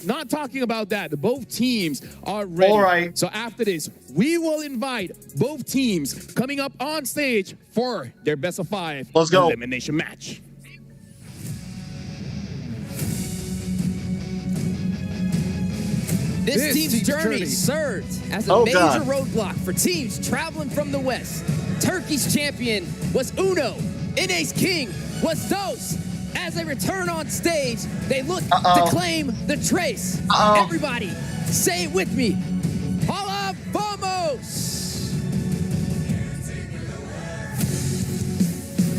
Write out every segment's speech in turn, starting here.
not talking about that. Both teams are ready. All right. So after this, we will invite both teams coming up on stage for their best of 5 Let's go. elimination match. This team's journey served as a major roadblock for teams traveling from the West. Turkey's champion was Uno, NA's king was Dos. As they return on stage, they look to claim the trace. Everybody, say it with me. Hola, vamos!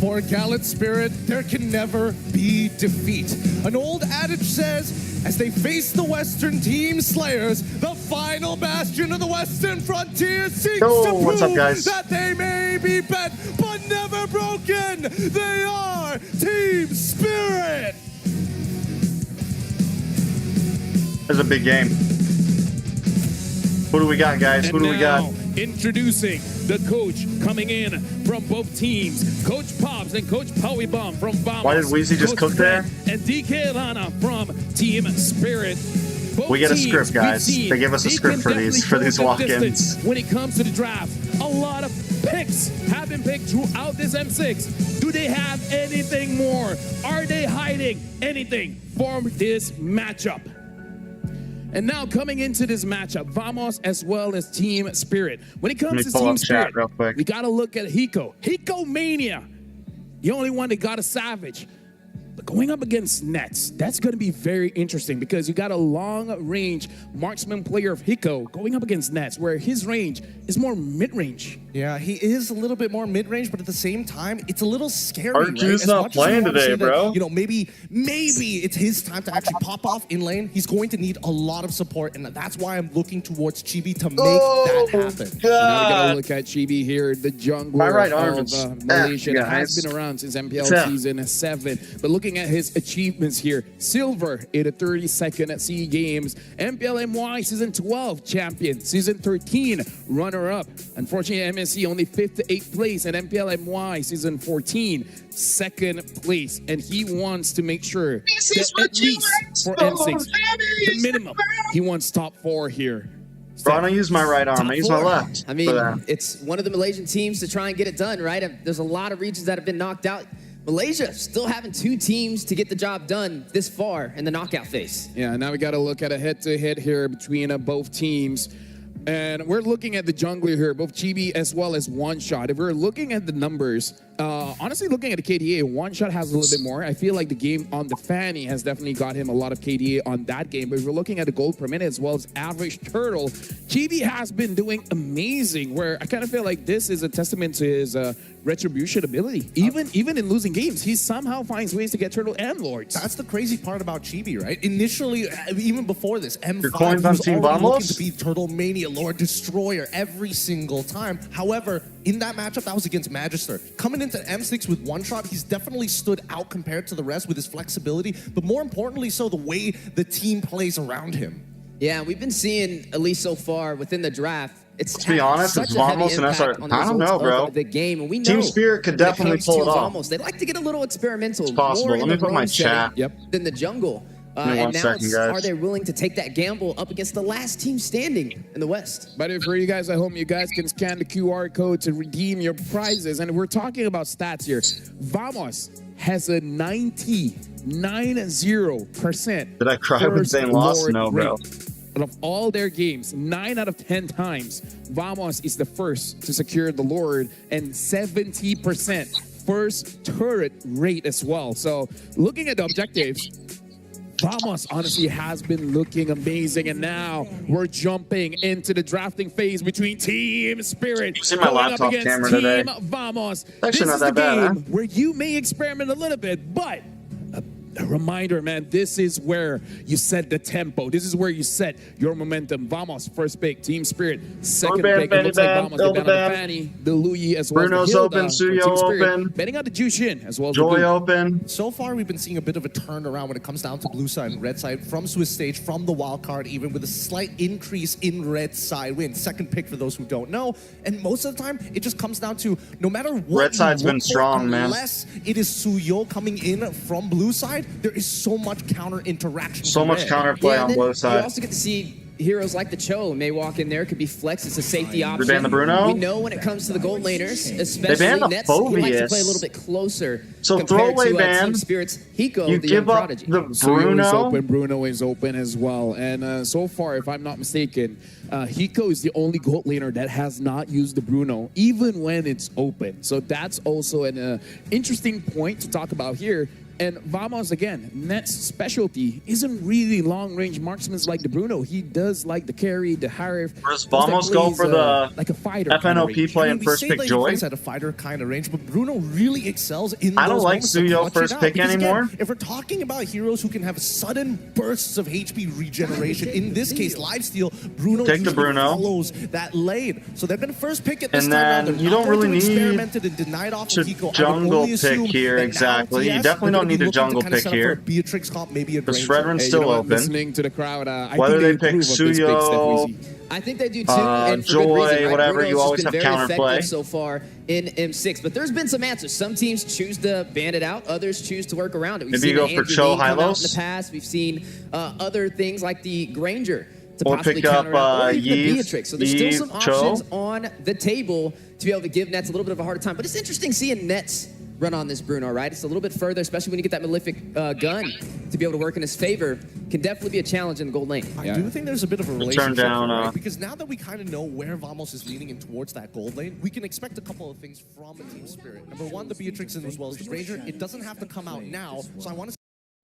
For gallant spirit, there can never be defeat. An old adage says, as they face the Western Team Slayers, the final bastion of the Western frontier seeks to prove that they may be bent, but never broken. They are Team Spirit. There's a big game. Who do we got, guys? Who do we got? Introducing the coach coming in from both teams, Coach Pops and Coach Powie Bomb from Vamos. Why did Weezy just cook there? And DK Lana from Team Spirit. Both we get a script, guys. They give us a script for these walk-ins. When it comes to the draft, a lot of picks have been picked throughout this M6. Do they have anything more? Are they hiding anything from this matchup? And now coming into this matchup, Vamos as well as Team Spirit. When it comes to Team Spirit, we got to look at Hiko. Hiko Mania, the only one that got a Savage. But going up against Nets, that's going to be very interesting because you got a long-range marksman player of Hiko going up against Nets, where his range is more mid-range. Yeah, he is a little bit more mid-range, but at the same time, it's a little scary. Arju's not playing today, bro. You know, maybe it's his time to actually pop off in lane. He's going to need a lot of support, and that's why I'm looking towards Chibi to make that happen. Now we got to look at Chibi here, the jungler of Malaysia that has been around since MPL Season 7. But looking at his achievements here, silver in the 32nd SEA Games, MPL MY Season 12 champion, Season 13 runner-up. Unfortunately, MSC only 5th to 8th place, and MPL MY Season 14 2nd place. And he wants to make sure that at least for M6, the minimum, he wants top 4 here. Bro, I don't use my right arm. I use my left. I mean, it's one of the Malaysian teams to try and get it done, right? There's a lot of regions that have been knocked out. Malaysia still having 2 teams to get the job done this far in the knockout phase. Yeah, now we got to look at a head-to-head here between both teams. And we're looking at the jungler here, both Chibi as well as One Shot. If we're looking at the numbers, honestly, looking at the KDA, One Shot has a little bit more. I feel like the game on the Fanny has definitely got him a lot of KDA on that game. But if we're looking at the gold per minute as well as average turtle, Chibi has been doing amazing, where I kind of feel like this is a testament to his retribution ability. Even in losing games, he somehow finds ways to get turtle and lords. That's the crazy part about Chibi, right? Initially, even before this, M5 was already looking to be Turtle Mania, Lord Destroyer every single time. However, in that matchup, that was against Magister. Coming into M6 with One Shot, he's definitely stood out compared to the rest with his flexibility, but more importantly so, the way the team plays around him. Yeah, we've been seeing, at least so far within the draft, let's be honest, it's Vamos and SR. I don't know, bro. The game, and we know Team Spirit could definitely pull it off. They like to get a little experimental. It's possible. Let me put my chat. Than the jungle. And now are they willing to take that gamble up against the last team standing in the West? But for you guys at home, you guys can scan the QR code to redeem your prizes. And we're talking about stats here. Vamos has a 90%. Did I cry when saying lost? No, bro. Out of all their games, 9 out of 10 times, Vamos is the first to secure the Lord, and 70% first turret rate as well. So looking at the objectives, Vamos honestly has been looking amazing, and now we're jumping into the drafting phase between Team Spirit going up against Team Vamos. Actually, this is the game where you may experiment a little bit, but a reminder, man, this is where you set the tempo. This is where you set your momentum. Vamos, first pick. Team Spirit, second pick. It looks like Vamos, they bet on the Fanny, the Louis, as well as Bruno's the open, Studio open. Betting on the Jushin, as well as Joy open. So far, we've been seeing a bit of a turnaround when it comes down to blue side and red side from Swiss stage, from the wild card, even with a slight increase in red side win. Second pick for those who don't know. And most of the time, it just comes down to no matter what. Red side's been strong, man. Unless it is Suyo coming in from blue side, there is so much counter interaction. So much counterplay on both You sides. also get to see heroes like the Cho may walk in there, could be flex, it's a safety option. They ban the Bruno? We know when it comes to the gold laners, especially ban the Nets, he likes to Phobius. play a little bit closer. So compared throwaway to, ban, Team Spirit's Hiko, you the young give up prodigy. the Suyo is Bruno. open, Bruno is open as well. And so far, if I'm not mistaken, Hiko is the only gold laner that has not used the Bruno, even when it's open. So that's also an interesting point to talk about here. And Vamos, again, Net's specialty isn't really long-range marksmen like the Bruno. He does like the carry, the Harif. Does Vamos go for the like a fighter FNOP play in we first say pick that he Joy? plays at a fighter kind of range, but Bruno really excels in I don't those like moments to Suyo clutch it first out. pick Because anymore. Again, if we're talking about heroes who can have sudden bursts of HP regeneration, in this case, Lifesteal, Bruno Take the usually Bruno. follows that lane. So they're going to first pick it this And time around. then They're you not don't going really to need experiment it and deny it off to of Hiko. I would jungle only assume pick here, that now exactly. You TS, definitely they're don't gonna be need a looking to jungle kinda pick set up for here. a Beatrix comp, maybe a Because Granger. Shredrin's Hey, still you know what, open. Listening to the crowd, I Whether think they pick approve of this pick, Suyo, Steph Weezy. I think they do too, and for Joy, good reason, right? whatever, Bruno's you just always been have very counterplay. effective so far in M6, but there's been some answers. Some teams choose to ban it out, others choose to work around it. We've Maybe seen you go the for Andrew Cho Lee come out Hylos? in the past. We've seen other things like the Granger to Or possibly pick up, counter out, or even the Yves, Beatrix. So there's still some Cho. options on the table to be able to give Nets a little bit of a harder time. But it's interesting seeing Nets run on this Bruno, right? It's a little bit further, especially when you get that malefic gun to be able to work in his favor. Can definitely be a challenge in the gold lane. I do think there's a bit of a relationship down, here, right? Because now that we kind of know where Vamos is leaning in towards that gold lane, we can expect a couple of things from a Team Spirit. Number one, the Beatrix and as well as the Ranger. It doesn't have to come out now, so I want to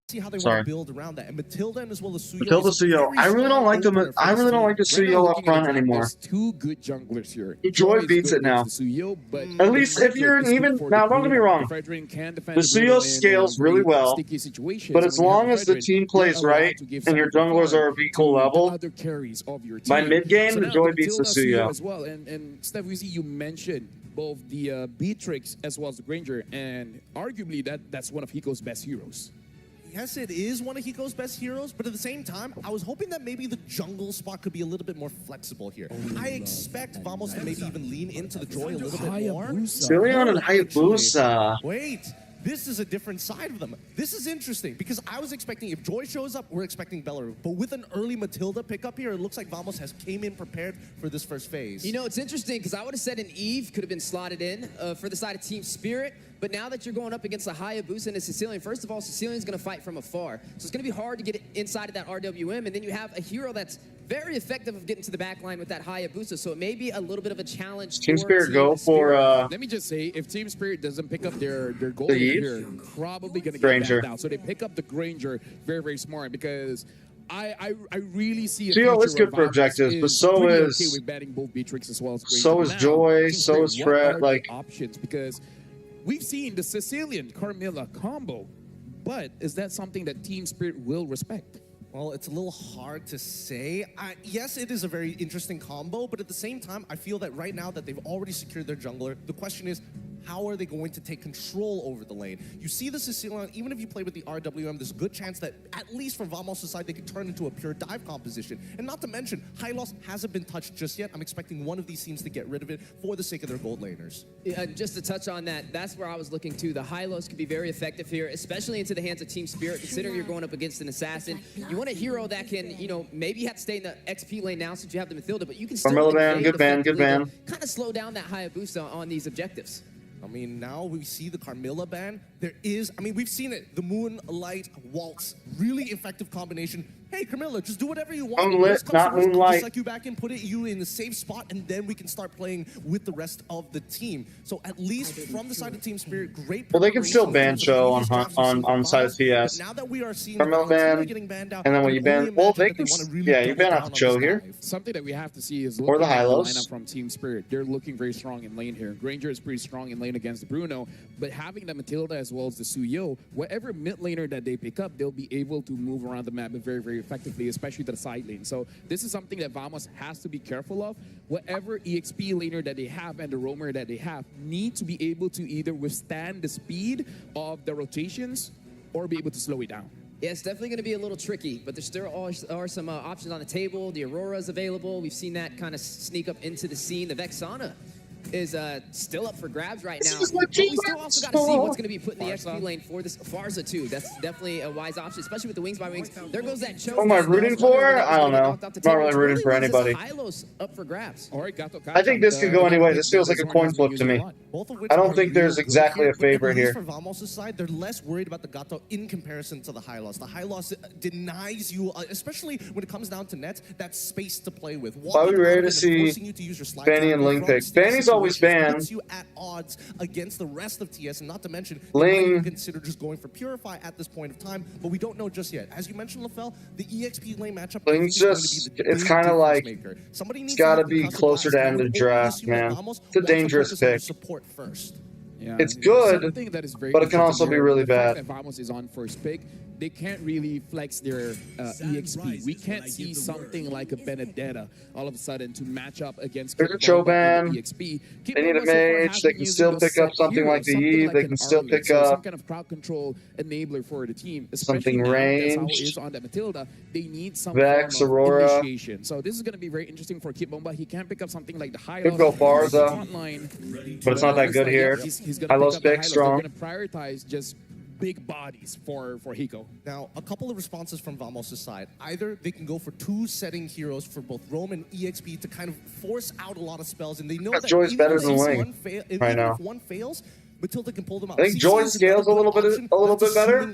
see how they want to build around that. And Matilda and as well as Suyo. Matilda Suyo. I really don't like the I really don't like the Suyo up front anymore. There's two good junglers here. Joy is beats good it now. against the Suyo, but At least if you're Frederick is even good for now, the don't get me Bruno. wrong. Frederick can defend The the Bruno Suyo in scales very really well, sticky situations. but as When you have long as the Frederick, team you're plays allowed right to give and your some junglers are of to equal the level, other carries of your team. by mid-game, the now Joy beats the Matilda Suyo. as well. And Steph, we see you mentioned both the Beatrix as well as the Granger, and arguably that's one of Hiko's best heroes. Yes, it is one of Hiko's best heroes, but at the same time, I was hoping that maybe the jungle spot could be a little bit more flexible here. I expect Vamos to maybe even lean into the Joy a little bit more. Cillian and Hayabusa. Wait, this is a different side of them. This is interesting because I was expecting if Joy shows up, we're expecting Belleru. But with an early Matilda pickup here, it looks like Vamos has came in prepared for this first phase. You know, it's interesting because I would have said an Eve could have been slotted in for the side of Team Spirit. But now that you're going up against a Hayabusa and a Sicilian, first of all, Sicilian's going to fight from afar. So it's going to be hard to get inside of that RWM. And then you have a hero that's very effective of getting to the back line with that Hayabusa. So it may be a little bit of a challenge. Team Spirit go for Let me just say, if Team Spirit doesn't pick up their goal The here, probably going to get Granger. backed out. So they pick up the Granger very, very smart because I really see a Suyo is future good where for Vamos objectives, but so pretty is- okay with batting both Beatrix as well as Granger. so is Now, Joy, Team so Spirit, is what Fred, are the like- options because we've seen the Sicilian Carmilla combo, but is that something that Team Spirit will respect? Well, it's a little hard to say. Yes, it is a very interesting combo, but at the same time, I feel that right now that they've already secured their jungler, the question is, how are they going to take control over the lane? You see the Sicilian, even if you play with the RWM, there's a good chance that, at least from Vamos' side, they could turn into a pure dive composition. And not to mention, Hylos hasn't been touched just yet. I'm expecting one of these teams to get rid of it for the sake of their gold laners. Just to touch on that, that's where I was looking too. The Hylos could be very effective here, especially into the hands of Team Spirit, considering you're going up against an assassin. You want a hero that can, you know, maybe you have to stay in the XP lane now since you have the Matilda, but you can still Carmilla ban, good ban, good ban. kind of slow down that Hayabusa on these objectives. I mean, now we see the Carmilla ban. There is, I mean, we've seen it. The Moonlight Waltz, really effective combination. Hey, Carmilla, just do whatever you want. Moonlit, Worst comes not to worst, Moonlight. Just like you back in, put you in the safe spot, and then we can start playing with the rest of the team. So at least from the side of Team Spirit, great. Well, they can still ban preparation Cho in terms of on previous drafts on side of But TS. now that we are seeing Carmilla the Valkyrie ban, getting banned out, and then when I you can only ban, well, imagine they that can, wanna really yeah, you double ban down out on Cho this here. dive. Something that we have to see is Or the looking at Hylos. lineup from Team Spirit. They're looking very strong in lane here. Granger is pretty strong in lane against Bruno, but having the Matilda as well as the Suyo, whatever mid laner that they pick up, they'll be able to move around the map very, very effectively, especially to the side lane. So this is something that Vamos has to be careful of. Whatever EXP laner that they have and the roamer that they have need to be able to either withstand the speed of the rotations or be able to slow it down. Yeah, it's definitely going to be a little tricky, but there still are some options on the table. The Aurora's available. We've seen that kind of sneak up into the scene. The Vexana is still up for grabs right now. is my But we still also got to see team. what's going to be put in the XP lane for this Farza too. That's definitely a wise option, especially with the wings by wings. There goes that choke. What am I rooting for? I don't know. Not really rooting for anybody. Hylos up for grabs. I think this could go anyway. This feels like a coin flip to me. I don't think there's exactly a favorite here. For Vamos' side, they're less worried about the Gato in comparison to the high loss. The high loss denies you, especially when it comes down to nets, that space to play with. Are we ready to see Fanny and Ling pick? Fanny's always banned. Puts you at odds against the rest of TS, and not to mention, Ling consider just going for Purify at this point of time, but we don't know just yet. As you mentioned, LaFell, the EXP lane matchup. Ling's just, it's kind of like, it's got to be closer to end of draft, man. It's a dangerous pick. Support first. Yeah, it's good, but it can also be really bad. If Vamos is on first pick, they can't really flex their EXP. We can't see something like a Benedetta all of a sudden to match up against There's a Choban. EXP. They need a mage. They can still pick up something like the Eve. They can still pick up some kind of crowd control enabler for the team. Something ranged. Is on that Matilda. They need some Vex, form of Aurora. initiation. So this is going to be very interesting for Kid Bomba. He can pick up something like the high Could go Farza, but it's not that good here. Hylos pick strong. They're going to prioritize just big bodies for Hiko. Now, a couple of responses from Vamos' side. Either they can go for two setting heroes for both Rome and EXP to kind of force out a lot of spells, and they know that Joy's better than Ling. Ling Right now. If one fails, Matilda can pull them out. I think Joy scales a little bit better.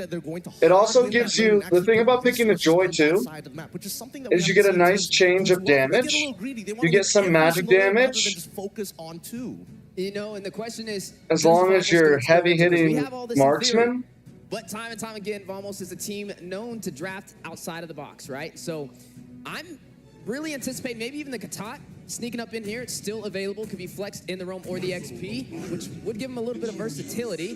It also gives you, the thing about picking the Joy too, is you get a nice change of damage. You get some magic damage. You know, and the question is, as long as you're heavy-hitting marksman. But time and time again, Vamos is a team known to draft outside of the box, right? So I'm really anticipating maybe even the Katat sneaking up in here. It's still available, could be flexed in the Roam or the XP, which would give him a little bit of versatility.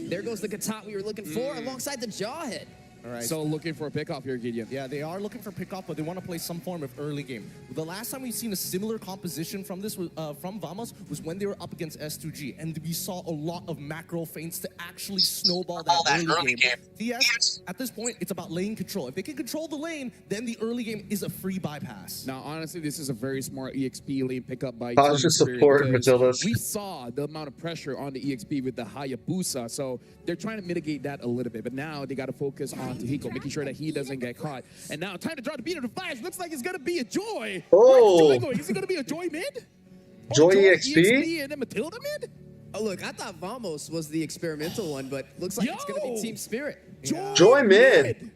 There goes the Katat we were looking for alongside the Jawhead. All right. So looking for a pickoff here, Gideon. Yeah, they are looking for pickoff, but they want to play some form of early game. The last time we've seen a similar composition from this from Vamos was when they were up against S2G, and we saw a lot of macro feints to actually snowball that early game. TS, at this point, it's about lane control. If they can control the lane, then the early game is a free bypass. Now, honestly, this is a very smart EXP lane pickup by Positive support, Matilda. We saw the amount of pressure on the EXP with the Hayabusa, so they're trying to mitigate that a little bit, but now they got to focus on Hiko, making sure that he doesn't get caught. And now, time to draw the beat of the flash. Looks like it's going to be a Joy. Oh. Where's Joy going? Is it going to be a Joy mid? Or Joy EXP? and then Matilda mid? Oh, look, I thought Vamos was the experimental one, but looks like it's going to be Team Spirit. Joy mid.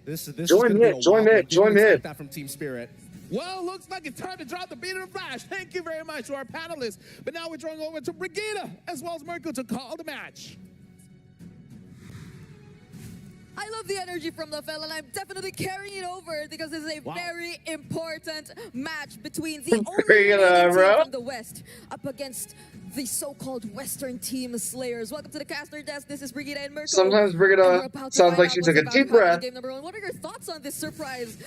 Joy mid. That from Team Spirit. Well, looks like it's time to drop the beat of the flash. Thank you very much to our panelists. But now we're drawing over to Brigida as well as Merkel to call the match. I love the energy from LaFell, and I'm definitely carrying it over because this is a very important match between the only team from the West up against the so-called Western team Slayers. Welcome to the caster desk. This is Brigida and Merkel. Sometimes Brigida sounds like she took a deep breath. Game number 1. What are your thoughts on this surprise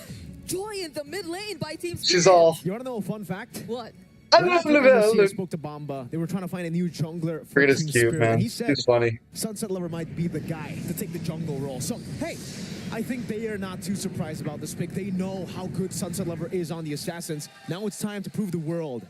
Joy in the mid lane by Team Spirit? She's all. You want to know a fun fact? What? I spoke to Bomba. They were trying to find a new jungler for Brigida's Team cute, Spirit. man. He said She's funny. Sunset Lover might be the guy to take the jungle role. So, hey, I think they are not too surprised about this pick. They know how good Sunset Lover is on the Assassins. Now it's time to prove the world.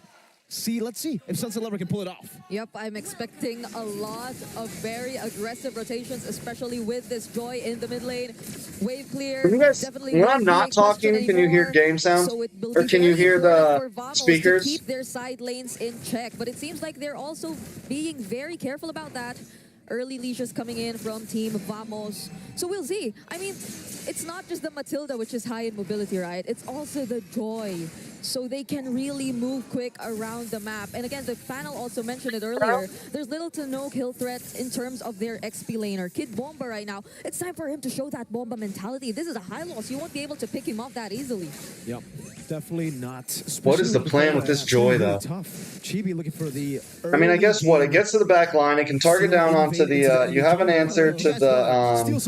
Let's see if Sunset Lover can pull it off. Yep, I'm expecting a lot of very aggressive rotations, especially with this Joy in the mid lane. Wave clear. Can you guys, when I'm not talking, can you hear game sounds? Or can you hear the speakers? To keep their side lanes in check, but it seems like they're also being very careful about that. Early leashes coming in from Team Vamos. So we'll see. I mean, it's not just the Matilda, which is high in mobility, right? It's also the Joy. So they can really move quick around the map. And again, the panel also mentioned it earlier. There's little to no kill threats in terms of their XP laner. Kid Bomba right now, it's time for him to show that Bomba mentality. This is a high loss. You won't be able to pick him up that easily. Yep, definitely not. What is the plan with this Joy, though? Tough. Chibi looking for the I mean, I guess what? It gets to the back line. It can target down onto the... you have an answer to the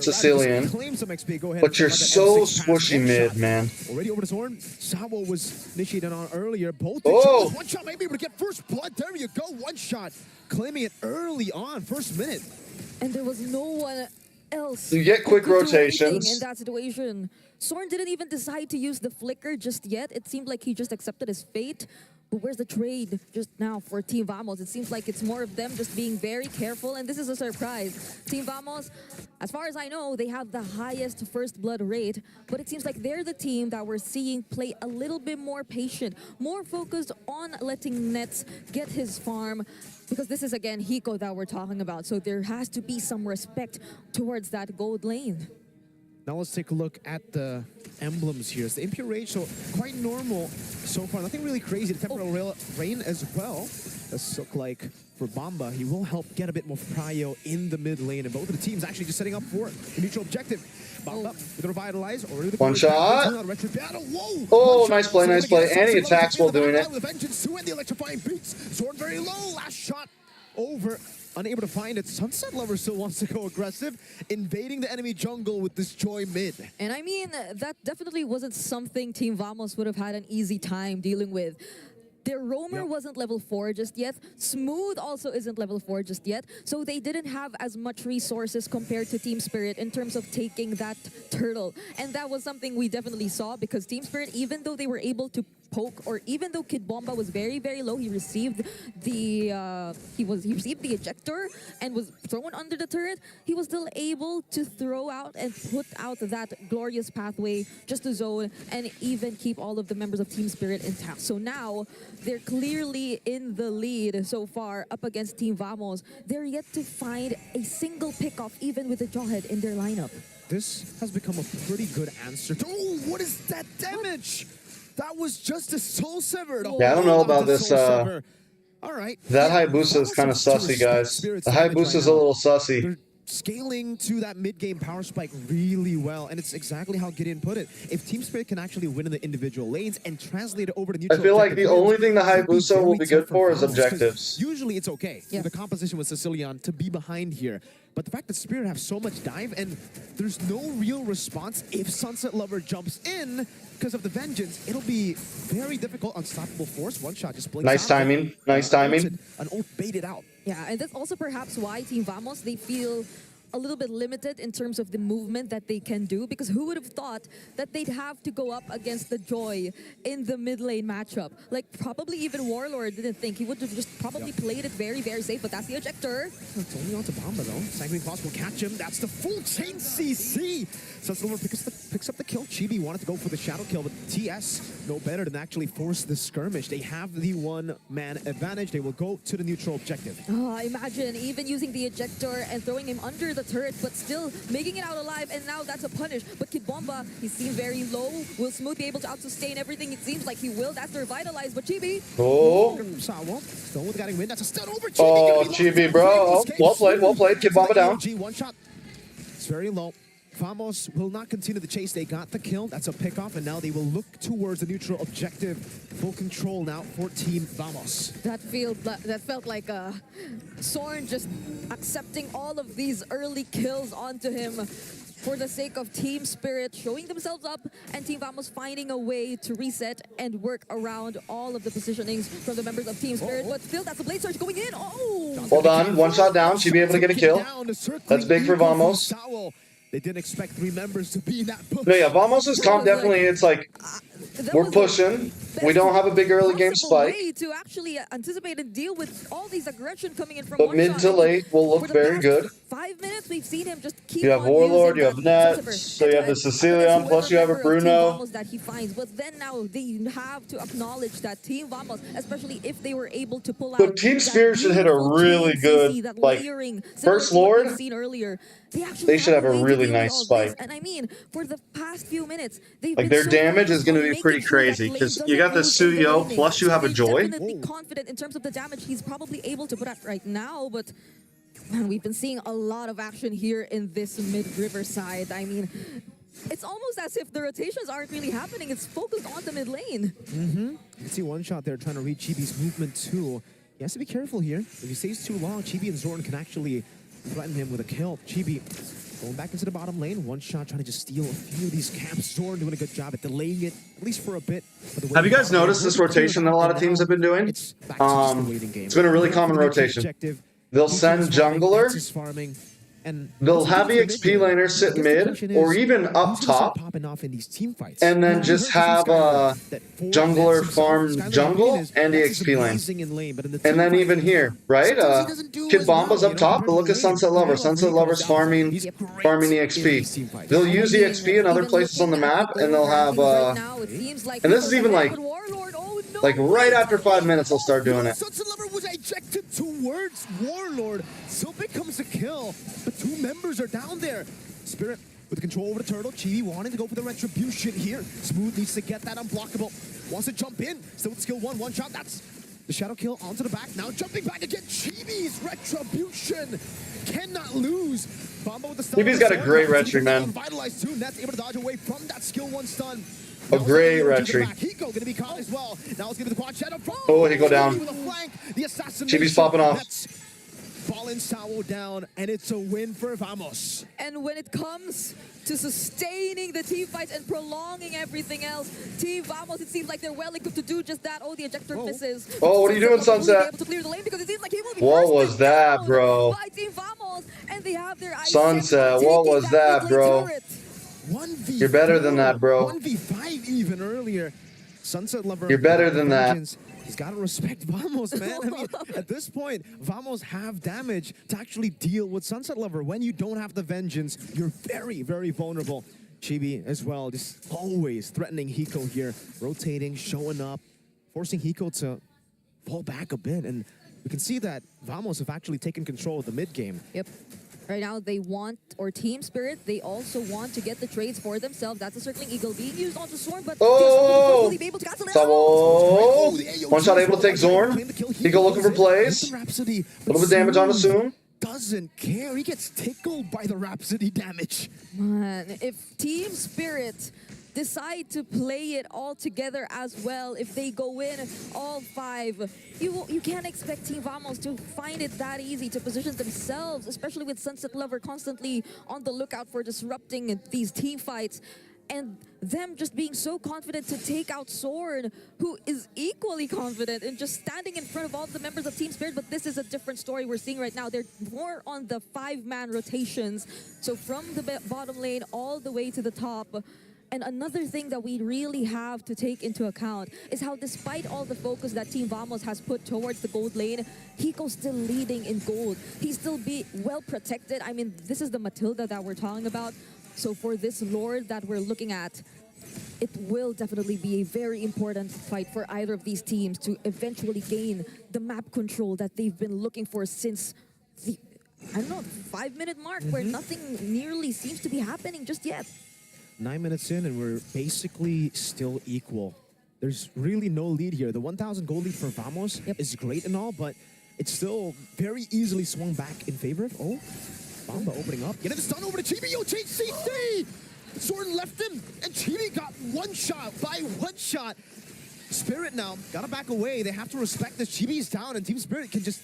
Sicilian. But you're so squishy mid, man. Already over the Zorn. Sabo was initiated on earlier. Both one shot, maybe able to get first blood. There you go. One shot. Claiming it early on, first minute. And there was no one else. You get quick rotations. In that situation. Sorn didn't even decide to use the flicker just yet. It seemed like he just accepted his fate. But where's the trade just now for Team Vamos? It seems like it's more of them just being very careful, and this is a surprise. Team Vamos, as far as I know, they have the highest first blood rate, but it seems like they're the team that we're seeing play a little bit more patient, more focused on letting Nets get his farm, because this is, again, Hiko that we're talking about, so there has to be some respect towards that gold lane. Now let's take a look at the emblems here. It's the Impure Rage, so quite normal so far. Nothing really crazy. The Temporal Rain as well. Let's look like for Bamba, he will help get a bit more prio in the mid lane. And both of the teams actually just setting up for the neutral objective. Bamba with the Revitalize. Or the one shot. Oh, nice play, nice play. And he attacks while doing it. The electrifying boots. Sword very low. Last shot over. Unable to find it. Sunset Lover still wants to go aggressive, invading the enemy jungle with this Joy mid. And I mean, that definitely wasn't something Team Vamos would have had an easy time dealing with. Their roamer wasn't level 4 just yet. Smooth also isn't level 4 just yet. So they didn't have as much resources compared to Team Spirit in terms of taking that turtle. And that was something we definitely saw, because Team Spirit, even though they were able to poke, or even though Kid Bomba was very, very low, he received the he received the ejector and was thrown under the turret. He was still able to throw out and put out that glorious pathway just to zone and even keep all of the members of Team Spirit intact. So now they're clearly in the lead so far up against Team Vamos. They're yet to find a single pickoff, even with the Jawhead in their lineup. This has become a pretty good answer. Oh, what is that damage? That was just a soul severed. Yeah, I don't know about this. All right. That Hayabusa is kind of sussy, guys. The Hayabusa is a little sussy. They're scaling to that mid-game power spike really well, and it's exactly how Gideon put it. If Team Spirit can actually win in the individual lanes and translate it over to neutral, I feel like the only thing the Hayabusa will be good for is objectives. Usually it's okay for the composition with Sicilian to be behind here. But the fact that Spirit have so much dive and there's no real response if Sunset Lover jumps in because of the Vengeance, it'll be very difficult. Unstoppable force, one shot just blinks Nice timing, nice timing. An ult baited out. Yeah, and that's also perhaps why Team Vamos, they feel a little bit limited in terms of the movement that they can do, because who would have thought that they'd have to go up against the Joy in the mid lane matchup? Like, probably even Warlord didn't think. He would have just probably played it very, very safe, but that's the ejector. It's only on to Bamba, though. Sanguine Claws will catch him. That's the full chain CC. So Silver picks up the kill. Chibi wanted to go for the shadow kill, but TS no better than actually force the skirmish. They have the one-man advantage. They will go to the neutral objective. Oh, imagine even using the ejector and throwing him under the turret, but still making it out alive, and now that's a punish. But Kid Bomba, he seemed very low. Will Smooth be able to out-sustain everything? It seems like he will. That's the Revitalize, but Chibi. Oh. Sawa, still with getting win. That's a stun over Chibi. Oh, Chibi, bro. Oh, well played. Kid Bomba down. One shot. It's very low. Vamos will not continue the chase. They got the kill. That's a pickoff, and now they will look towards the neutral objective. Full control now for Team Vamos. That felt like Sorn just accepting all of these early kills onto him for the sake of Team Spirit showing themselves up, and Team Vamos finding a way to reset and work around all of the positionings from the members of Team Spirit. But still, that's a Blade Surge going in. Oh! Hold on, one shot down. She'll be able to get a kill. That's big for Vamos. They didn't expect 3 members to be in that push. No, yeah, Vamos' comp definitely, it's like, we're pushing. We don't have a big early game spike. Way to actually anticipate and deal with all these aggression coming in from But mid to late will look very good. 5 minutes, we've seen him just keep You have on Warlord, using you have Nets, so you have the Sicilian, plus you have a Bruno. That he finds. But then now they have to acknowledge that Team Vamos, especially if they were able to pull out. But Team Spirit should hit a really good, like, First Lord. They should have a really nice spike. And I mean, for the past few minutes, they've like, been their so damage is going to be making pretty sure that crazy, Lane because doesn't you got the lose in Suyo, lane. plus you have a He's Joy. definitely confident in terms of the damage he's probably able to put out right now, but man, we've been seeing a lot of action here in this mid-river side. I mean, it's almost as if the rotations aren't really happening. It's focused on the mid lane. You can see one shot there trying to read Chibi's movement too. He has to be careful here. If he stays too long, Chibi and Zorn can actually threaten him with a kill. Chibi going back into the bottom lane. One shot trying to just steal a few of these camps. Zorn doing a good job at delaying it, at least for a bit. Have you guys noticed this rotation that a lot of teams have been doing? It's been a really common rotation. They'll send jungler, And they'll have the XP laner sit mid or even up top, and then just have a jungler farm jungle and the XP lane. And then even here, right? Kid Bomba's up top, but look at Sunset Lover. Sunset Lover's farming the XP. They'll use the XP in other places on the map, and they'll have and this is even like right after 5 minutes they'll start doing it. Sunset Lover was ejected towards Warlord. Still becomes a kill, but 2 members are down there. Spirit with control over the turtle. Chibi wanting to go for the retribution here. Smooth needs to get that unblockable. Wants to jump in. Still with skill 1 shot. That's the shadow kill onto the back. Now jumping back again. Chibi's retribution cannot lose. Bomba with the stun. Chibi's got a great retry, man. Vitalized too. That's able to dodge away from that skill 1 stun. A great retry. Hiko gonna be caught as well. Now it's gonna be the quad shadow. Oh, Hiko down. Chibi's popping off. Fallen Tower down, and it's a win for Vamos. And when it comes to sustaining the team fights and prolonging everything else, Team Vamos, it seems like they're well equipped to do just that. Oh, the ejector misses. Oh, what are you doing, Sunset? Able to clear the lane because it seems like he will be what was that, bro? by Team Vamos, and they have their Sunset, what was that, bro? You're better than that, bro. 1v5 even earlier. Sunset Lover. You're better than that. He's got to respect Vamos, man. I mean, at this point, Vamos have damage to actually deal with Sunset Lover. When you don't have the vengeance, you're very, very vulnerable. Chibi as well, just always threatening Hiko here. Rotating, showing up, forcing Hiko to fall back a bit. And we can see that Vamos have actually taken control of the mid game. Yep. Right now, they want, or Team Spirit, they also want to get the trades for themselves. That's a circling eagle being used onto Zorn, but oh, be able to cancel it. One shot able to take Zorn. Eagle looking for plays. A little bit of damage on Assume. Doesn't care. He gets tickled by the Rhapsody damage. Man, if Team Spirit decide to play it all together as well, if they go in all 5, you can't expect Team Vamos to find it that easy to position themselves, especially with Sunset Lover constantly on the lookout for disrupting these team fights, and them just being so confident to take out Sword, who is equally confident in just standing in front of all the members of Team Spirit. But this is a different story we're seeing right now. They're more on the 5-man rotations, so from the bottom lane all the way to the top. And another thing that we really have to take into account is how, despite all the focus that Team Vamos has put towards the gold lane, Hiko's still leading in gold. He's still well protected. I mean, this is the Matilda that we're talking about. So for this Lord that we're looking at, it will definitely be a very important fight for either of these teams to eventually gain the map control that they've been looking for since the, I don't know, 5-minute mark, where nothing nearly seems to be happening just yet. 9 minutes in, and we're basically still equal. There's really no lead here. The 1,000 gold lead for Vamos is great and all, but it's still very easily swung back in favor of. Oh, Bomba opening up. Getting the stun over to Chibi. Yo, change CC! Zorn left him, and Chibi got one shot by 1 shot. Spirit now gotta back away. They have to respect this. Chibi's down, and Team Spirit can just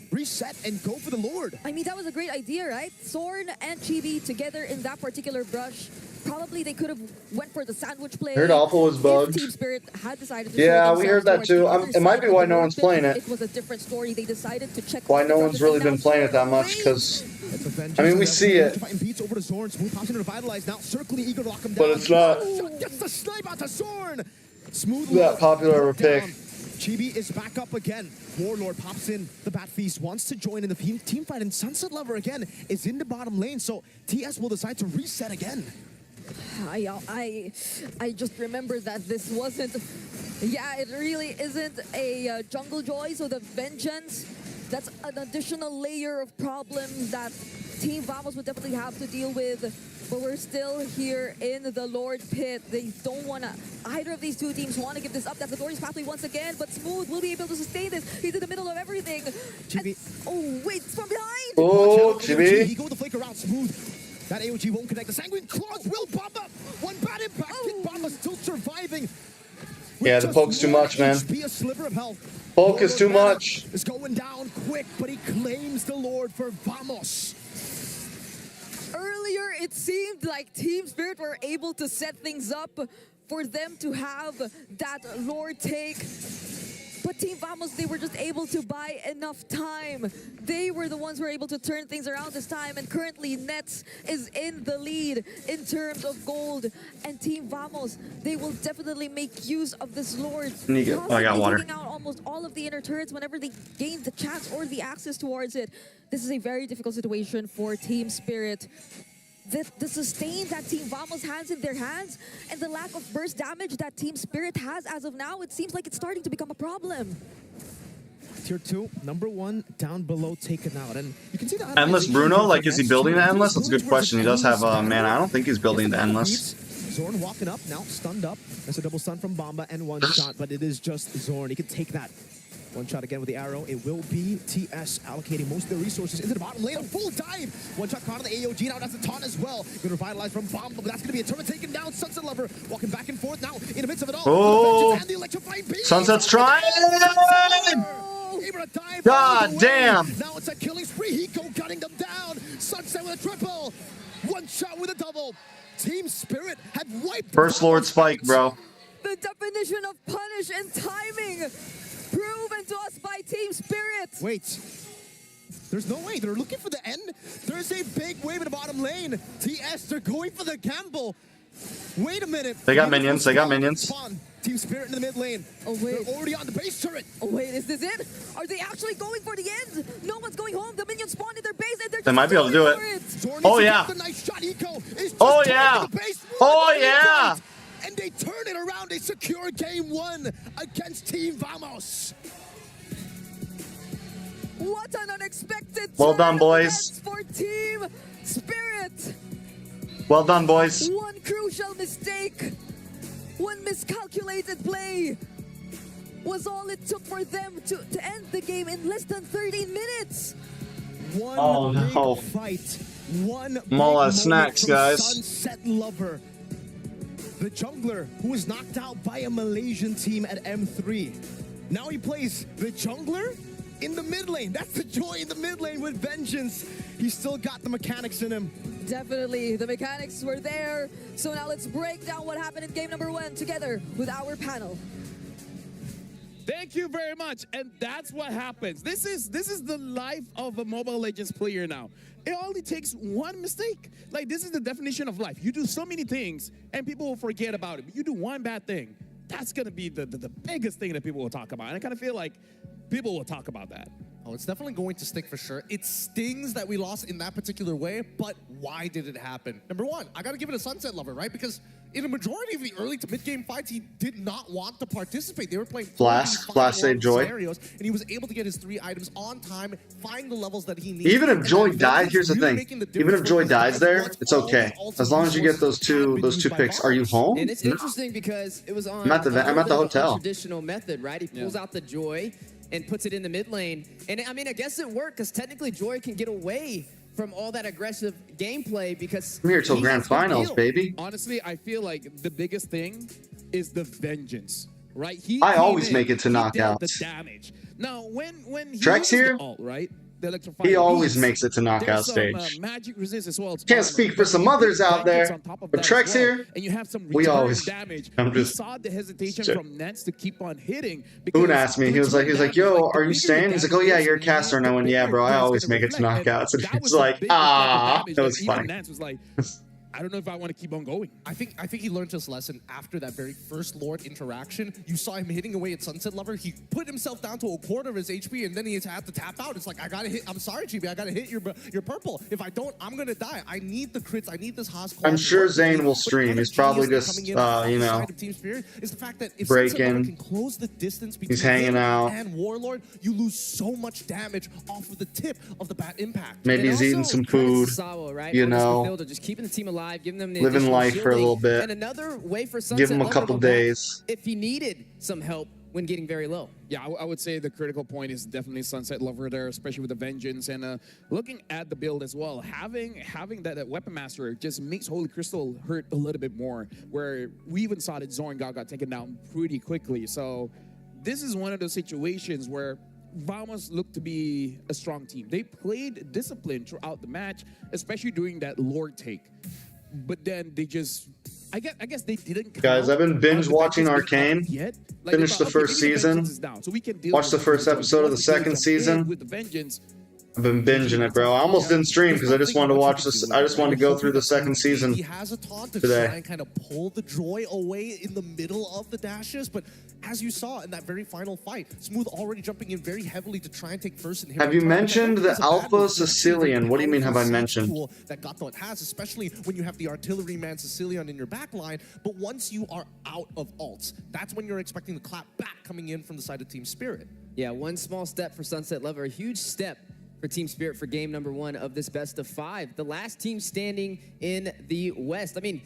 reset and go for the Lord. I mean, that was a great idea, right? Zorn and Chibi together in that particular brush. Probably they could have went for the sandwich play. Heard Awful was bugged. Team Spirit had decided to we heard that too. It might be why no one's playing it. It was a different story. They decided to check. Why no one's really been playing it that much, because I mean, we see it, but it's not that popular of a pick. Chibi is back up again. Warlord pops in. The Bat Feast wants to join in the team fight, and Sunset Lover again is in the bottom lane, so TS will decide to reset again. I just remember that this wasn't, it really isn't a Jungle Joy, so the Vengeance, that's an additional layer of problems that Team Vamos would definitely have to deal with. But we're still here in the Lord Pit. They don't want to, either of these two teams want to give this up. That's the glorious pathway once again, but Smooth will be able to sustain this. He's in the middle of everything. And, oh, wait, it's from behind. Oh, Chibi. He go the flicker out, Smooth. That AOG won't connect. The Sanguine Claws will pop up. One bad impact. Kid Bomba still surviving. Yeah, the poke's too much, man. Be a sliver of health. Poke is too much. Is going down quick, but he claims the Lord for Vamos. Earlier, it seemed like Team Spirit were able to set things up for them to have that Lord take. But Team Vamos, they were just able to buy enough time. They were the ones who were able to turn things around this time, and currently Nets is in the lead in terms of gold. And Team Vamos, they will definitely make use of this Lord. I got water. Taking out almost all of the inner turrets whenever they gain the chance or the access towards it. This is a very difficult situation for Team Spirit. The sustain that Team Vamos has in their hands and the lack of burst damage that Team Spirit has as of now, it seems like it's starting to become a problem. Tier 2, number 1, down below, taken out. And you can see the Endless Bruno, like, is he building the Endless? That's a good question. He does have mana. I don't think he's building the Endless. Zorn walking up, now stunned up. That's a double stun from Bomba and one shot, but it is just Zorn. He can take that. One shot again with the arrow. It will be TS allocating most of their resources into the bottom lane. A full dive. One shot caught on the AOG. Now that's a taunt as well. Good revitalize from Bomba, but that's going to be a turret taken down. Sunset Lover walking back and forth now in the midst of it all. Oh, and the electrifying beam. Sunset's trying. God damn. Now it's a killing spree. Hiko gunning them down. Sunset with a triple. One shot with a double. Team Spirit had wiped. First Lord Spike, bro. The definition of punish and timing proven to us by Team Spirit. Wait. There's no way. They're looking for the end. There's a big wave in the bottom lane. TS, they're going for the gamble. Wait a minute. They got minions. They got minions. Spawn. Team Spirit in the mid lane. Oh, wait. They're already on the base turret. Oh, wait. Is this it? Are they actually going for the end? No one's going home. The minions spawned in their base and they're They might be able to do it. Oh, yeah. Oh, yeah. Oh, yeah. And they turn it around. They secure game 1 against Team Vamos. What an unexpected Well done, turn boys. for Team Spirit. Well done, boys. One crucial mistake, one miscalculated play was all it took for them to end the game in less than 13 minutes. One no. big fight. One I'm all out of big snacks, moment from guys. Sunset Lover, the jungler who was knocked out by a Malaysian team at M3. Now he plays the jungler in the mid lane. That's the joy in the mid lane with vengeance. He's still got the mechanics in him. Definitely, the mechanics were there. So now let's break down what happened in game number 1 together with our panel. Thank you very much. And that's what happens. This is the life of a Mobile Legends player now. It only takes one mistake. Like, this is the definition of life. You do so many things and people will forget about it. But you do one bad thing, that's going to be the biggest thing that people will talk about. And I kind of feel like people will talk about that. Oh, it's definitely going to stick for sure. It stings that we lost in that particular way, but why did it happen? Number 1, I got to give it a Sunset Lover, right? Because in a majority of the early to mid-game fights, he did not want to participate. They were playing Flash saved Joy. Scenarios, and he was able to get his 3 items on time, find the levels that he needed. Even if Joy died, here's the thing. Even if Joy dies there, it's okay. As long as you get those two picks. Are you home? And it's interesting because it was on I'm at the hotel. Traditional method, right? He pulls out the Joy and puts it in the mid lane. And I mean, I guess it worked because technically Joy can get away from all that aggressive gameplay because I'm here till grand finals, baby. Honestly, I feel like the biggest thing is the vengeance, right? I always make it to he dealt knockouts. the damage. Now, when he Trex uses here? the ult, right? The electrifying He always beast, makes it to knockout there's some, stage. magic resist as well. It's Can't armor, speak for but some you others get out vengeance there, on top of but that Trex as well, here, and you have some we return always- damage. I'm We just- saw the hesitation Shit. from Nets to keep on hitting. Boone asked me, he was like, yo, are you staying? He's like, oh yeah, you're a caster. And I went, yeah, bro, I always make it to knockouts. And he's like, ah, that was funny. Nets was like, I don't know if I want to keep on going. I think he learned his lesson after that very first Lord interaction. You saw him hitting away at Sunset Lover. He put himself down to a quarter of his HP, and then he had to tap out. It's like, I gotta hit. I'm sorry, GB. I gotta hit your purple. If I don't, I'm gonna die. I need the crits. I need this Haas. I'm sure Zane will stream. He's probably just, you know, is the fact that if breaking. can close the distance between He's hanging him out. and Warlord, you lose so much damage off of the tip of the bat impact. Maybe And he's eating also, some credit food, to Sawa, right? you On this know, midfielder, just keeping the team alive, giving them the living additional life for a shielding. little bit. And another way for Sunset Give him a Lover couple to block days. if he needed some help when getting very low. Yeah, I would say the critical point is definitely Sunset Lover there, especially with the Vengeance. And looking at the build as well, having that Weapon Master just makes Holy Crystal hurt a little bit more, where we even saw that Zorn got taken down pretty quickly. So this is one of those situations where Vamos looked to be a strong team. They played disciplined throughout the match, especially during that Lord take. But then they just I guess they didn't. Guys, I've been binge watching Arcane. Yet. Finished the first season. Watched the first episode of the second season. With the vengeance. I've been binging it, bro. I almost didn't stream because I just wanted to watch this. I just wanted to go through the second season He has a taunt to today. try and kind of pull the joy away in the middle of the dashes, but as you saw in that very final fight, Smooth already jumping in very heavily to try and take first inhibitor. Have you mentioned the Alpha Sicilian? What do you mean have I mentioned? That Gato has, especially when you have the artilleryman Sicilian in your back line, but once you are out of ults, that's when you're expecting the clap back coming in from the side of Team Spirit. Yeah, one small step for Sunset Lover, a huge step for Team Spirit for game number 1 of this best of 5. The last team standing in the West. I mean,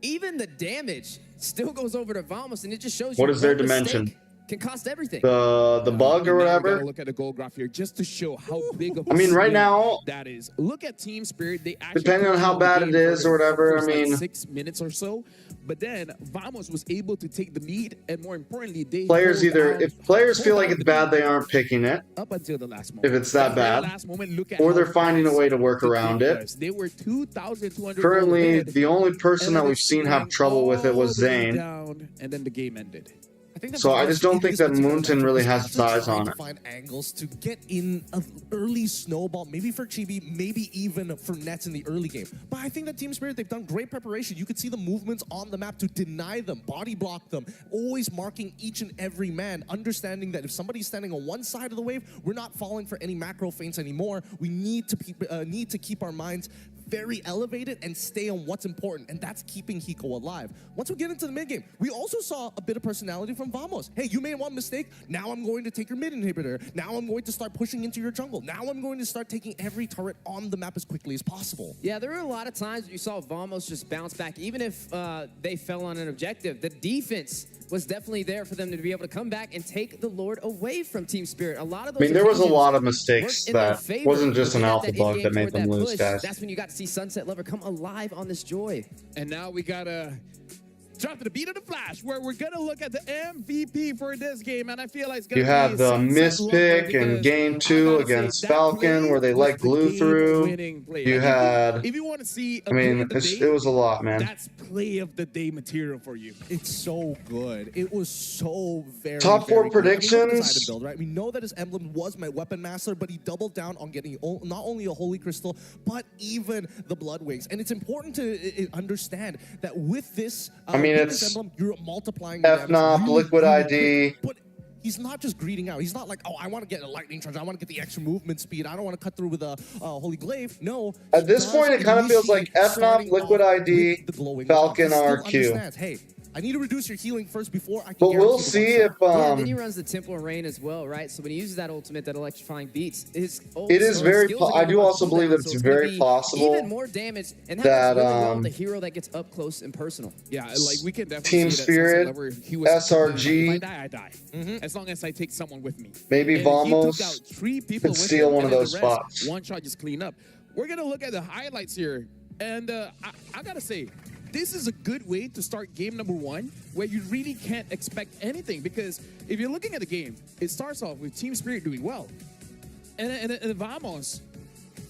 even the damage still goes over to Vamos, and it just shows you what is their one dimension? mistake can cost everything. The bug or whatever? Look at the goal graph here just to show how big of a I mean, right now, that is. Look at Team Spirit. They actually depending on how bad it is or whatever, I mean, 6 minutes or so. But then Vamos was able to take the lead, and more importantly, they players if players feel like it's bad, they aren't picking it. Up until the last moment. If it's that bad, or they're finding a way to work around it. They were 2,200. Currently, the only person that we've seen have trouble with it was Zane. Down, and then the game ended. So I just don't think that Moonton really has its eyes on it. Find angles to get in an early snowball, maybe for Chibi, maybe even for Nets in the early game. But I think that Team Spirit, they've done great preparation. You could see the movements on the map to deny them, body block them, always marking each and every man, understanding that if somebody's standing on one side of the wave, we're not falling for any macro feints anymore. We need to keep our minds very elevated and stay on what's important, and that's keeping Hiko alive. Once we get into the mid game, we also saw a bit of personality from Vamos. Hey, you made one mistake, now I'm going to take your mid inhibitor. Now I'm going to start pushing into your jungle. Now I'm going to start taking every turret on the map as quickly as possible. Yeah, there were a lot of times you saw Vamos just bounce back, even if they fell on an objective. The defense was definitely there for them to be able to come back and take the Lord away from Team Spirit. A lot of those, I mean, there was a lot of mistakes that wasn't just an alpha bug that made them lose, guys. That's when you got to see Sunset Lover come alive on this joy. And now we gotta drop to the beat of the flash, where we're gonna look at the MVP for this game, and I feel like it's gonna you had the mispick in game 2 against Falcon, where they let glue through. You had, if you want to see, I mean, it was a lot, man. That's play of the day material for you. It's so good. It was so very top 4 very predictions. Build, right? We know that his emblem was my weapon master, but he doubled down on getting not only a holy crystal, but even the blood wings. And it's important to understand that with this, I mean, it's emblem, you're multiplying FNOP, Liquid ID. But he's not just greeting out. He's not like, oh, I want to get a lightning charge. I want to get the extra movement speed. I don't want to cut through with a holy glaive. No. At this point, it kind of feels like FNOP, Liquid ID, Falcon, RQ. Hey, I need to reduce your healing first before I can. But we'll see if yeah, then he runs the Temple Rain as well, right? So when he uses that ultimate, that electrifying beats, it is very. I do also believe that it's very possible even more damage, and that really well the hero that gets up close and personal. Yeah, like we can definitely Team see Spirit, SRG. If I die, as long as I take someone with me. Maybe Vamos could steal one of those spots. One shot just clean up. We're gonna look at the highlights here, and I gotta say, this is a good way to start game number 1, where you really can't expect anything, because if you're looking at the game, it starts off with Team Spirit doing well, and Vamos,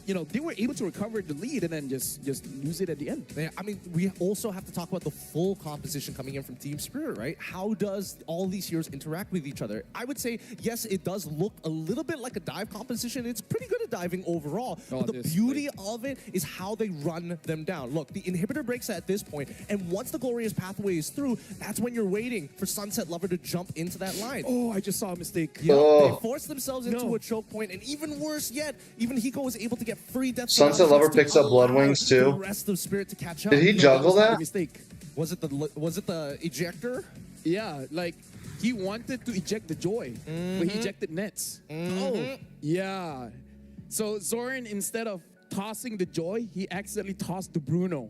you know, they were able to recover the lead and then just lose it at the end. Yeah, I mean, we also have to talk about the full composition coming in from Team Spirit, right? How does all these heroes interact with each other? I would say, yes, it does look a little bit like a dive composition. It's pretty good at diving overall. But the beauty of it is how they run them down. Look, the inhibitor breaks at this point, and once the Glorious Pathway is through, that's when you're waiting for Sunset Lover to jump into that line. Oh, I just saw a mistake. Yeah, they forced themselves into a choke point, and even worse yet, even Hiko was able to get free death. Sunset Lover picks up blood wings too. The rest of Spirit to catch up. Did he juggle that? Mistake. Was it the ejector? Yeah, like he wanted to eject the Joy, but he ejected Nets. Oh, yeah. So Zoran, instead of tossing the Joy, he accidentally tossed the Bruno.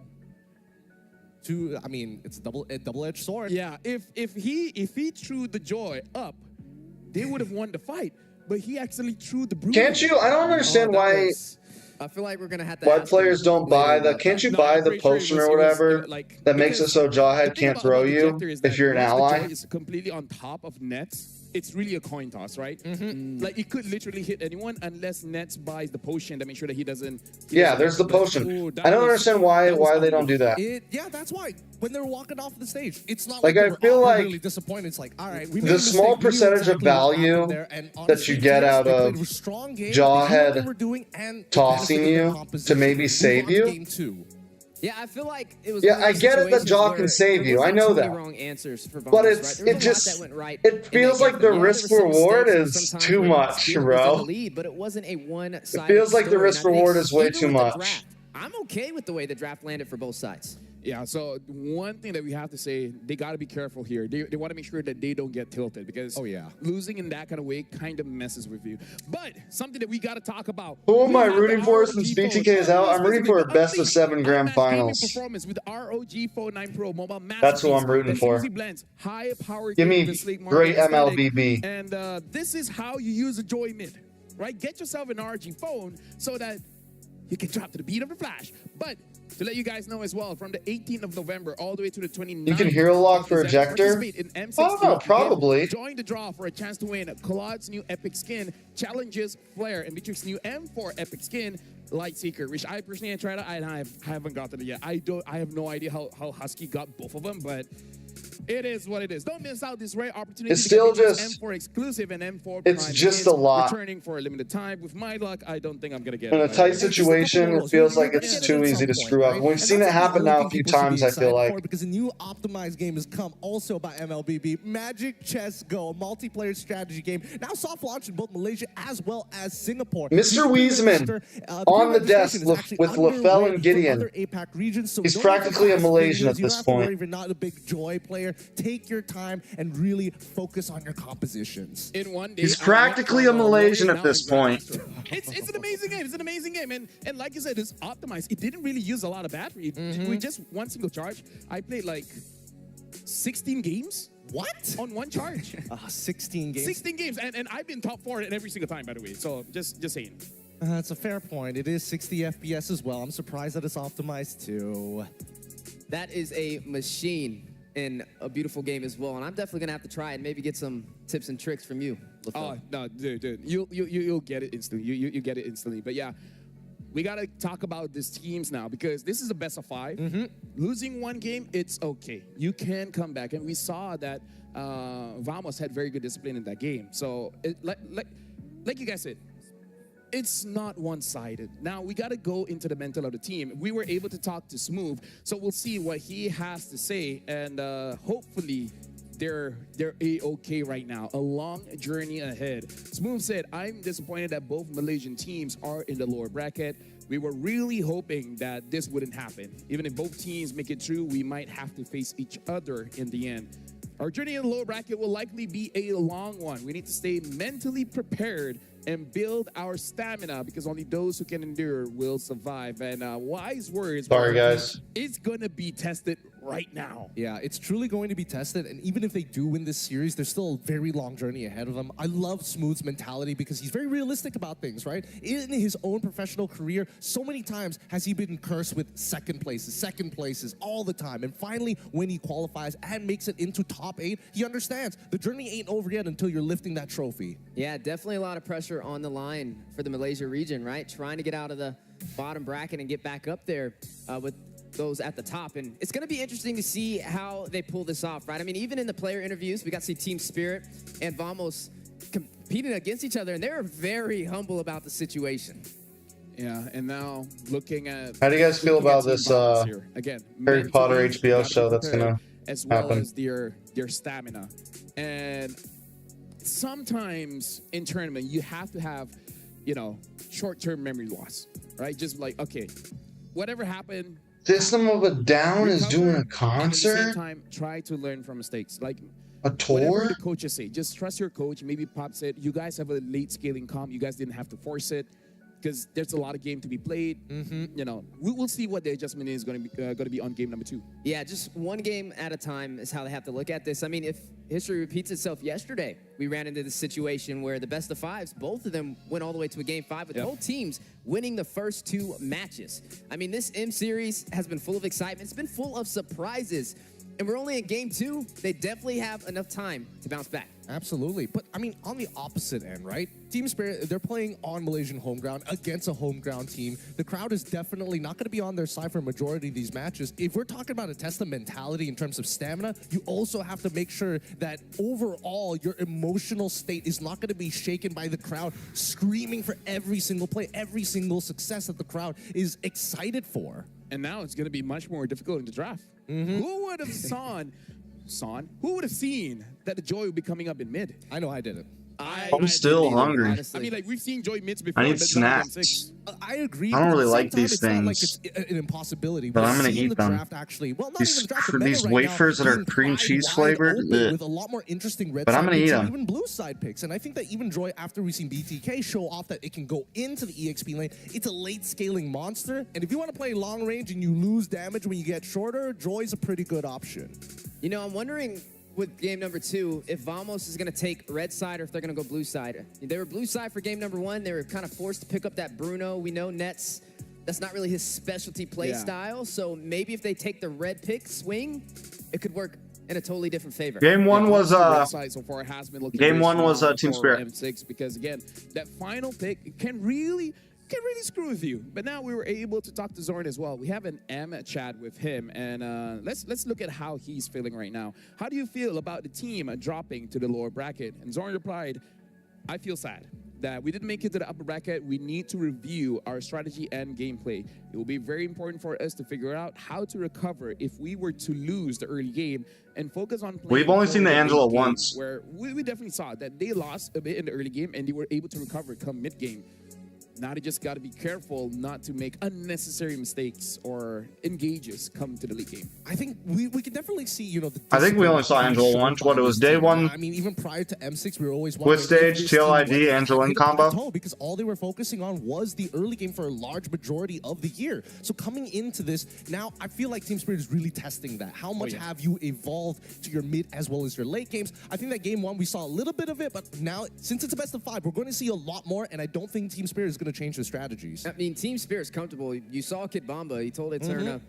I mean, it's a double-edged sword. Yeah, if he threw the Joy up, they would have won the fight. But he actually threw the Bruno. Can't you? I don't understand why. I feel like we're gonna have to. Why players don't buy the? Can't you buy the potion or whatever that makes it so Jawhead can't throw you if you're an ally? It's completely on top of Nets. it's really a coin toss, right? Like it could literally hit anyone unless Nets buys the potion to make sure that he doesn't. Yeah, there's the potion. I don't understand why they don't do that. Yeah, that's why. When they're walking off the stage, it's not like like I feel like really disappointed. It's like, all right, we the small percentage of value that you get out of Jawhead tossing you to maybe save you. Yeah, I feel like it was. Yeah, I get it that Jaw can save you. I know that. Wrong answers for but it feels like the risk reward is too much, bro. But it wasn't a one-sided. It feels like the risk reward is way too much. I'm okay with the way the draft landed for both sides. Yeah, so one thing that we have to say, they got to be careful here. They want to make sure that they don't get tilted because losing in that kind of way kind of messes with you. But something that we got to talk about. Who am I rooting for since BTK is out? I'm rooting for a best-of-7 grand finals. Performance with ROG Phone 9 Pro mobile. That's who I'm rooting for. High power. Give me great MLBB. And this is how you use a Joy Mid, right? Get yourself an ROG phone so that you can drop to the beat of the flash. But to let you guys know as well, from the 18th of November all the way to the 29th. You can hero lock for ejector? Oh, probably. Join the draw for a chance to win Claude's new epic skin, Challenges Flare, and Beatrix's new M4 epic skin, Lightseeker, which I personally tried out. I haven't gotten it yet. I have no idea how Husky got both of them, but it is what it is. Don't miss out this rare opportunity. It's still just M4 exclusive and M4 it's Prime just a lot. Returning for a limited time. With my luck, I don't think I'm gonna get in it. a tight situation. It feels like it's too easy to screw up. We've seen it happen now a few times. I feel like because a new optimized game has come also by MLBB, Magic Chess Go, a multiplayer strategy game now soft launched in both Malaysia as well as Singapore. Mr. Wiesman on the desk with LaFell and Gideon. He's practically a Malaysian at this point. If you're not a big Joy player, take your time and really focus on your compositions. In one day, he's practically a Malaysian at this point. It's an amazing game. It's an amazing game, and like you said, it's optimized. It didn't really use a lot of battery. With just one single charge, I played like 16 games. What? On one charge. 16 games. 16 games, and I've been top 4 in every single time, by the way. So just saying. That's a fair point. It is 60 FPS as well. I'm surprised that it's optimized too. That is a machine in a beautiful game as well, and I'm definitely gonna have to try and maybe get some tips and tricks from you. Oh no, dude, you'll get it instantly. You get it instantly. But yeah, we gotta talk about these teams now because this is a best of 5. Losing one game, it's okay. You can come back, and we saw that Vamos had very good discipline in that game. So like you guys said, it's not one-sided. Now, we got to go into the mental of the team. We were able to talk to Smooth, so we'll see what he has to say, and hopefully they're A-okay right now. A long journey ahead. Smooth said, I'm disappointed that both Malaysian teams are in the lower bracket. We were really hoping that this wouldn't happen. Even if both teams make it through, we might have to face each other in the end. Our journey in the lower bracket will likely be a long one. We need to stay mentally prepared and build our stamina because only those who can endure will survive. And wise words. Sorry, guys. It's going to be tested right now. Yeah, it's truly going to be tested. And even if they do win this series, there's still a very long journey ahead of them. I love Smooth's mentality because he's very realistic about things, right? In his own professional career, so many times has he been cursed with second places all the time. And finally, when he qualifies and makes it into top 8, he understands the journey ain't over yet until you're lifting that trophy. Yeah, definitely a lot of pressure on the line for the Malaysia region, right? Trying to get out of the bottom bracket and get back up there with those at the top. And it's going to be interesting to see how they pull this off, right? I mean, even in the player interviews, we got to see Team Spirit and Vamos competing against each other, and they were very humble about the situation. Yeah, and now looking at... How do you guys feel about this again, Harry Potter HBO show that's going to as well happen? As their stamina. And sometimes in tournament, you have to have, short-term memory loss, right? Just like, okay, whatever happened... System of a Down is doing a concert? At the same time, try to learn from mistakes. Like a tour? Whatever the coaches say, just trust your coach. Maybe Pop said, you guys have a late scaling comp. You guys didn't have to force it because there's a lot of game to be played. We'll see what the adjustment is going to be on game number 2. Yeah, just one game at a time is how they have to look at this. I mean, if history repeats itself, yesterday we ran into this situation where the best of 5s, both of them went all the way to a game 5 with both teams winning the first 2 matches. I mean, this M series has been full of excitement. It's been full of surprises. and we're only in game 2, they definitely have enough time to bounce back. Absolutely. But, I mean, on the opposite end, right? Team Spirit, they're playing on Malaysian home ground against a home ground team. The crowd is definitely not going to be on their side for a majority of these matches. If we're talking about a test of mentality in terms of stamina, you also have to make sure that overall your emotional state is not going to be shaken by the crowd screaming for every single play, every single success that the crowd is excited for. And now it's going to be much more difficult in the draft. Who would have who would have seen that the Joy would be coming up in mid? I know I didn't. I'm still hungry. I mean, like, we've seen Joy mids before. I need but not snacks. I agree. I don't really like time, these it's not like things. it's an impossibility. But I'm gonna eat the them. Draft actually, well, not These even the draft, the meta these right wafers now that are being cream wide, cheese wide flavored, open ugh. with a lot more interesting red But I'm side gonna picks eat and them. even blue side picks. And I think that even Joy, after we've seen BTK show off that it can go into the EXP lane, it's a late scaling monster. And if you want to play long range and you lose damage when you get shorter, Joy's a pretty good option. You know, I'm wondering with game number 2, if Vamos is going to take red side or if they're going to go blue side. They were blue side for game number 1. They were kind of forced to pick up that Bruno. We know Nets, that's not really his specialty play style. So maybe if they take the red pick swing, it could work in a totally different favor. Game one was so far has been looking Game very one was strong Team for Spirit. M6 because again, that final pick can really screw with you. But now we were able to talk to Zorn as well. We have an M chat with him, and let's look at how he's feeling right now. How do you feel about the team dropping to the lower bracket? And Zorn replied, I feel sad that we didn't make it to the upper bracket. We need to review our strategy and gameplay. It will be very important for us to figure out how to recover if we were to lose the early game and focus on playing. We've only seen the Angela late game, once. where we definitely saw that they lost a bit in the early game and they were able to recover come mid game. Now they just got to be careful not to make unnecessary mistakes or engages come to the late game. I think we can definitely see, you know, I think we only saw Angela once. What, it was day one? I mean, even prior to M6, we were always With stage, TLID, Angela combo. Because all they were focusing on was the early game for a large majority of the year. So coming into this, now I feel like Team Spirit is really testing that. How much have you evolved to your mid as well as your late games? I think that game 1, we saw a little bit of it, but now, since it's a best of 5, we're going to see a lot more, and I don't think Team Spirit is going to change the strategies. I mean, Team Spirit's comfortable. You saw Kid Bamba. He told Eterna,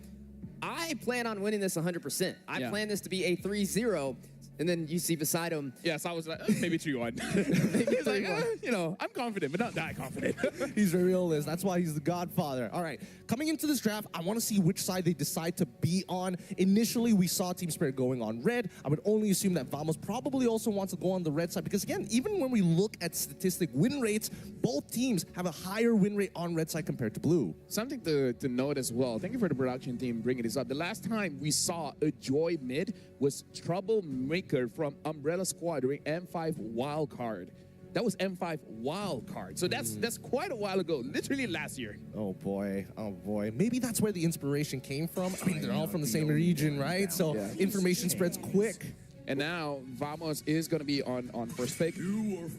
I plan on winning this 100%. I plan this to be a 3-0. And then you see beside him. Yes, I was like, maybe 3-1. He's like, you know, I'm confident, but not that confident. He's a realist. That's why he's the godfather. All right, coming into this draft, I want to see which side they decide to be on. Initially, we saw Team Spirit going on red. I would only assume that Vamos probably also wants to go on the red side because, again, even when we look at statistic win rates, both teams have a higher win rate on red side compared to blue. Something to note as well. Thank you for the production team bringing this up. The last time we saw a Joy mid was Troublemaker from Umbrella Squad during M5 Wildcard. That was M5 Wildcard. So that's quite a while ago, literally last year. Oh boy, oh boy. Maybe that's where the inspiration came from. I mean, they're all from the same region, right? So information spreads quick. And now Vamos is going to be on first pick.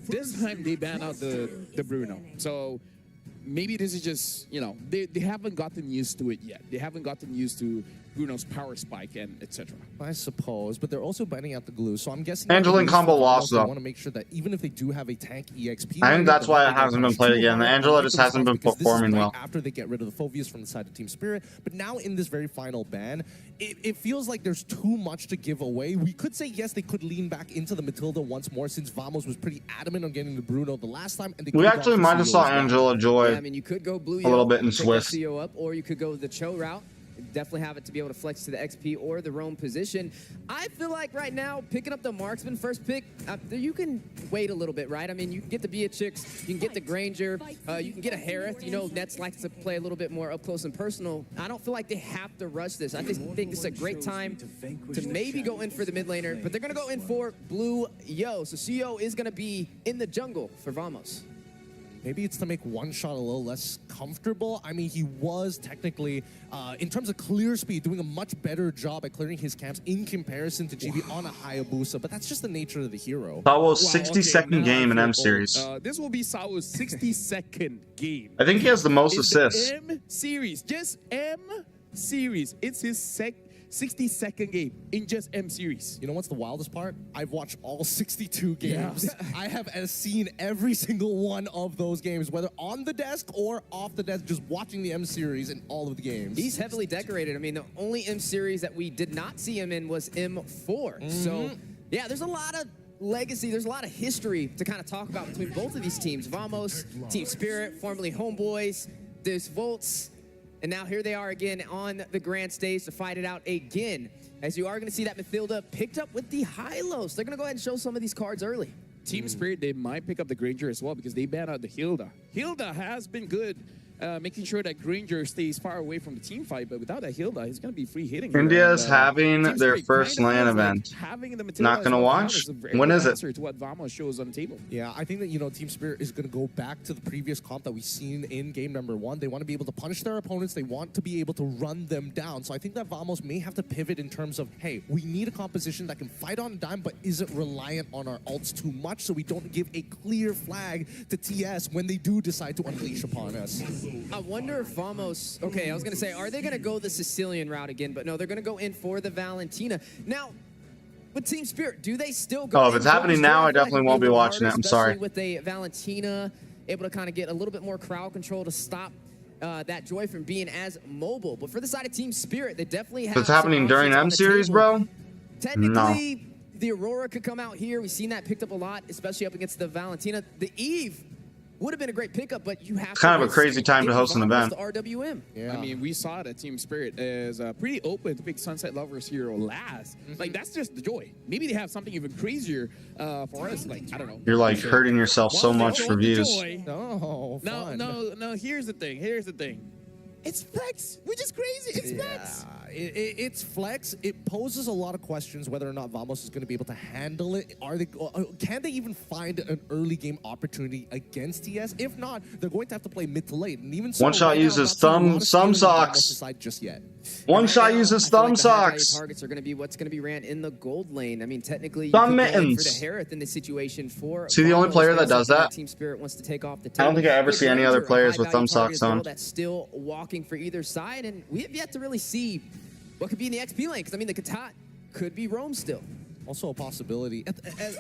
This time they ban out the Bruno. So maybe this is just, you know, they haven't gotten used to it yet. They haven't gotten used to Bruno's power spike and etc. I suppose, but they're also banning out the glue, so I'm guessing Angeline combo lost though. I want to make sure that even if they do have a tank EXP, I think that's why it hasn't been played again. The Angela just hasn't been performing well. After they get rid of the Phobias from the side of Team Spirit, but now in this very final ban, it feels like there's too much to give away. We could say yes, they could lean back into the Matilda once more since Vamos was pretty adamant on getting the Bruno the last time. And we actually might have saw Angela Joy I mean, you could go blue a little bit in Swiss. CO up, or you could go the Cho route. Definitely have it to be able to flex to the XP or the roam position. I feel like right now, picking up the marksman first pick, you can wait a little bit, right? I mean, you can get the Beatrix, you can get the Granger, you can get a Harith. You know, Nets likes to play a little bit more up close and personal. I don't feel like they have to rush this. I just think this is a great time to maybe go in for the mid laner, but they're going to go in for Blue Yo. So CO is going to be in the jungle for Vamos. Maybe it's to make one shot a little less comfortable. I mean, he was technically, in terms of clear speed, doing a much better job at clearing his camps in comparison to GB on a Hayabusa, but that's just the nature of the hero. Sawo's 62nd game in M Series. This will be Sawo's 62nd game. I think he has the most assists. M Series, just M Series. It's his 62nd game in just M series. You know what's the wildest part? I've watched all 62 games. I have seen every single one of those games, whether on the desk or off the desk, just watching the M series in all of the games. He's heavily decorated. I mean, the only M series that we did not see him in was M4. So, yeah, there's a lot of legacy, there's a lot of history to kind of talk about between both of these teams. Vamos, Team Spirit, formerly Homeboys, there's Volts, and now here they are again on the grand stage to fight it out again. As you are going to see that Mathilda picked up with the Hylos. They're going to go ahead and show some of these cards early. Team Spirit, they might pick up the Granger as well because they banned out the Hilda. Hilda has been good, making sure that Granger stays far away from the team fight, but without that Hilda, he's going to be free hitting. India's having their first LAN event. Not going to watch? When is it? To what Vamos shows on the table. Yeah, I think that, you know, Team Spirit is going to go back to the previous comp that we've seen in game number 1. They want to be able to punish their opponents. They want to be able to run them down. So I think that Vamos may have to pivot in terms of, hey, we need a composition that can fight on a dime but isn't reliant on our ults too much, so we don't give a clear flag to TS when they do decide to unleash upon us. I wonder if Vamos, okay, I was going to say, are they going to go the Sicilian route again? But no, they're going to go in for the Valentina. Now, with Team Spirit, do they still go? Oh, if it's happening now, I definitely won't be watching it. I'm sorry. With a Valentina, able to kind of get a little bit more crowd control to stop that Joy from being as mobile. But for the side of Team Spirit, they definitely have. If it's happening during M series, bro? Technically, the Aurora could come out here. We've seen that picked up a lot, especially up against the Valentina. The Eve would have been a great pickup, but you have it's kind of a crazy time to host an event. The RWM. Yeah. I mean, we saw that Team Spirit is pretty open to pick Sunset Lovers hero last. Like, that's just the Joy. Maybe they have something even crazier for us. Like, I don't know. You're like hurting yourself so much for views. Oh, no. Here's the thing. It's Flex, which is crazy. It's Flex. It's Flex. It poses a lot of questions whether or not Vamos is going to be able to handle it. Can they even find an early game opportunity against TS? If not, they're going to have to play mid to late. And even so, One shot uses thumb socks. Just yet. One shot uses thumb socks. Targets are going to be what's going to be ran in the gold lane. I mean, technically, you thumb could go mittens. for the Harith in this situation. For See, the only player that does that? Team Spirit wants to take off the I don't think I ever see any other players with thumb socks on. That's still walking for either side, and we have yet to really see what could be in the XP lane, because I mean the Katat could be roam still. Also a possibility.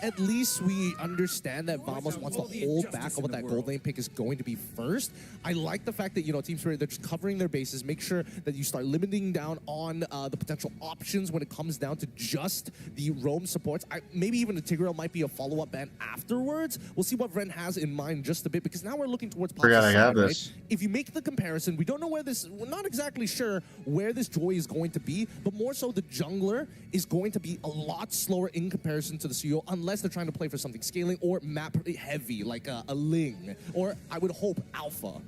At least we understand that Vamos wants to hold back on what that gold lane pick is going to be first. I like the fact that, you know, Team Spirit, they're just covering their bases, make sure that you start limiting down on the potential options when it comes down to just the roam supports. Maybe even the Tigreal might be a follow-up ban afterwards. We'll see what Vren has in mind just a bit, because now we're looking towards Forgot I have this. Right? If you make the comparison, we don't know where this, we're not exactly sure where this Joy is going to be, but more so the jungler is going to be a lot slower in comparison to the CEO, unless they're trying to play for something scaling or map heavy, like a Ling, or I would hope Alpha.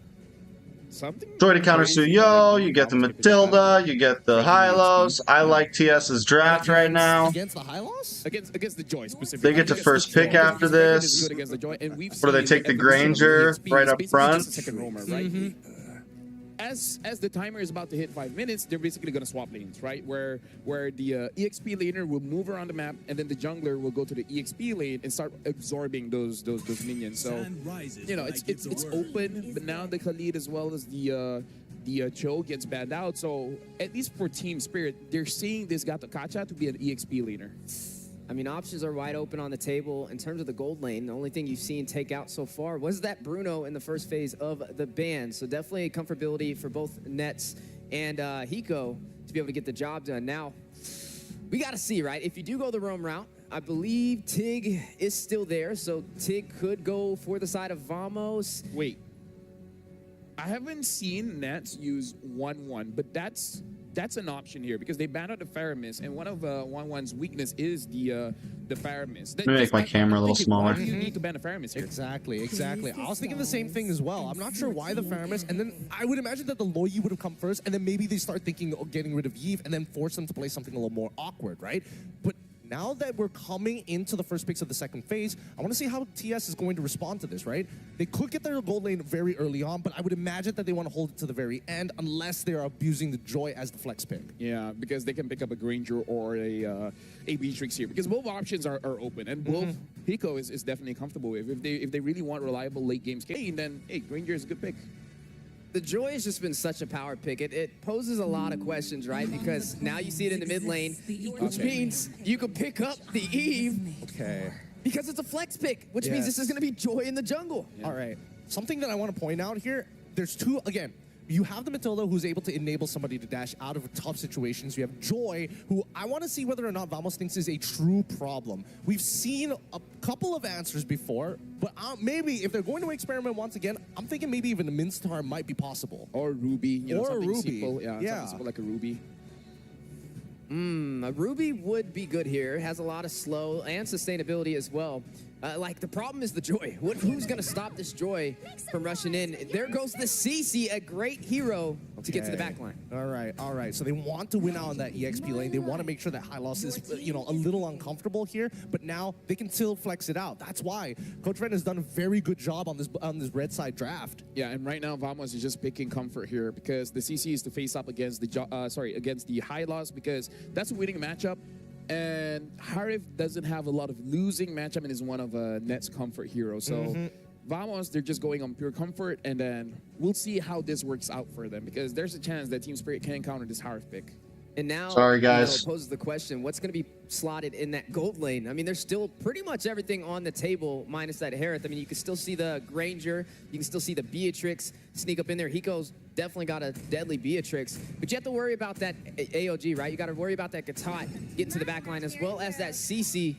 Joy to counter Suyo, you get the Matilda, you get the Hylos. I like TS's draft right now. Against the Hylos? Against the Joy specifically. They get to first pick after this. Or do they take the Granger right up front? As the timer is about to hit 5 minutes, they're basically going to swap lanes, right? Where the EXP laner will move around the map, and then the jungler will go to the EXP lane and start absorbing those minions. So, you know, it's open, but now the Khalid as well as the Cho gets banned out. So at least for Team Spirit, they're seeing this Gato Kacha to be an EXP laner. I mean, options are wide open on the table. In terms of the gold lane, the only thing you've seen take out so far was that Bruno in the first phase of the ban. So definitely comfortability for both Nets and Hiko to be able to get the job done. Now, we got to see, right? If you do go the roam route, I believe Tig is still there. So Tig could go for the side of Vamos. Wait. I haven't seen Nets use 1-1, but that's an option here because they banned out the Faramis, and one of 1-1's weakness is the Faramis. Let me make my camera a little smaller. Why do you need to ban the Faramis here? Exactly. I was thinking the same thing as well. I'm not sure why the Faramis, and then I would imagine that the Loyi would have come first, and then maybe they start thinking of getting rid of Yves, and then force them to play something a little more awkward, right? But now that we're coming into the first picks of the second phase, I want to see how TS is going to respond to this, right? They could get their gold lane very early on, but I would imagine that they want to hold it to the very end unless they are abusing the Joy as the flex pick. Yeah, because they can pick up a Granger or a Beatrix here, because both options are open, and both Hiko is definitely comfortable with. If they really want reliable late game scaling, then hey, Granger is a good pick. The Joy has just been such a power pick. It poses a lot of questions, right? Because now you see it in the mid lane, which means you could pick up the Eve. Okay. Because it's a flex pick, which means this is going to be Joy in the jungle. All right. Something that I want to point out here, there's two, again, you have the Matilda who's able to enable somebody to dash out of tough situations. You have Joy, who I want to see whether or not Vamos thinks is a true problem. We've seen a couple of answers before, but maybe if they're going to experiment once again, I'm thinking maybe even a Minstar might be possible. Or Ruby, you know, or something Ruby. simple. Yeah, something simple like a Ruby. A Ruby would be good here. Has a lot of slow and sustainability as well. Like, the problem is the Joy. Who's going to stop this Joy from rushing in? There goes the CC, a great hero to get to the back line. All right. So they want to win out on that EXP lane. They want to make sure that High Loss is, you know, a little uncomfortable here, but now they can still flex it out. That's why Coach Ren has done a very good job on this red side draft. Yeah, and right now Vamos is just picking comfort here because the CC is to face up against the against the High Loss, because that's a winning matchup. And Harif doesn't have a lot of losing matchup and is one of Net's comfort heroes. So Vamos, they're just going on pure comfort, and then we'll see how this works out for them, because there's a chance that Team Spirit can counter this Harif pick. And now, sorry guys, it poses the question, what's going to be slotted in that gold lane? I mean, there's still pretty much everything on the table minus that Harith. I mean, you can still see the Granger, you can still see the Beatrix sneak up in there. Hiko's definitely got a deadly Beatrix, but you have to worry about that AOG, right? You got to worry about that Katat getting to the back line, as well as that CC.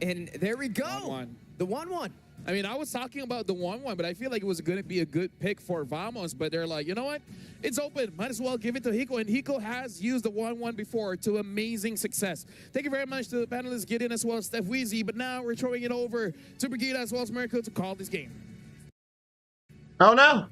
And there we go. 1-1. The 1-1. I mean, I was talking about the 1-1, but I feel like it was going to be a good pick for Vamos, but they're like, you know what? It's open. Might as well give it to Hiko, and Hiko has used the 1-1 before to amazing success. Thank you very much to the panelists, Gideon as well as Steph Weezy, but now we're throwing it over to Brigida as well as Miracle to call this game. Oh no!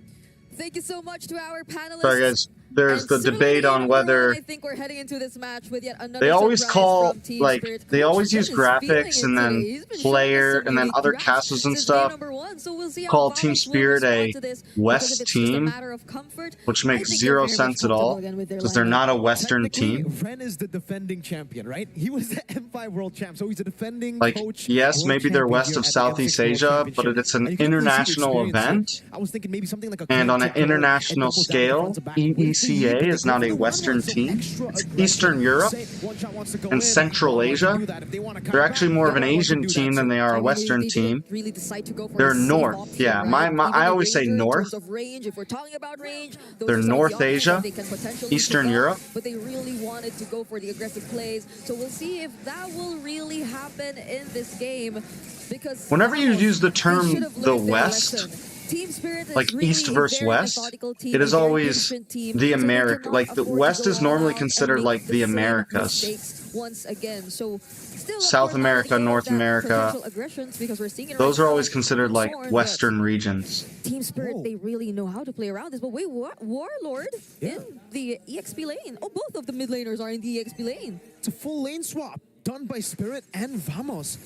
Thank you so much to our panelists. Sorry guys, there's the debate on whether I think we're heading into this match with yet another they always surprise call, from Team like, Spirit. they Coach always use Jen is feeling graphics it and today. then He's been showing us player some and then unique other grabs castles and since day stuff, number 1. So we'll see how call Vamos Team will Spirit respond a to this, West because if it's just a team, matter of comfort, which I makes think zero they're very sense at much all, comfortable again with their because they're lineup. not a Western Technically, team. Ren is the defending champion, right? He was the M5 world champ, so he's a defending Like, coach. yes, world maybe they're champion west here of at the Southeast M6 World Asia, but Championship. it's an And you can definitely see the international experience here. event. I was thinking maybe something like a And on an Clancy Cole international and double down scale, front to back with the EECA but is they go not for a the Western 1-1, so team. extra It's aggressive. Eastern Europe Say one shot wants to go and in, Central one shot Asia. do that. If they want to come They're back, actually more of an the other one Asian can do team that than too. they are I a mean, Western they team. didn't really decide to go for They're a safe north. option, Yeah, right? I Even always the say Ranger, in north. terms of range, if we're talking about range, those They're are some North of the options Asia, that they can potentially Eastern pick up, Europe. but they really wanted to go for the aggressive plays. So we'll see if that will really happen in this game. Because Whenever you use the they term should have the learned their West, lesson. Team Spirit is like really East a versus very West, methodical team, it is a very always patient team, the so they America. cannot Like the afford to West go is all normally out considered and like make the same Americas. mistakes once again. So still South America, North America, because we're seeing it those right are now always considered from like Zorn, Western regions. but Team Spirit, they really know how to play around this. But wait, what? Warlord in the EXP lane? Oh, both of the mid laners are in the EXP lane. It's a full lane swap done by Spirit and Vamos.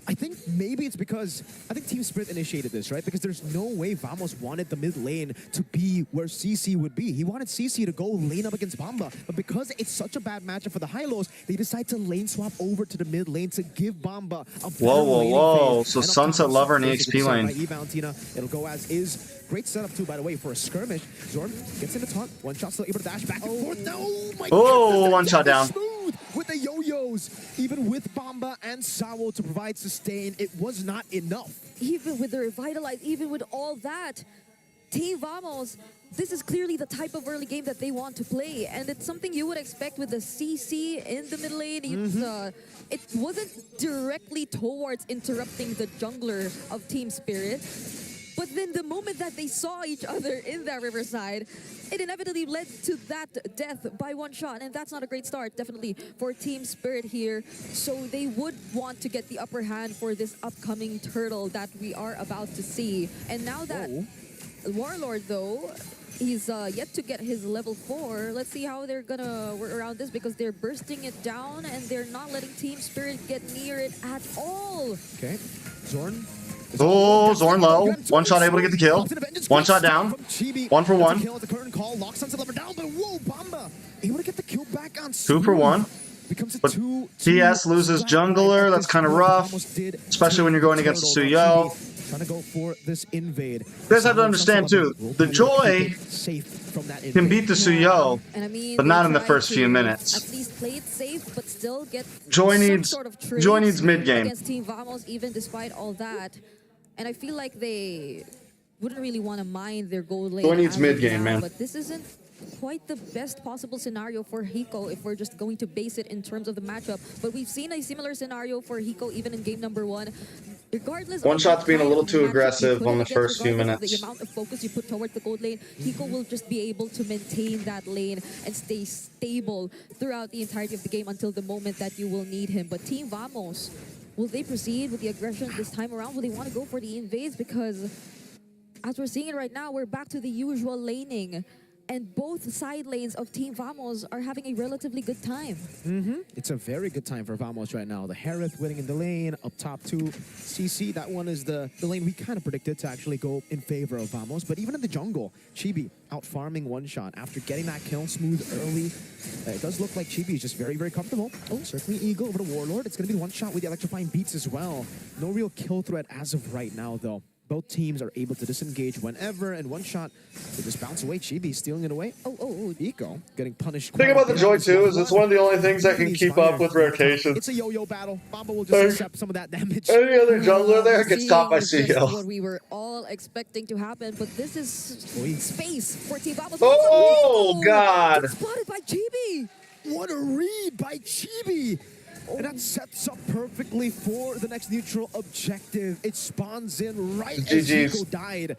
I think maybe it's because I think Team Spirit initiated this, right? Because there's no way Vamos wanted the mid lane to be where CC would be. He wanted CC to go lane up against Bamba, but because it's such a bad matchup for the high-lows, they decide to lane swap over to the mid lane to give Bamba a better Whoa. phase. So And up Sunset top, Lover in the basically XP set lane. by Valentina. It'll go as is. Great setup too, by the way, for a skirmish. Zorn gets in the taunt. One shot still able to dash back and forth. Oh my goodness, One shot down. Smooth with the yo-yos. Even with Bamba and Sawo to provide sustain, it was not enough. Even with the revitalize, even with all that, Team Vamos, this is clearly the type of early game that they want to play, and it's something you would expect with the CC in the mid lane. It wasn't directly towards interrupting the jungler of Team Spirit, but then the moment that they saw each other in that riverside, it inevitably led to that death by one shot, and that's not a great start, definitely, for Team Spirit here. So they would want to get the upper hand for this upcoming turtle that we are about to see. And now that Warlord, though, he's yet to get his level 4. Let's see how they're gonna work around this, because they're bursting it down and they're not letting Team Spirit get near it at all. Okay, Zorn. Oh, Zorn low. One shot able to get the kill. One shot down. 1 for 1. The current call locks Sunset Lover down, but whoa, Bamba able to get the kill back on 2 for 1. Becomes a But TS loses jungler. That's kind of rough, especially when you're going against Suyo. trying to go for this invade. You guys have to understand too, the Joy can beat the Suyo, And I mean, but not in the they're first trying few to minutes. At least play it safe, but still get Joy some needs sort of mid game. against Team Vamos, even despite all that. And I feel like they wouldn't really want to mind their goal lane. Joy needs as mid of game, now, man. But this isn't quite the best possible scenario for Hiko if we're just going to base it in terms of the matchup. But we've seen a similar scenario for Hiko even in game number 1. Regardless One of shot's what being a kind little of too matchup you aggressive put on it the against, first few regardless of minutes. the amount of focus you put towards the gold lane, Hiko will just be able to maintain that lane and stay stable throughout the entirety of the game until the moment that you will need him. But Team Vamos, will they proceed with the aggression this time around? Will they want to go for the invades? Because as we're seeing it right now, we're back to the usual laning. And both side lanes of Team Vamos are having a relatively good time. It's a very good time for Vamos right now. The Harith winning in the lane, up top 2. CC, that one is the lane we kind of predicted to actually go in favor of Vamos. But even in the jungle, Chibi out farming one shot after getting that kill smooth early. It does look like Chibi is just very, very comfortable. Oh, certainly Eagle over to Warlord. It's going to be the one shot with the electrifying beats as well. No real kill threat as of right now, though. Both teams are able to disengage whenever, and one shot, they just bounce away. Chibi stealing it away. Oh, Eco getting punished. The thing about the Joy too is it's one of the only things that can keep up with rotations. It's a yo-yo battle. Bomba will just accept some of that damage. Any other jungler there gets topped by Seeing CEO. what we were all expecting to happen, but this is space for Team Vamos. Oh, God. Spotted by Chibi. What a read by Chibi! And that sets up perfectly for the next neutral objective. It spawns in right as GG's. Chico died.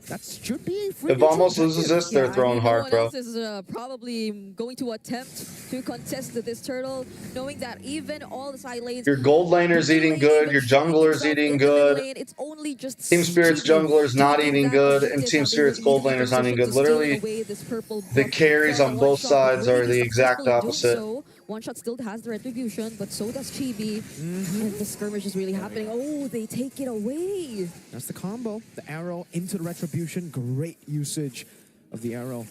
That should be free. If Vamos loses this, they're throwing hard, no bro. one else is probably going to attempt to contest this turtle, knowing that even all the side lanes. Your gold laner's eating good, your jungler's eating good. It's only just Team Spirit's jungler's not eating good, and Team Spirit's gold laner's not eating good. Literally, the carries on both sides are the exact opposite. One shot still has the retribution, but so does Chibi. And the skirmish is really happening. Oh, they take it away. That's the combo. The arrow into the retribution. Great usage of the arrow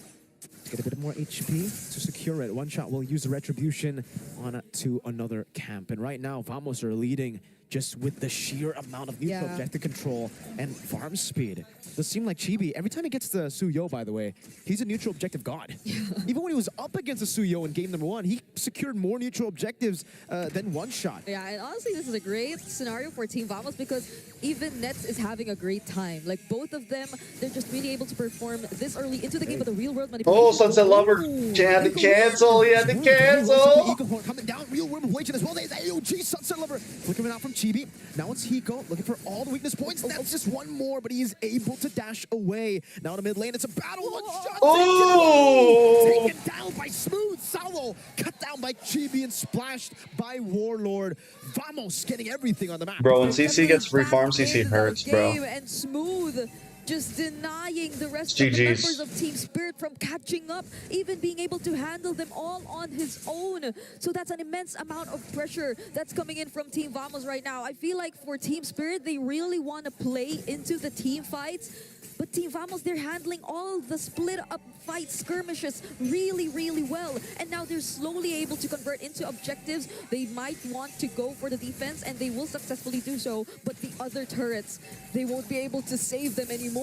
to get a bit more HP to secure it. One shot will use the retribution on to another camp. And right now, Vamos are leading just with the sheer amount of neutral objective control and farm speed. Does seem like Chibi, every time he gets the Suyo, by the way, he's a neutral objective god. Even when he was up against the Suyo in game number 1, he secured more neutral objectives than one shot. Yeah, and honestly, this is a great scenario for Team Vamos because even Nets is having a great time. Like, both of them, they're just really able to perform this early into the game, but the real world manipulation. Oh, Sunset Lover, he had to cancel, he had to cancel. Coming down, real world manipulation as well. There's AOG, Sunset Lover, flickering out from Chibi. Now it's Hiko looking for all the weakness points. That's just one more, but he is able to dash away. Now in the mid lane, it's a battle. One shot. Oh! Taken down by Smooth. Solo cut down by Chibi and splashed by Warlord. Vamos getting everything on the map. Bro, when CC gets free farm, CC hurts, bro. And Smooth just denying the rest GG's. of the members of Team Spirit from catching up, even being able to handle them all on his own. So that's an immense amount of pressure that's coming in from Team Vamos right now. I feel like for Team Spirit, they really want to play into the team fights. But Team Vamos, they're handling all the split-up fight skirmishes really, really well. And now they're slowly able to convert into objectives. They might want to go for the defense, and they will successfully do so. But the other turrets, they won't be able to save them anymore.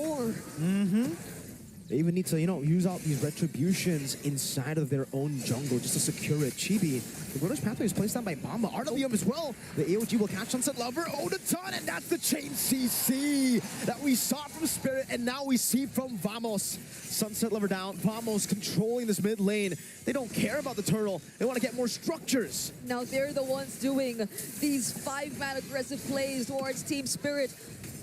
They even need to, use out these retributions inside of their own jungle just to secure it. Chibi, the British pathway is placed down by Bomba. RWM as well. The AOG will catch Sunset Lover. Oh, the ton, and that's the chain CC that we saw from Spirit, and now we see from Vamos. Sunset Lover down. Vamos controlling this mid lane. They don't care about the turtle. They want to get more structures. Now they're the ones doing these 5-man aggressive plays towards Team Spirit.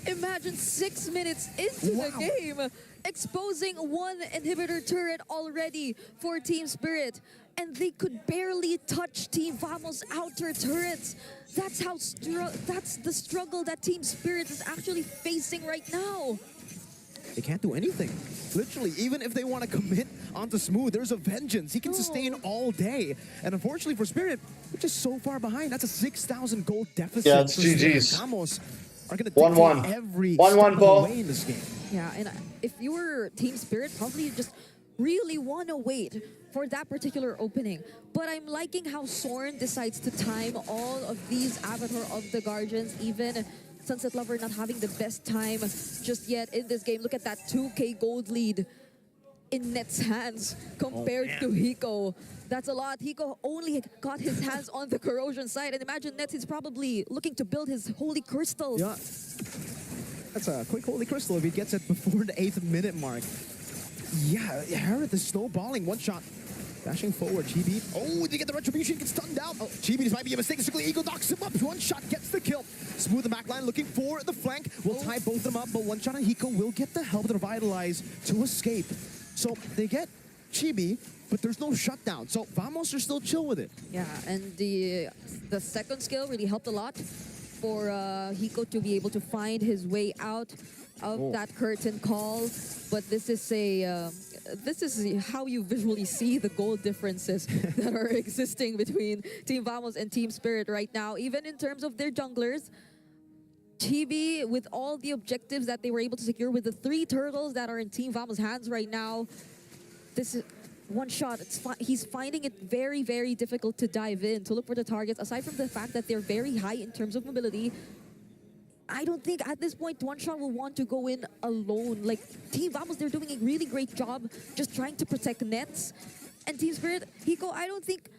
Imagine 6 minutes into the game, exposing one inhibitor turret already for Team Spirit, and they could barely touch Team Vamos' outer turrets. That's how that's the struggle that Team Spirit is actually facing right now. They can't do anything. Literally, even if they want to commit onto Smooth, there's a vengeance. He can sustain all day. And unfortunately for Spirit, we're just so far behind. That's a 6,000 gold deficit. Yeah, it's GG's. Vamos are going to 1-1. every 1-1, Paul. in this game. Yeah, and if you were Team Spirit, probably just really want to wait for that particular opening. But I'm liking how Sorn decides to time all of these Avatar of the Guardians, even Sunset Lover not having the best time just yet in this game. Look at that 2K gold lead in Net's hands compared to Hiko. That's a lot. Hiko only got his hands on the corrosion side, and imagine Net is probably looking to build his holy crystal. Yeah. That's a quick holy crystal if he gets it before the 8th minute mark. Yeah, Hereth is snowballing. One shot. Dashing forward, Chibi. Oh, they get the retribution, gets stunned down. Oh, Chibi, this might be a mistake. Strictly Eagle knocks him up. One shot gets the kill. Smooth the back line, looking for the flank. Will tie both of them up, but one shot on Hiko will get the help to revitalize to escape. So they get Chibi, but there's no shutdown. So Vamos are still chill with it. Yeah, and the second skill really helped a lot for Hiko to be able to find his way out of that curtain call. But this is a this is how you visually see the goal differences that are existing between Team Vamos and Team Spirit right now, even in terms of their junglers. Chibi, with all the objectives that they were able to secure with the 3 turtles that are in Team Vamos' hands right now, this is one shot. He's finding it very, very difficult to dive in, to look for the targets. Aside from the fact that they're very high in terms of mobility, I don't think at this point One Shot will want to go in alone. Like, Team Vamos, they're doing a really great job just trying to protect nets. And Team Spirit, Hiko, I don't think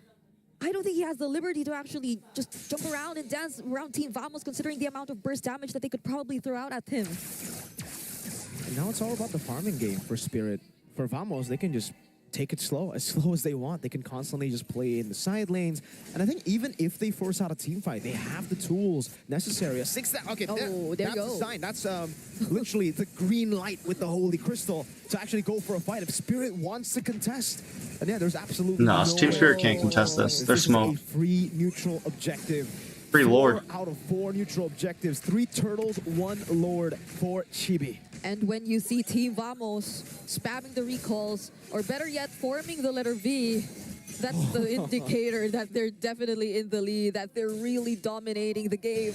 he has the liberty to actually just jump around and dance around Team Vamos, considering the amount of burst damage that they could probably throw out at him. And now it's all about the farming game for Spirit. For Vamos, they can just take it slow as they want. They can constantly just play in the side lanes. And I think even if they force out a team fight, they have the tools necessary. A 6 that, okay, there you that's go. a sign. That's literally the green light with the Holy Crystal to actually go for a fight if Spirit wants to contest. And yeah, there's absolutely No, Team Spirit can't contest this. They're smoked. Free neutral objective. Free Lord. 4 out of 4 neutral objectives. 3 turtles, 1 Lord for Chibi. And when you see Team Vamos spamming the recalls, or better yet, forming the letter V, that's the indicator that they're definitely in the lead, that they're really dominating the game.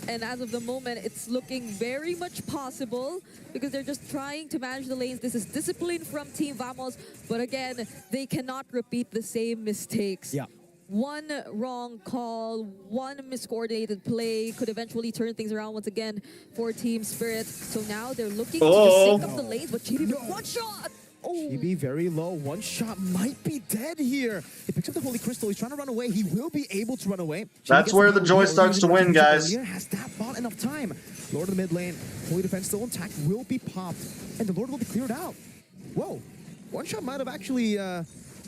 And as of the moment, it's looking very much possible because they're just trying to manage the lanes. This is discipline from Team Vamos, but again, they cannot repeat the same mistakes. Yeah. One wrong call, one miscoordinated play could eventually turn things around once again for Team Spirit. So now they're looking to just sync up the lanes, but Chibi with one shot! Oh. Chibi very low. One shot might be dead here. He picks up the Holy Crystal. He's trying to run away. He will be able to run away. That's where the joy starts to win, guys. Has that bought enough time? Lord of the mid lane. Holy defense still intact. Will be popped. And the Lord will be cleared out. Whoa. One shot might have actually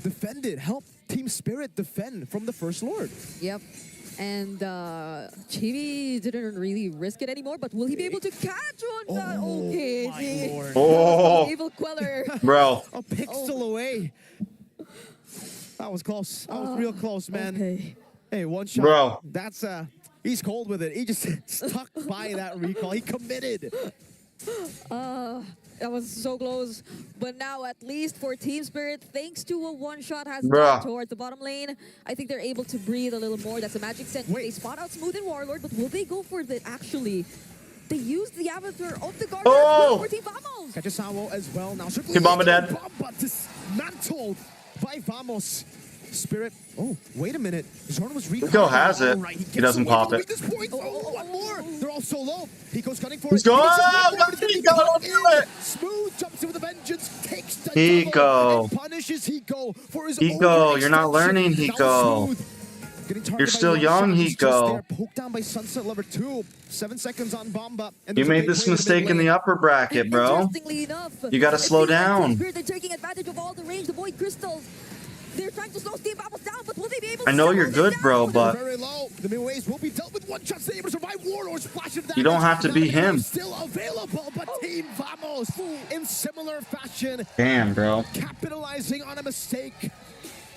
defended, helped Team Spirit defend from the first Lord. Yep. And Chibi didn't really risk it anymore, but will he be able to catch one shot? Okay. My Lord. Oh, Evil Queller. bro. A pixel away. That was close. That was real close, man. Okay. Hey, one shot. Bro. That's he's cold with it. He just stuck by that recall. He committed. That was so close. But now, at least for Team Spirit, thanks to a one-shot has gone towards the bottom lane, I think they're able to breathe a little more. That's a magic scent. They spot out Smooth and Warlord, but will they go for the actually? They used the avatar of the guard for Team Vamos. Catches Sawo as well. Now, Team Bomba dead. Bomba dismantled by Vamos. Spirit. Oh, wait a minute. Zorn was recalled. Rico has it. Right. He doesn't pop it. This point. One more. They're all so low. Pico's gunning for He's it. going. Pico, don't do it. Smooth jumps in with a vengeance. Takes the Hiko. and punishes Hiko for his Hiko, you're not learning, Hiko. You're still young, Hiko. Poked down by Sunset Lover 2. 7 seconds on Bomba. And You made this mistake in the upper bracket, bro. Interestingly enough, You gotta slow down. They're taking advantage of all the range, the void crystals. They're trying to slow Team Vamos down, but will they be able to? I know you're good, bro, but very low. The mid-ways will be dealt with one shot. Stay able to survive. Warlord splash of that. You don't have to be him. Still available, but Team Vamos in similar fashion. Damn, bro. Capitalizing on a mistake,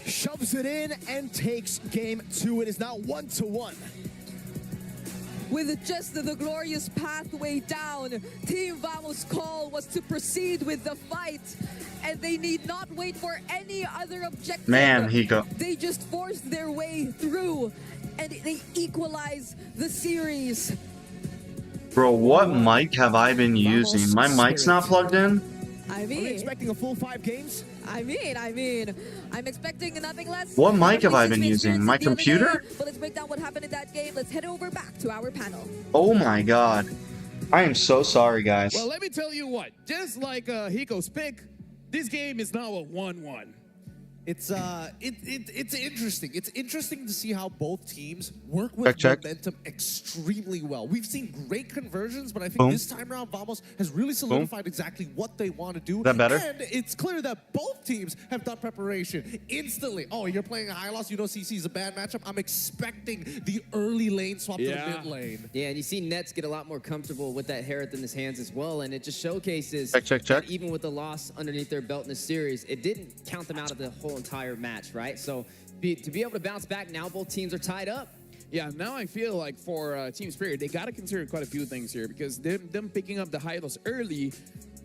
shoves it in and takes game 2. It is now 1-1. With just the glorious pathway down, Team Vamos' call was to proceed with the fight, and they need not wait for any other objective. Man, Hiko. They just forced their way through, and they equalize the series. Bro, what mic have I been using? My mic's not plugged in? I Are we mean, expecting a full 5 games? I mean, I'm expecting nothing less. What mic have I been Every using? experience My the other computer? day. But let's break down what happened in that game. Let's head over back to our panel. Oh my god. I am so sorry, guys. Well, let me tell you what. Just like Hiko's pick, this game is now a 1-1. It's interesting. It's interesting to see how both teams work with Check. momentum extremely well. We've seen great conversions, but I think this time around, Vamos has really solidified exactly what they want to do. Is that better? And it's clear that both teams have done preparation instantly. Oh, you're playing a high loss. You know CC is a bad matchup. I'm expecting the early lane swap to the mid lane. Yeah, and you see Nets get a lot more comfortable with that Hereth in his hands as well, and it just showcases Check. that even with the loss underneath their belt in this series, it didn't count them out of the whole entire match, right? So to be able to bounce back, now both teams are tied up. Yeah, now I feel like for Team Spirit, they got to consider quite a few things here because them picking up the Hylos early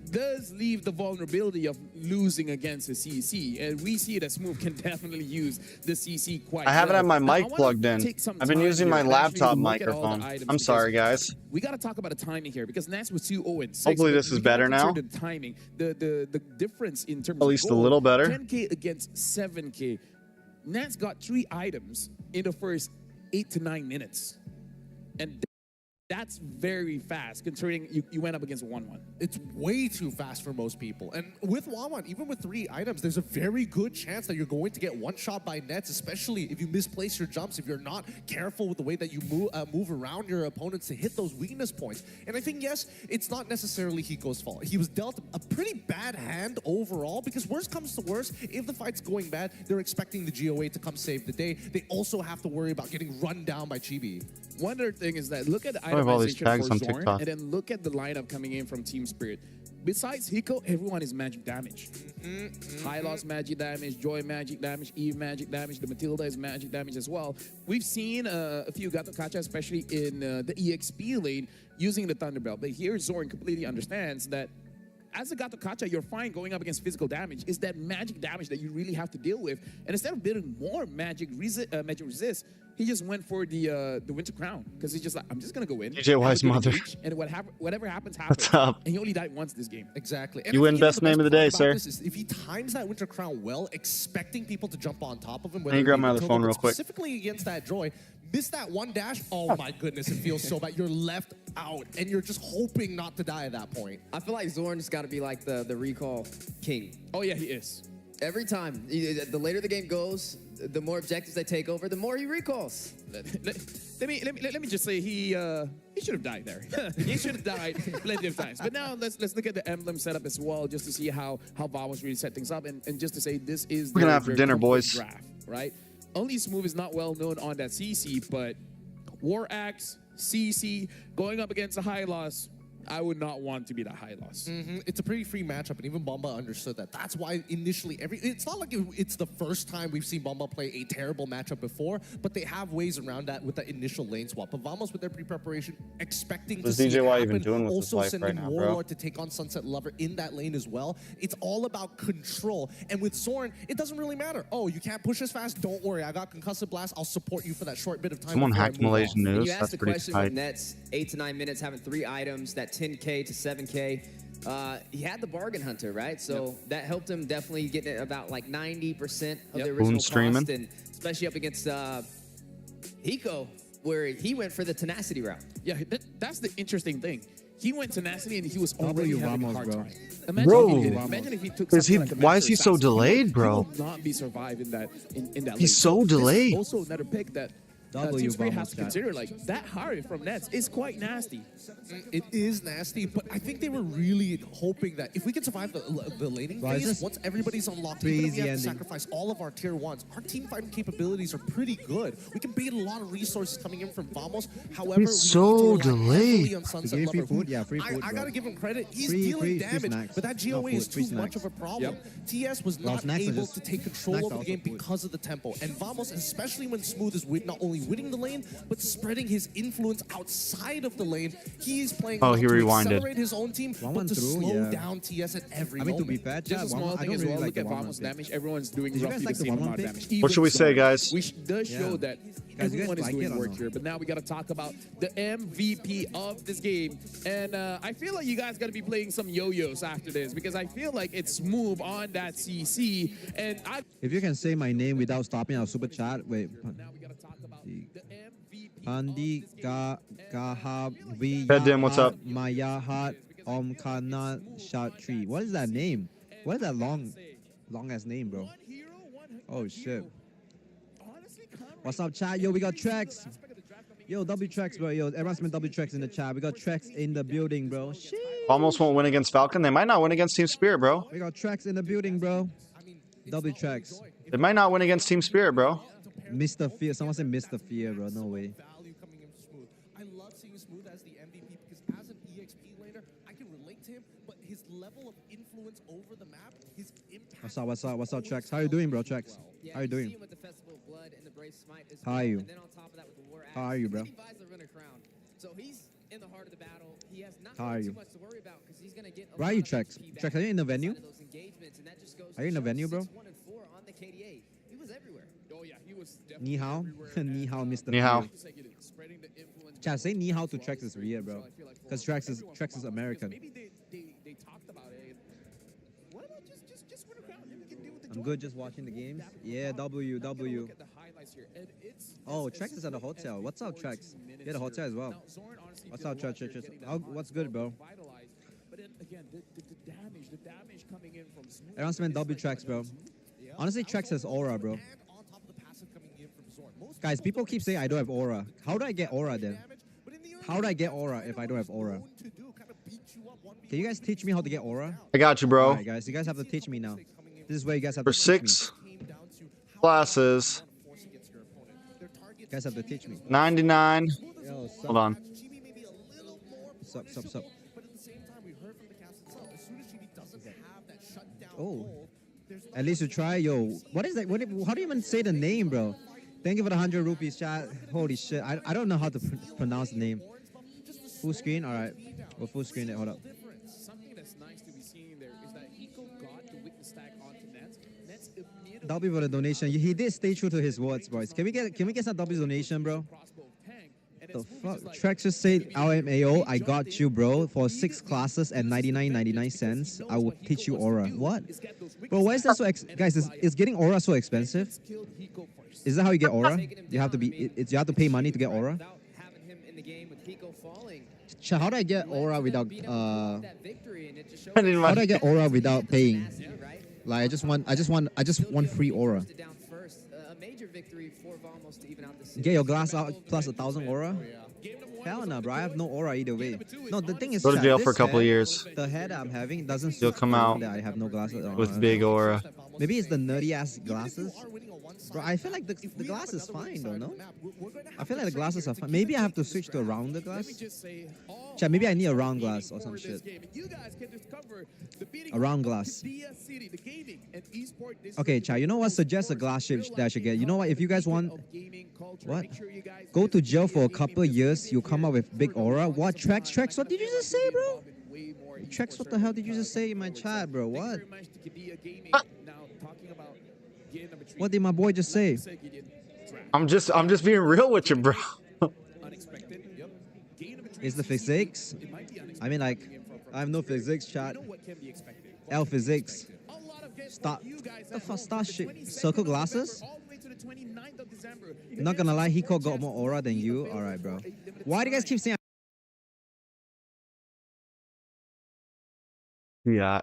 does leave the vulnerability of losing against the CC, and we see that Smooth can definitely use the CC quite well. I haven't had my Now, mic I wanna plugged in. take some I've been time using here my and actually laptop look at all the microphone. items I'm because sorry, guys. we got to talk about the timing here because Nats was 2-0-6. Hopefully but this is we gotta better now. consider the timing, the difference in terms At least of a goal, little better. 10K against 7K. Nats got 3 items in the first 8 to 9 minutes, and that's very fast considering you went up against 1-1. It's way too fast for most people. And with 1-1, even with 3 items, there's a very good chance that you're going to get one-shot by Nets, especially if you misplace your jumps, if you're not careful with the way that you move around your opponents to hit those weakness points. And I think, yes, it's not necessarily Hiko's fault. He was dealt a pretty bad hand overall because worst comes to worst, if the fight's going bad, they're expecting the GOA to come save the day. They also have to worry about getting run down by Chibi. One other thing is that look at the have all these itemization tags for on Zorn, TikTok. and then look at the lineup coming in from Team Spirit. Besides Hiko, everyone is magic damage. High loss magic damage, Joy magic damage, Eve magic damage, the Matilda is magic damage as well. We've seen a few Gato Kacha, especially in the EXP lane, using the Thunderbelt. But here Zorn completely understands that as a Gato Kacha, you're fine going up against physical damage. It's that magic damage that you really have to deal with. And instead of building more magic resist, he just went for the Winter Crown because he's just like, I'm just gonna go in. DJ Wise Mother. And whatever happens, happens. What's up? And he only died once this game. Exactly. And You I win think, best name of the day, part sir. about this is if he times that Winter Crown well, expecting people to jump on top of him, Let me grab my other Matilda, phone but real quick. specifically against that Joy, miss that one dash, oh my goodness, it feels so bad. You're left out, and you're just hoping not to die at that point. I feel like Zorn's got to be like the recall king. Oh yeah, he is. Every time, the later the game goes, the more objectives they take over, the more he recalls. Let me just say he should have died there. He should have died plenty of times. But now let's look at the emblem setup as well, just to see how Vamos really set things up, and just to say this is We're gonna have for dinner, boys. Draft, right? Only Smooth is not well known on that CC, but War Axe, CC going up against a high loss. I would not want to be that high loss. It's a pretty free matchup, and even Bomba understood that. That's why initially it's not like it's the first time we've seen Bomba play a terrible matchup before, but they have ways around that with the initial lane swap. But Vamos with their pre-preparation, expecting What's to see DJY it happen, even doing with his also life sending right now, bro? Warlord to take on Sunset Lover in that lane as well. It's all about control. And with Zorn, it doesn't really matter. Oh, you can't push as fast? Don't worry. I got Concussive Blast. I'll support you for that short bit of time. Someone before I hacked move Malaysian on. news. You asked That's the pretty question tight. with Nets, 8 to 9 minutes, having 3 items, that 10K to 7K. He had the bargain hunter, right? So that helped him definitely get about like 90% of the original streaming. cost, and especially up against Hiko, where he went for the tenacity route. Yeah, that's the interesting thing. He went tenacity and he was already having a hard time. Bro. Imagine if he took Is he- something like a why is he Master so Assassin. delayed, bro? He will not be survived in that lane. He's so This is delayed. also another pick that Team Spirit has to consider. Like that hurry from Nets is quite nasty. It is nasty, but I think they were really hoping that if we can survive the laning phase, once everybody's unlocked, even if we have to sacrifice all of our tier 1s, our team fighting capabilities are pretty good. We can bait a lot of resources coming in from Vamos. However, He's so delayed. On Sunset Lover, I gotta give him credit. He's dealing damage, but that GOA is too much of a problem. TS was not able to take control over the game because of the tempo. And Vamos, especially when Smooth is not only only winning the lane, but spreading his influence outside of the lane. He's playing Oh, he to rewinded. accelerate his own team, but to slow down TS at every moment. To be fair, Just a small thing as well. Look at Vamos damage. Everyone's doing roughly the same amount of damage. What should we say, guys? Which does show that everyone is doing work here. But now we got to talk about the MVP of this game. And I feel like you guys got to be playing some yo-yos after this because I feel like it's smooth on that CC. And if you can say my name without stopping our super chat, wait. now we got to talk about the MVP. Pandi Gahavi Dim, what's up? Mayahat Omkana Shatri. What is that name? What is that long ass name, bro? Oh shit. What's up, chat? Yo, we got Trex. Yo, W Trex, bro. Yo, everyone's been W Trex in the chat. We got Trex in the building, bro. Shit. Almost won't win against Falcon. They might not win against Team Spirit, bro. We got Trex in the building, bro. W Trex. They might not win against Team Spirit, bro. Mr. Fear. Someone said Mr. Fear, bro. No way. Value coming in Smooth. I love seeing Smooth as the MVP because as an EXP laner, I can relate to him, but his level of influence over the map, his impact. What's up, Trex? How you doing, bro, Trex? How you doing? How are you? How are you, bro? So he's in the heart of the battle. He has not How are you? too much to worry about because he's going to get a Where are lot you, of Trex? XP Trex, are you in the venue? outside of those engagements, and that just goes Are you in the to show venue, bro? 6-1-4 on the KDA. He was everywhere. Oh, yeah, he was definitely Ni hao? everywhere. Ni hao, Mr. Ni hao. Fear. Just like it is, spreading the influence. Chat, say ni hao to Trex is weird, bro. So I feel like Because for Trex everyone is American. Maybe they talked about it. Why not just win a crown? Then we can deal with the I'm good just watching the games. Yeah, W. Look at the highlights here. And it's Oh, Trex is at the hotel. What's up, Trex? Yeah, the hotel as well. Now, Zorn honestly What's did a up, lot Trex? to take that What's high good, bro? revitalize. But then again, the damage coming in from Smooth. Everyone's been W Trex, bro. Honestly, Trex has aura, bro. And on top of the passive coming in from Zorn. Most Guys, people keep saying I don't have aura. How do I get aura then? damage, but in the early How do I get game, aura that's if I kinda don't what have aura? he's known to do, kinda beat you up 1v1. Can you guys teach me how to get aura? I got you, bro. Alright, guys, you guys have to teach me now. This is where you guys have For to teach me. 6 Came down to how classes, force against your opponent. Their target You guys have to teach me. 99. Yo, Hold on. GB may be a little more Sup. but at the same time, we heard from the cast itself, as soon as GB doesn't have that shutdown Oh. goal, there's At least you try, yo. What is that? How do you even say the name, bro? Thank you for the 100 rupees, chat. Holy shit. I don't know how to pronounce the name. Full screen? Alright. We'll full screen it. Hold up. Something that's nice to be seen there is that Hiko got the witness stack onto Nets. Nets immediately W for the donation. He did stay true to his words, boys. Can we get some W donation, bro? crossbow of Tang. And The it's Smooth fuck? is like, Trex just said LMAO. I got you, bro. For 6 classes at 99 cents. I will teach you aura. What? Bro, why is that so guys, is getting aura so expensive? killed Hiko first. Is that how you get aura? You have to be you have to pay money to get aura? Without having him in the game with Hiko falling. Chat, how do I get aura without That victory, and it just shows I didn't how do I mind. get aura without paying? tenacity, right? Like I just want free aura. Posted down first, a major victory for Vamos to even out the series. Get your glass out plus 1,000 aura? Hell no, bro. I have no aura either way. No, the thing is, Go to chat, jail this for a couple of hair- years. The hair that I'm having doesn't You'll come out that I have no glasses with big aura. Maybe it's the nerdy ass glasses. Bro, I feel like the glass is fine though, no? I feel like the glasses are fine. Maybe I have to switch to a rounder glass. Just say all Chat, maybe I need a round glass or for some this shit. game. And you guys can discover the beating A round of glass. Dia City, the gaming and esport district. Okay, chat, you know what? Suggest a glass shape that I should get. You know what? If you guys want, Of gaming culture. what? Make sure you guys Go to visit jail for a Dia couple Gaming years. You come up with big aura. What? Tracks, Trex, what did you just say, bro? Way more Trex, esports what the hell did you service just say in my coverage. chat, bro? Thank you What? very much to Dia Gaming. Now talking about game number 3. What did my boy just say? Said Gideon, draft. I'm just being real with you, bro. Unexpected. Yep. Game number 3 Is the CC. physics? It might be I mean, like, unexpected from I have no physics, chat. You know what can be expected. L physics. A lot of guests Stop. like you guys The at fuck, home star from the shit. 22nd Circle of glasses? November all the way to the 29th of December. Not gonna lie, Hiko got more aura than you. Alright, bro. Why do you guys keep saying Yeah.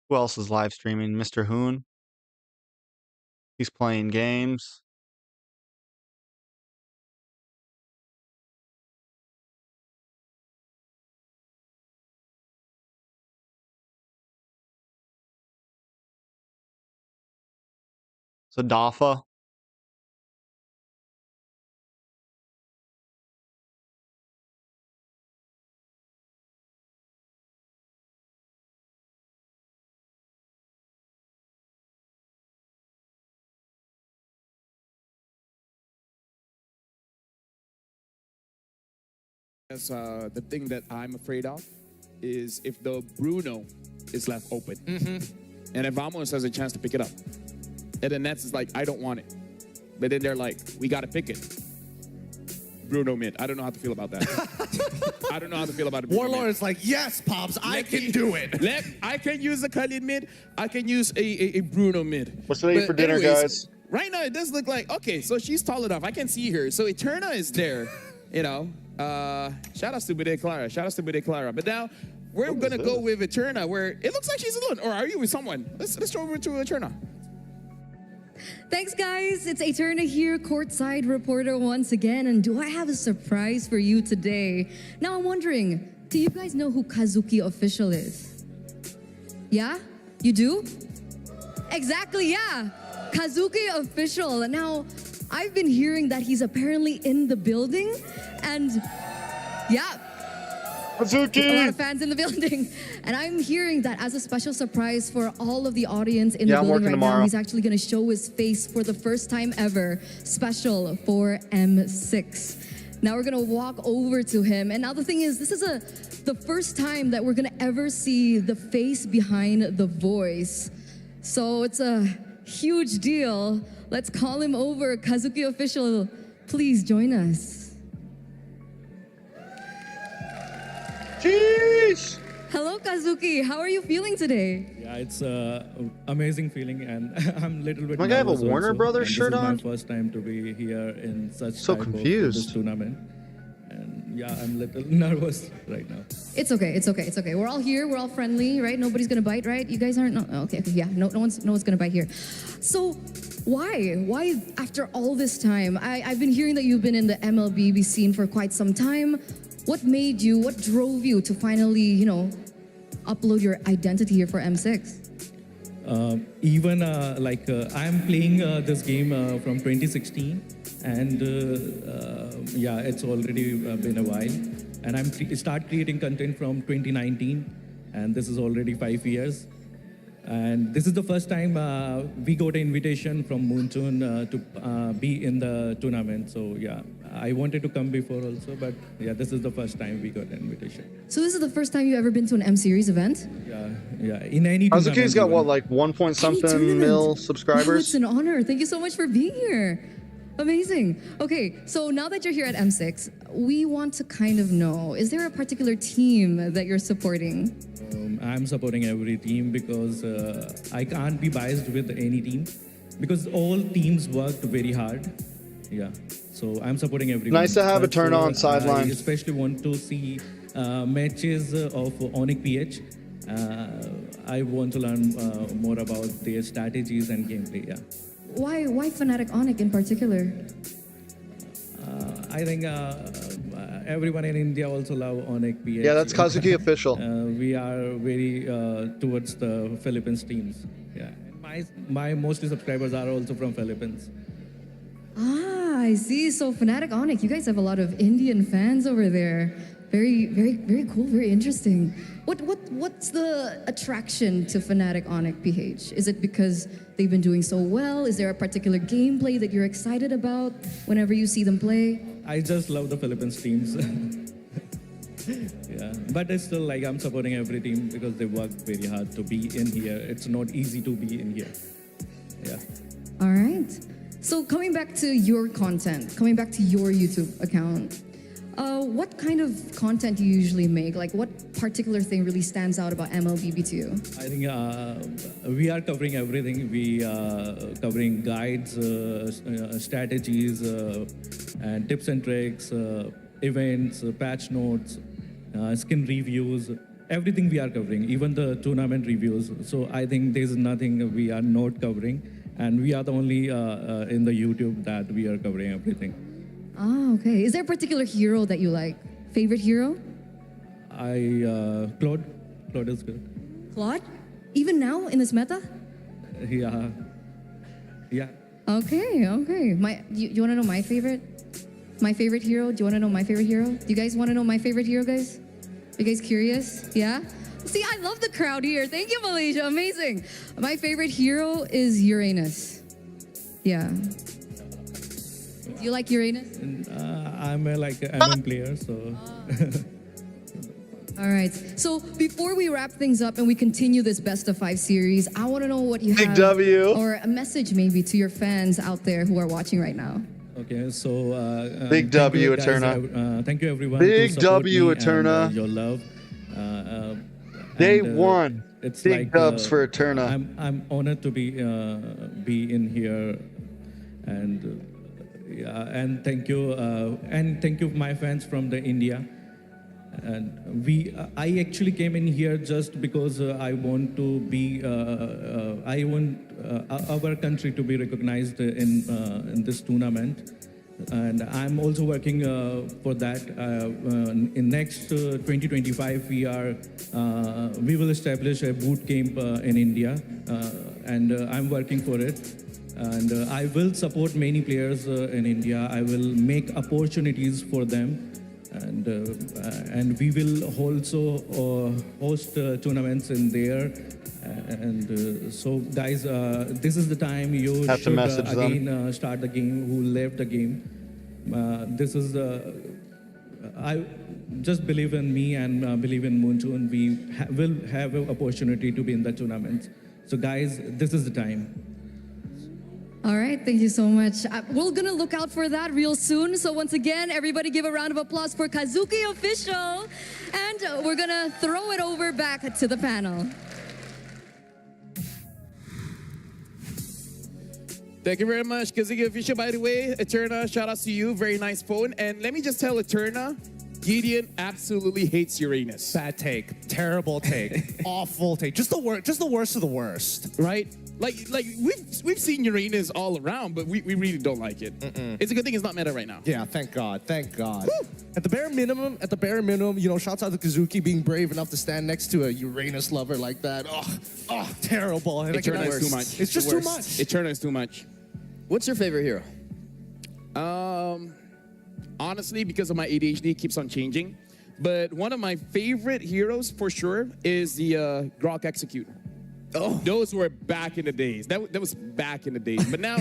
Who else is live streaming? Mr. Hoon. He's playing games. Sadafa. That's the thing that I'm afraid of is if the Bruno is left open. And if Vamos has a chance to pick it up. And then Nets is like, I don't want it. But then they're like, we got to pick it. Bruno mid. I don't know how to feel about that. I don't know how to feel about it. Warlord is like, yes, Pops, I can do it. I can use a Khalid mid. I can use a Bruno mid. What's today for dinner, guys? Right now, it does look like, okay, so she's tall enough. I can see her. So Eterna is there, you know. Shout out to Bude Clara. Shout out to Bude Clara. But now, we're going to go with Eterna, where it looks like she's alone. Or are you with someone? Let's throw over to Eterna. Thanks, guys. It's Eterna here, courtside reporter once again. And do I have a surprise for you today? Now, I'm wondering, do you guys know who Kazuki Official is? Yeah? You do? Exactly, yeah. Kazuki Official. Now, I've been hearing that he's apparently in the building. And, yeah. Kazuki! A lot of fans in the building. And I'm hearing that as a special surprise for all of the audience in the building right now, he's actually going to show his face for the first time ever, special for M6. Now we're going to walk over to him. And now the thing is, this is the first time that we're going to ever see the face behind the voice. So it's a huge deal. Let's call him over. Kazuki Official, please join us. Jeez! Hello, Kazuki. How are you feeling today? Yeah, it's an amazing feeling, and I'm a little bit. Am I gonna have a Warner Brothers shirt on? This is my first time to be here in such so confused. This tournament, and yeah, I'm a little nervous right now. It's okay. It's okay. It's okay. We're all here. We're all friendly, right? Nobody's gonna bite, right? You guys aren't. No, okay. Yeah. No one's gonna bite here. So, why after all this time? I've been hearing that you've been in the MLBB scene for quite some time. What drove you to finally, you know, upload your identity here for M6? I'm playing this game from 2016, and yeah, it's already been a while. And I'm start creating content from 2019, and this is already 5 years. And this is the first time we got an invitation from Moonchun to be in the tournament. So yeah, I wanted to come before also, but yeah, this is the first time we got an invitation. So this is the first time you've ever been to an M-Series event? Yeah. In any tournament. Kazuki's got what, like 1-point-something mil subscribers? Oh, it's an honor. Thank you so much for being here. Amazing. Okay, so now that you're here at M6, we want to kind of know, is there a particular team that you're supporting? I'm supporting every team because I can't be biased with any team because all teams worked very hard. Yeah, so I'm supporting everyone. Nice to have a turn on sideline. I especially want to see matches of Onyx PH. I want to learn more about their strategies and gameplay. Yeah. Why Fnatic Onyx in particular? I think everyone in India also love Onyx PH. Yeah, that's Kazuki Official. We are very towards the Philippines teams. Yeah, my mostly subscribers are also from Philippines. Ah, I see. So Fnatic Onyx, you guys have a lot of Indian fans over there. Very cool. Very interesting. What's the attraction to Fnatic Onyx PH? Is it because they've been doing so well? Is there a particular gameplay that you're excited about whenever you see them play? I just love the Philippines teams. Yeah, but it's still like I'm supporting every team because they work very hard to be in here. It's not easy to be in here. Yeah. All right. So coming back to your content, coming back to your YouTube account, what kind of content do you usually make? Like what particular thing really stands out about MLBB to you? I think we are covering everything. We are covering guides, strategies, and tips and tricks, events, patch notes, skin reviews, everything we are covering, even the tournament reviews. So I think there's nothing we are not covering. And we are the only in the YouTube that we are covering everything. Ah, okay. Is there a particular hero that you like? Favorite hero? Claude. Claude is good. Claude? Even now in this meta? Yeah. Yeah. Okay. You want to know my favorite? My favorite hero? Do you want to know my favorite hero? Do you guys want to know my favorite hero, guys? Are you guys curious? Yeah? See, I love the crowd here. Thank you, Malaysia. Amazing. My favorite hero is Uranus. Yeah. Do you like Uranus? I'm a MM player, so. All right. So before we wrap things up and we continue this best of 5 series, I want to know what you Big have W. or a message maybe to your fans out there who are watching right now. Okay, so Big W, Eterna. Thank you everyone. Big W, Eterna. Your love. Day one. It's big dubs for Eterna. I'm honored to be in here, and yeah, and thank you my fans from the India. And I actually came in here just because I want to be, I want our country to be recognized in this tournament. And I'm also working for that. In next 2025, we will establish a boot camp in India, and I'm working for it. And I will support many players in India. I will make opportunities for them. And we will also host tournaments in there. So guys, this is the time you have should again start the game, who left the game. This is I just believe in me and believe in Moonchun. We will have an opportunity to be in the tournament. So guys, this is the time. All right, thank you so much. We're gonna look out for that real soon. So once again, everybody give a round of applause for Kazuki Official. And we're gonna throw it over back to the panel. Thank you very much, Kazuki Official. By the way, Eterna, shout out to you. Very nice phone. And let me just tell Eterna, Gideon absolutely hates Uranus. Bad take. Terrible take. Awful take. Just the worst of the worst. Right? Like we've seen Uranus all around, but we really don't like it. It's a good thing it's not meta right now. Yeah, thank God. Thank God. Woo! At the bare minimum, you know, shouts out to Kazuki being brave enough to stand next to a Uranus lover like that. Oh, terrible. And Eterna is too much. It's just too much. Eterna is too much. What's your favorite hero? Honestly, because of my ADHD, it keeps on changing. But one of my favorite heroes, for sure, is the Grok Execute. Oh, those were back in the days. That was back in the days. But now,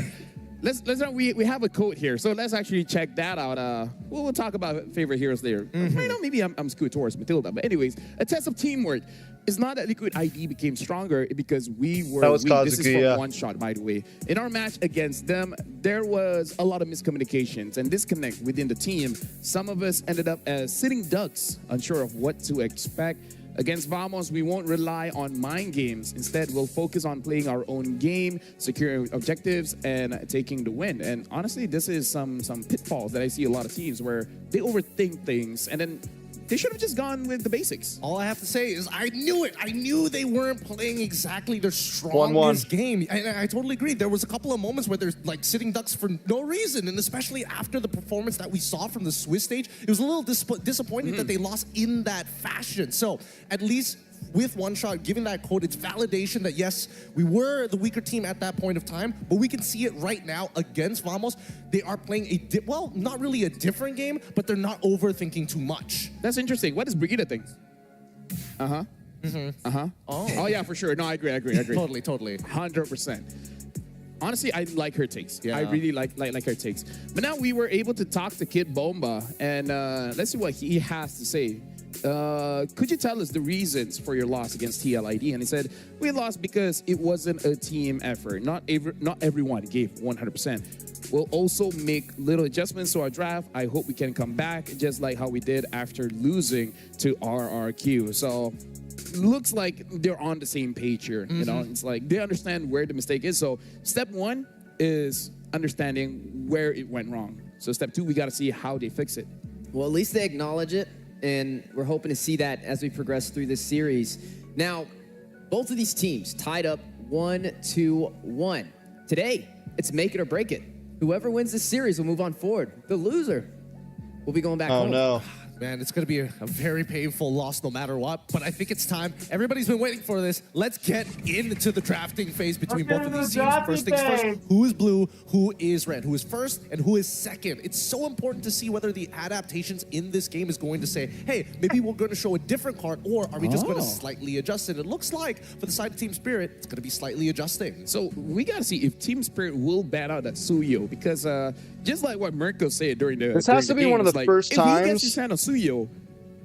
we have a quote here, so let's actually check that out. We'll talk about favorite heroes later. Right now, maybe I'm skewed towards Matilda. But anyways, a test of teamwork. It's not that Liquid ID became stronger because we were weak. This is from one shot, by the way. In our match against them, there was a lot of miscommunications and disconnect within the team. Some of us ended up as sitting ducks, unsure of what to expect. Against Vamos, we won't rely on mind games. Instead, we'll focus on playing our own game, securing objectives, and taking the win. And honestly, this is some pitfalls that I see a lot of teams where they overthink things, and then they should have just gone with the basics. All I have to say is I knew it. I knew they weren't playing exactly their strongest game. And I totally agree. There was a couple of moments where they're like sitting ducks for no reason. And especially after the performance that we saw from the Swiss stage, it was a little disappointing that they lost in that fashion. So at least with one shot, giving that quote, it's validation that yes, we were the weaker team at that point of time, but we can see it right now against Vamos. They are playing well, not really a different game, but they're not overthinking too much. That's interesting. What does Brigitte think? Oh yeah, for sure. No, I agree. Totally. 100%. Honestly, I like her takes. Yeah. I really like her takes. But now we were able to talk to Kid Bomba, and let's see what he has to say. Could you tell us the reasons for your loss against TLID? And he said, we lost because it wasn't a team effort. Not everyone gave 100%. We'll also make little adjustments to our draft. I hope we can come back just like how we did after losing to RRQ. So looks like they're on the same page here. You know, it's like they understand where the mistake is. So step one is understanding where it went wrong. So step two, we got to see how they fix it. Well, at least they acknowledge it. And we're hoping to see that as we progress through this series. Now, both of these teams tied up 1-1. Today, it's make it or break it. Whoever wins this series will move on forward. The loser will be going back home. Oh, no. Man, it's going to be a very painful loss no matter what, but I think it's time. Everybody's been waiting for this. Let's get into the drafting phase between both of these teams. First things first, who is blue, who is red, who is first, and who is second. It's so important to see whether the adaptations in this game is going to say, hey, maybe we're going to show a different card, or are we just going to slightly adjust it? It looks like for the side of Team Spirit, it's going to be slightly adjusting. So we got to see if Team Spirit will bat out that Suyo, because just like what Mirko said during the This has to be one of the first times if he gets Suyo,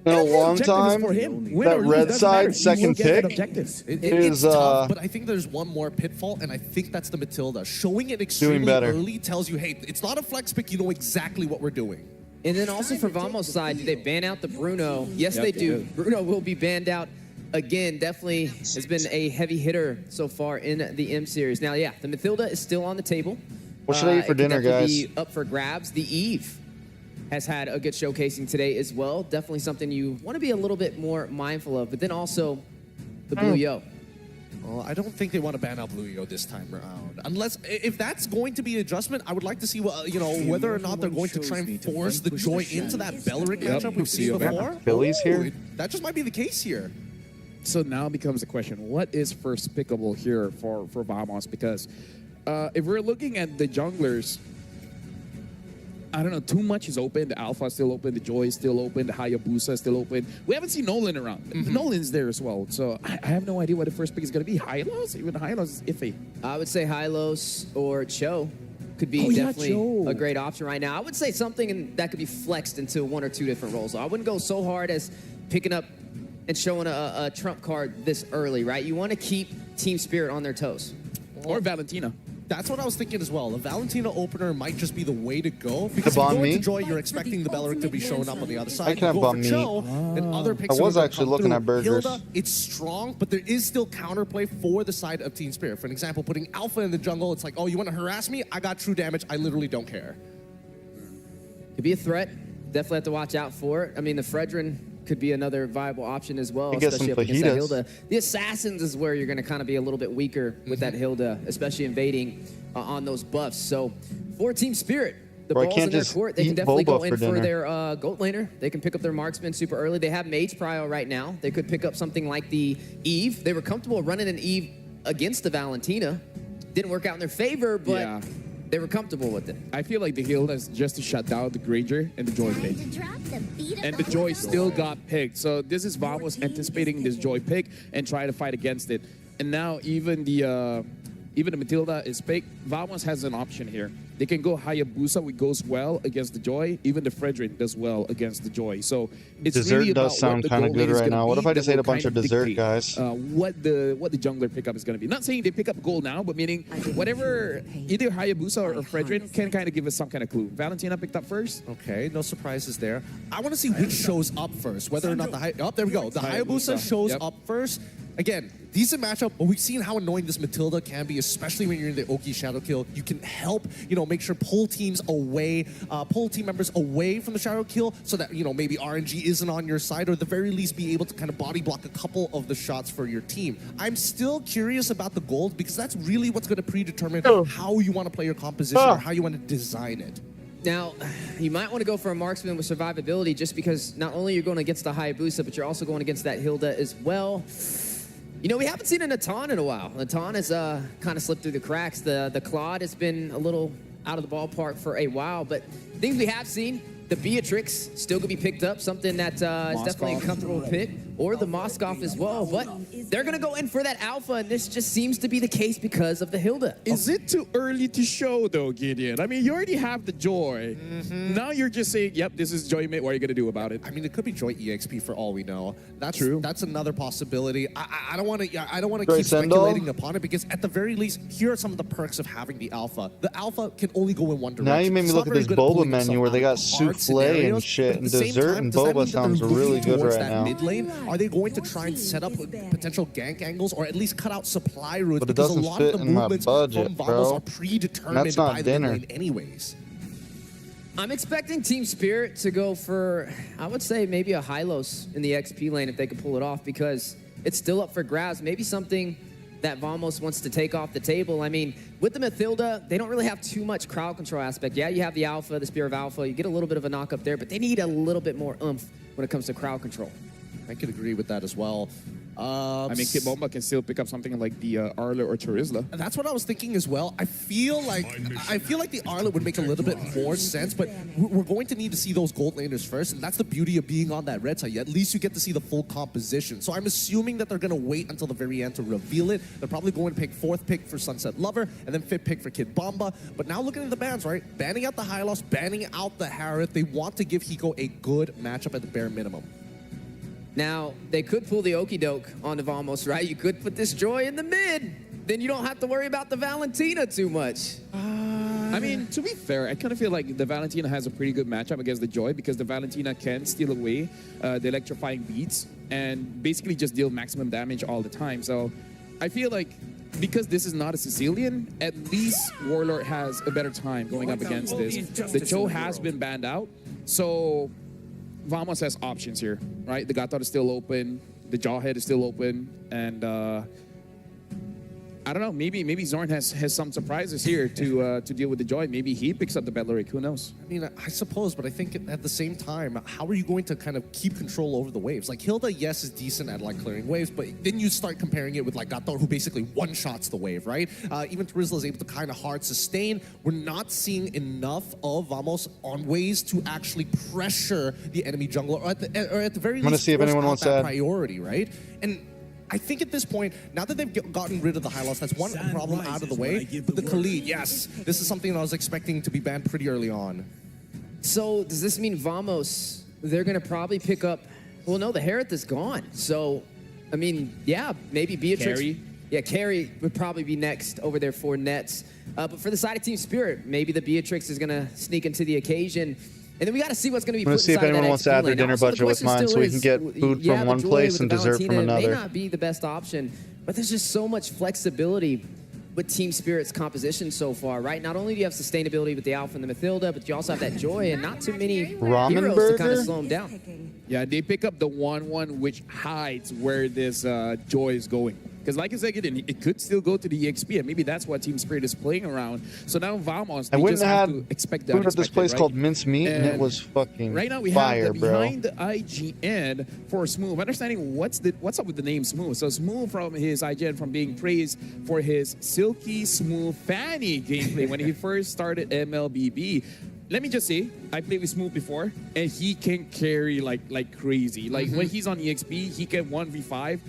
in a long time that red side second pick is tough, but I think there's one more pitfall, and I think that's the Matilda. Showing it extremely early tells you, hey, it's not a flex pick. You know exactly what we're doing. And then also for Vamos' side, do they ban out the Bruno? Yes, they do. Bruno will be banned out again. Definitely has been a heavy hitter so far in the M series. Now, yeah, the Matilda is still on the table. What should I eat for dinner, guys? Be up for grabs. The Eve has had a good showcasing today as well. Definitely something you want to be a little bit more mindful of. But then also the Blue Yo. Well, I don't think they want to ban out Blue Yo this time around. Unless, if that's going to be an adjustment, I would like to see what, whether or not they're going to try and force the Joy into that Belleric matchup we've seen before. Phillies here? That just might be the case here. So now becomes the question, what is first pickable here for Vamos? Because if we're looking at the junglers, I don't know, too much is open. The Alpha is still open. The Joy is still open. The Hayabusa is still open. We haven't seen Nolan around. Nolan's there as well. So I have no idea what the first pick is going to be. Hylos? Even Hylos is iffy. I would say Hylos or Cho could be definitely a great option right now. I would say something that could be flexed into one or two different roles. I wouldn't go so hard as picking up and showing a trump card this early, right? You want to keep Team Spirit on their toes. Or Valentina. That's what I was thinking as well. The Valentina opener might just be the way to go. Because if you go into Joy, you're expecting the Belleric to be showing up on the other side. I can't go bum for Cho, and other picks I was actually looking at burgers. Hilda, it's strong, but there is still counterplay for the side of Team Spirit. For an example, putting Alpha in the jungle, it's like, oh, you want to harass me? I got true damage. I literally don't care. Could be a threat. Definitely have to watch out for it. I mean, the Fredrin could be another viable option as well, especially up against that Hilda. The Assassins is where you're going to kind of be a little bit weaker with that Hilda, especially invading on those buffs. So for Team Spirit, the ball's in their court. They can definitely go in for their gold laner. They can pick up their marksman super early. They have Mage Prio right now. They could pick up something like the Eve. They were comfortable running an Eve against the Valentina. Didn't work out in their favor, but they were comfortable with it. I feel like the Hilda is just to shut down the Granger and the Joy pick. And the Joy still got picked. So this is Vamos anticipating this Joy pick and try to fight against it. And now even the Matilda is picked. Vamos has an option here. They can go Hayabusa, which goes well against the Joy. Even the Fredrin does well against the Joy. So it's dessert really does sound kind of good right now. What if I just ate a bunch of dessert, guys? What the jungler pickup is going to be. Not saying they pick up gold now, but meaning whatever either Hayabusa or Fredrin can kind of give us some kind of clue. Valentina picked up first. Okay, no surprises there. I want to see which shows up first. Whether or not there we go. The Hayabusa shows up first. Again, decent matchup, but we've seen how annoying this Matilda can be, especially when you're in the Oki Shadow Kill. You can help, make sure pull team members away from the Shadow Kill so that, maybe RNG isn't on your side, or at the very least be able to kind of body block a couple of the shots for your team. I'm still curious about the gold because that's really what's going to predetermine how you want to play your composition or how you want to design it. Now, you might want to go for a marksman with survivability just because not only you're going against the Hayabusa, but you're also going against that Hilda as well. We haven't seen a Natan in a while. Natan has kind of slipped through the cracks. The Claude has been a little out of the ballpark for a while, but things we have seen, the Beatrix still could be picked up, something that is definitely a comfortable pick, or the Moskov as well, but they're going to go in for that Alpha, and this just seems to be the case because of the Hilda. Is it too early to show, though, Gideon? I mean, you already have the Joy. Now you're just saying, yep, this is Joy Mate. What are you going to do about it? I mean, it could be Joy EXP for all we know. That's true. That's another possibility. I don't want to keep speculating upon it because at the very least, here are some of the perks of having the Alpha. The Alpha can only go in one direction. Now you made me look at this boba menu where they got souffle and shit, and dessert and boba sounds really good right now. Mid lane, are they going to try and set up potential gank angles or at least cut out supply routes? But it because doesn't a lot fit of the in my movements budget, from Vamos bro. are predetermined by the mid lane anyways. I'm expecting Team Spirit to go for, I would say, maybe a Hylos in the XP lane if they could pull it off, because it's still up for grabs. Maybe something that Vamos wants to take off the table. I mean, with the Matilda, they don't really have too much crowd control aspect. Yeah, you have the Alpha, the Spear of Alpha. You get a little bit of a knock up there, but they need a little bit more oomph when it comes to crowd control. I could agree with that as well. I mean, Kid Bomba can still pick up something like the Arla or Charizla. That's what I was thinking as well. I feel like the Arla would make a little bit more sense, but we're going to need to see those gold laners first, and that's the beauty of being on that red side. At least you get to see the full composition. So I'm assuming that they're going to wait until the very end to reveal it. They're probably going to pick 4th pick for Sunset Lover, and then 5th pick for Kid Bomba. But now looking at the bans, right? Banning out the Hylos, banning out the Harith. They want to give Hiko a good matchup at the bare minimum. Now, they could pull the okie doke on the Vamos, right? You could put this Joy in the mid. Then you don't have to worry about the Valentina too much. I mean, to be fair, I kind of feel like the Valentina has a pretty good matchup against the Joy because the Valentina can steal away the electrifying beats and basically just deal maximum damage all the time. So I feel like because this is not a Sicilian, at least Warlord has a better time going up against this. The Joe has been banned out, so Vamos has options here, right? The Gator is still open, the Jawhead is still open, and I don't know, maybe Zorn has some surprises here to deal with the Joy. Maybe he picks up the Bedlaric, who knows? I mean, I suppose, but I think at the same time, how are you going to kind of keep control over the waves? Like, Hilda, yes, is decent at like clearing waves, but then you start comparing it with like Gator, who basically one-shots the wave, right? Even Terizla is able to kind of hard sustain. We're not seeing enough of Vamos on ways to actually pressure the enemy jungler, or at the very least, I'm gonna see if anyone wants that priority, right? And I think at this point, now that they've gotten rid of the Hylos, that's one problem out of the way. But the Khalid, yes, this is something that I was expecting to be banned pretty early on. So does this mean Vamos, they're going to probably pick up... Well, no, the Harith is gone. So, I mean, yeah, maybe Beatrix... Carry. Yeah, Carry would probably be next over there for Nets. But for the side of Team Spirit, maybe the Beatrix is going to sneak into the occasion. And then we got to see what's going to be put inside that. I'm going to see if anyone wants to add their dinner budget with mine so we can get food from one place and dessert from another. May not be the best option, but there's just so much flexibility with Team Spirit's composition so far, right? Not only do you have sustainability with the Alpha and the Mathilda, but you also have that Joy and not too many heroes to kind of slow them down. Yeah, they pick up the 1-1, which hides where this Joy is going. Because like I said, it could still go to the EXP, and maybe that's what Team Spirit is playing around. So now Vamos, they just have to expect the unexpected, this place right? called Mince Meat, and it was fucking right now we fire, have the behind the IGN for Smooth. Understanding what's up with the name Smooth. So Smooth from his IGN from being praised for his silky smooth Fanny gameplay when he first started MLBB. Let me just say, I played with Smooth before, and he can carry like crazy. Like when he's on EXP, he can 1v5.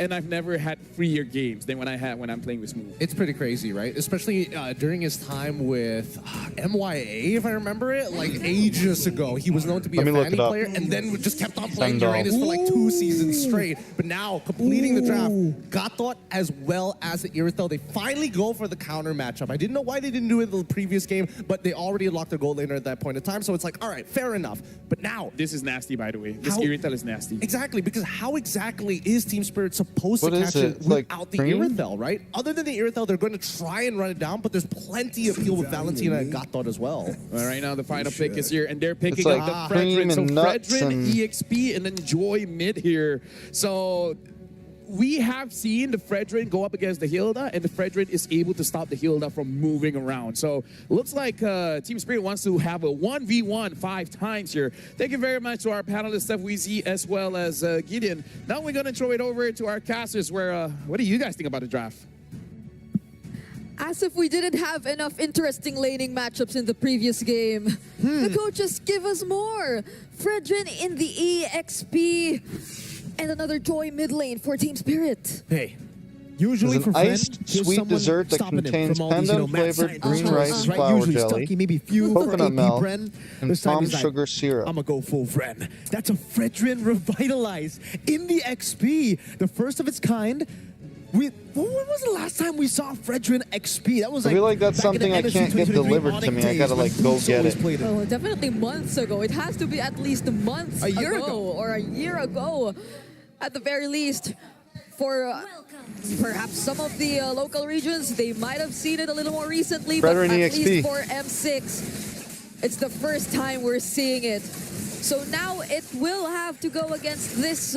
And I've never had freer games than when I'm playing with Smooth. It's pretty crazy, right? Especially during his time with MYA, if I remember it, like ages ago. He was known to be a Fanny player, and then just kept on playing Uranus for like 2 seasons straight. But now, completing the draft, Gatot as well as the Irithel, they finally go for the counter matchup. I didn't know why they didn't do it in the previous game, but they already locked their gold laner at that point in time, so it's like, all right, fair enough. But now... This is nasty, by the way. This Irithel is nasty. Exactly, because how exactly is Team Spirit supposed to catch it without the Irithel, right? Other than the Irithel, they're going to try and run it down, but there's plenty of heal with Valentina and Gatot as well. All right, now the final pick is here, and they're picking up the Fredrin. So Fredrin, EXP, and then Joy mid here. So we have seen the Fredrin go up against the Hilda, and the Fredrin is able to stop the Hilda from moving around. So looks like Team Spirit wants to have a 1v1 5 times here. Thank you very much to our panelists, Steph Weezy, as well as Gideon. Now we're going to throw it over to our casters, where what do you guys think about the draft? As if we didn't have enough interesting laning matchups in the previous game. The coaches give us more. Fredrin in the EXP. And another Joy mid lane for Team Spirit. Hey, usually for iced sweet dessert that contains pandan-flavored green rice flour jelly, maybe few coconut milk, Bren. and palm sugar syrup. I'm gonna go full Fren. That's a Fredrin revitalized in the XP, the first of its kind. When was the last time we saw Fredrin XP? That was like, I feel like that's something I can't get delivered to me. I gotta like go get it. Oh, definitely months ago. It has to be at least months ago or a year ago, at the very least. For perhaps some of the local regions, they might have seen it a little more recently, but at least for M6, it's the first time we're seeing it. So now it will have to go against this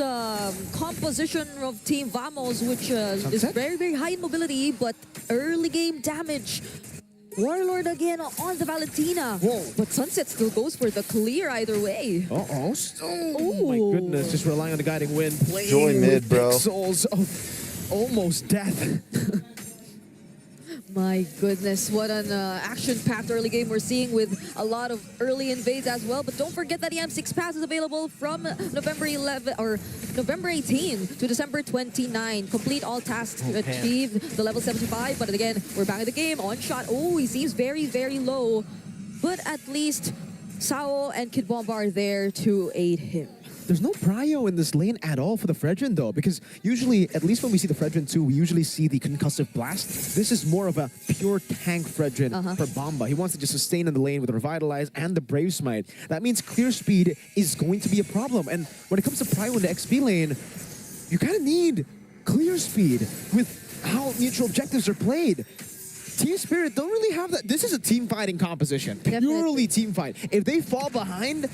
composition of Team Vamos, which is very, very high in mobility, but early game damage Warlord again on the Valentina. Whoa. But Sunset still goes for the clear either way. Uh-oh. Oh my goodness, just relying on the guiding wind. Playing Joy mid, with bro. pixels of almost death. My goodness, what an action-packed early game we're seeing with a lot of early invades as well. But don't forget that the M6 Pass is available from November 11 or November 18 to December 29. Complete all tasks to achieve the level 75. But again, we're back in the game. On shot. Oh, he seems very, very low. But at least Sao and Kid Bomba are there to aid him. There's no prio in this lane at all for the Fredrin, though, because usually, at least when we see the Fredrin 2, we usually see the concussive blast. This is more of a pure tank Fredrin for Bomba. He wants to just sustain in the lane with the Revitalize and the Brave Smite. That means clear speed is going to be a problem. And when it comes to prio in the XP lane, you kind of need clear speed with how neutral objectives are played. Team Spirit don't really have that. This is a team fighting composition. Purely team fight. If they fall behind,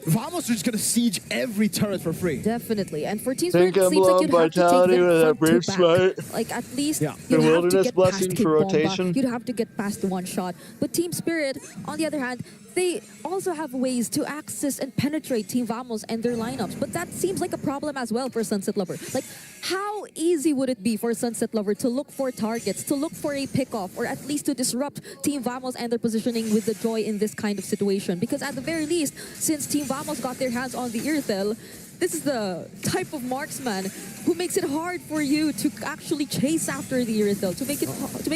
Vamos are just going to siege every turret for free. Definitely. And for Team Spirit, it seems like you'd have to take them front to back. Like, at least you'd have to get past Kid Bomba. You'd have to get past the one shot. But Team Spirit, on the other hand, they also have ways to access and penetrate Team Vamos and their lineups. But that seems like a problem as well for Sunset Lover. Like, how easy would it be for Sunset Lover to look for targets, to look for a pickoff, or at least to disrupt Team Vamos and their positioning with the Joy in this kind of situation? Because at the very least, since Team Vamos got their hands on the Irithel, this is the type of marksman who makes it hard for you to actually chase after the Irithel, to make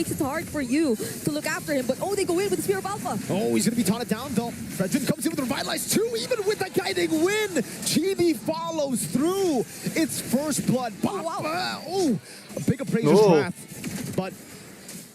it hard for you to look after him. But oh, they go in with the Spear of Alpha. Oh, he's going to be taunted down, though. Fredrin comes in with the Revitalize too, even with the guiding wind. Chibi follows through. It's first blood. Oh, wow. Oh, a big Appraiser's Wrath. But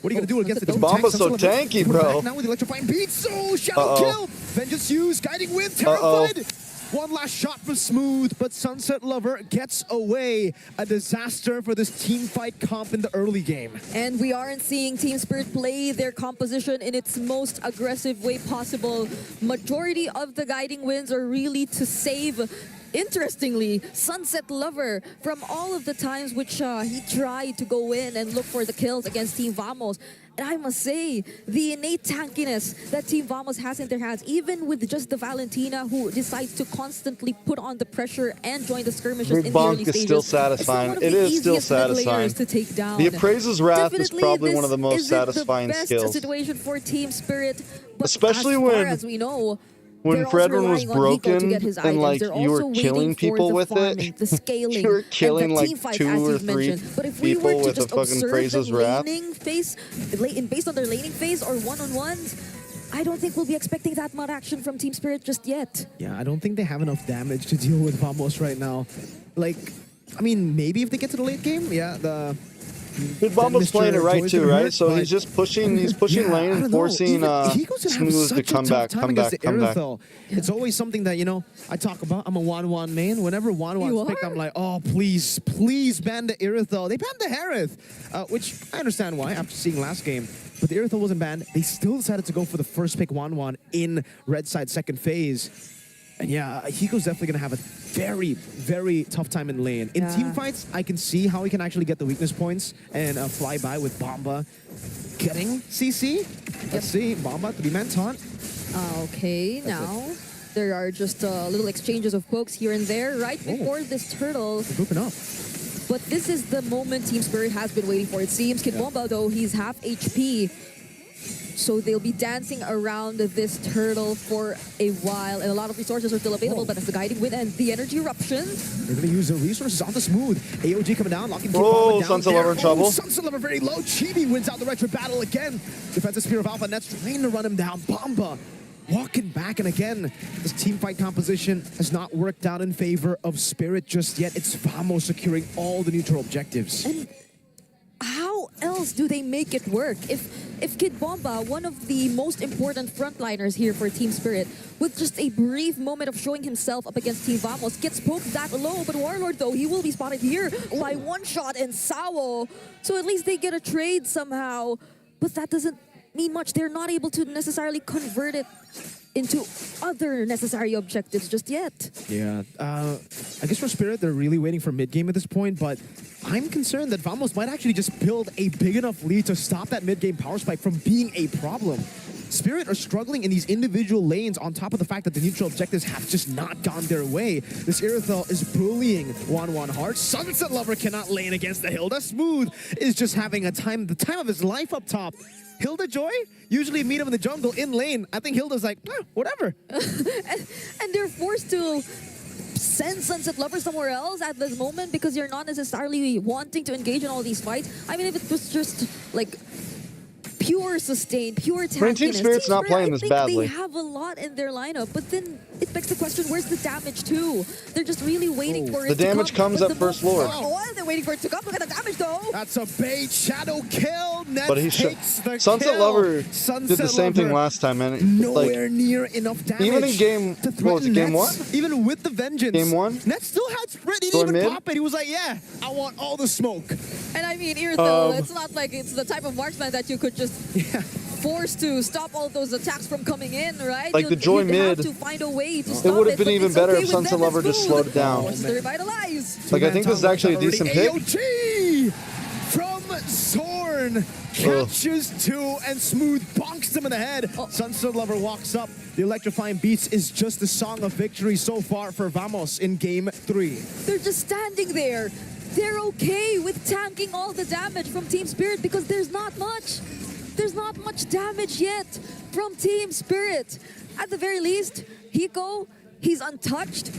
what are you going to do against the Bomba's so tanky, bro. Now with the electrifying beats. Oh, Shadow kill. Vengeance used. Guiding wind. Terrified. One last shot from Smooth, but Sunset Lover gets away. A disaster for this team fight comp in the early game. And we aren't seeing Team Spirit play their composition in its most aggressive way possible. Majority of the guiding winds are really to save, interestingly, Sunset Lover from all of the times which he tried to go in and look for the kills against Team Vamos. And I must say, the innate tankiness that Team Vamos has in their hands, even with just the Valentina who decides to constantly put on the pressure and join the skirmishes in the early stages. Is still satisfying. It is still satisfying. To take down. The Appraiser's Wrath is probably one of the most satisfying skills. The best situation for Team Spirit, but especially as far as we know, when Fredrin was broken and like you were killing people with it, the scaling, you were killing like fights, 2 or 3 people with a fucking Appraiser's Wrath. Based on their laning phase or one-on-ones, I don't think we'll be expecting that much action from Team Spirit just yet. Yeah, I don't think they have enough damage to deal with Vamos right now. Like, I mean, maybe if they get to the late game, yeah, the... Bomba's playing it right too, right? So he's just pushing, lane and forcing Smooth to come back. It's always something that, you know, I talk about. I'm a 1-1 main. Whenever 1-1's picked, I'm like, oh, please ban the Irithel. They banned the Harith, which I understand why after seeing last game. But the Irithel wasn't banned. They still decided to go for the first pick 1-1 in red side second phase. And yeah, Hiko's definitely going to have a very, very tough time in lane. In team fights, I can see how he can actually get the weakness points and fly by with Bomba getting CC. Let's see, Bomba, 3-man taunt. Okay, now there are just little exchanges of pokes here and there right before this turtle. They're grouping up. But this is the moment Team Spirit has been waiting for. It seems Kid Bomba, though, he's half HP. So they'll be dancing around this turtle for a while, and a lot of resources are still available, but as the guiding wind and the energy eruption. They're going to use the resources on the Smooth. AOG coming down, locking down. Sunset Lover in trouble. Sunset Lover very low. Chibi wins out the retro battle again. Defensive Spear of Alpha, Net's trying to run him down. Bomba walking back, and again, this team fight composition has not worked out in favor of Spirit just yet. It's Vamos securing all the neutral objectives. And how else do they make it work? If Kid Bomba, one of the most important frontliners here for Team Spirit, with just a brief moment of showing himself up against Team Vamos, gets poked that low, but Warlord, though, he will be spotted here by one shot and Sao. So at least they get a trade somehow, but that doesn't mean much. They're not able to necessarily convert it into other necessary objectives just yet. Yeah, I guess for Spirit, they're really waiting for mid-game at this point, but I'm concerned that Vamos might actually just build a big enough lead to stop that mid-game power spike from being a problem. Spirit are struggling in these individual lanes on top of the fact that the neutral objectives have just not gone their way. This Irithel is bullying 1-1 hard. Sunset Lover cannot lane against the Hilda. Smooth is just having the time of his life up top. Hilda Joy usually meet him in the jungle in lane. I think Hilda's like, whatever. and they're forced to send Sunset Lover somewhere else at this moment because you're not necessarily wanting to engage in all these fights. I mean, if it was just like pure sustain, pure tankiness. Team Spirit's not playing this badly. They have a lot in their lineup, but then it begs the question, where's the damage to? They're just really waiting for it to come. The damage comes at first Lord. Oh, they're waiting for it to come. Look at the damage, though. That's a bait. Shadow kill. Nets but he Sunset Lover did the same thing last time, man. Nowhere near enough damage. Even in game, what was it, game 1? Even with the vengeance. Game 1? Nets still had Sprint. He didn't even pop it. He was like, yeah, I want all the smoke. And I mean, Irithel, it's not like it's the type of marksman that you could just force to stop all those attacks from coming in, right? Like the Joy mid, have to find a way to stop it would have been even better if Sunset Lover just slowed it down. Like, I think this is actually a decent pick. AOG from Zorn catches 2 and Smooth bonks him in the head. Sunset Lover walks up. The electrifying beats is just the song of victory so far for Vamos in game 3. They're just standing there. They're okay with tanking all the damage from Team Spirit because there's not much. There's not much damage yet from Team Spirit. At the very least, Hiko, he's untouched.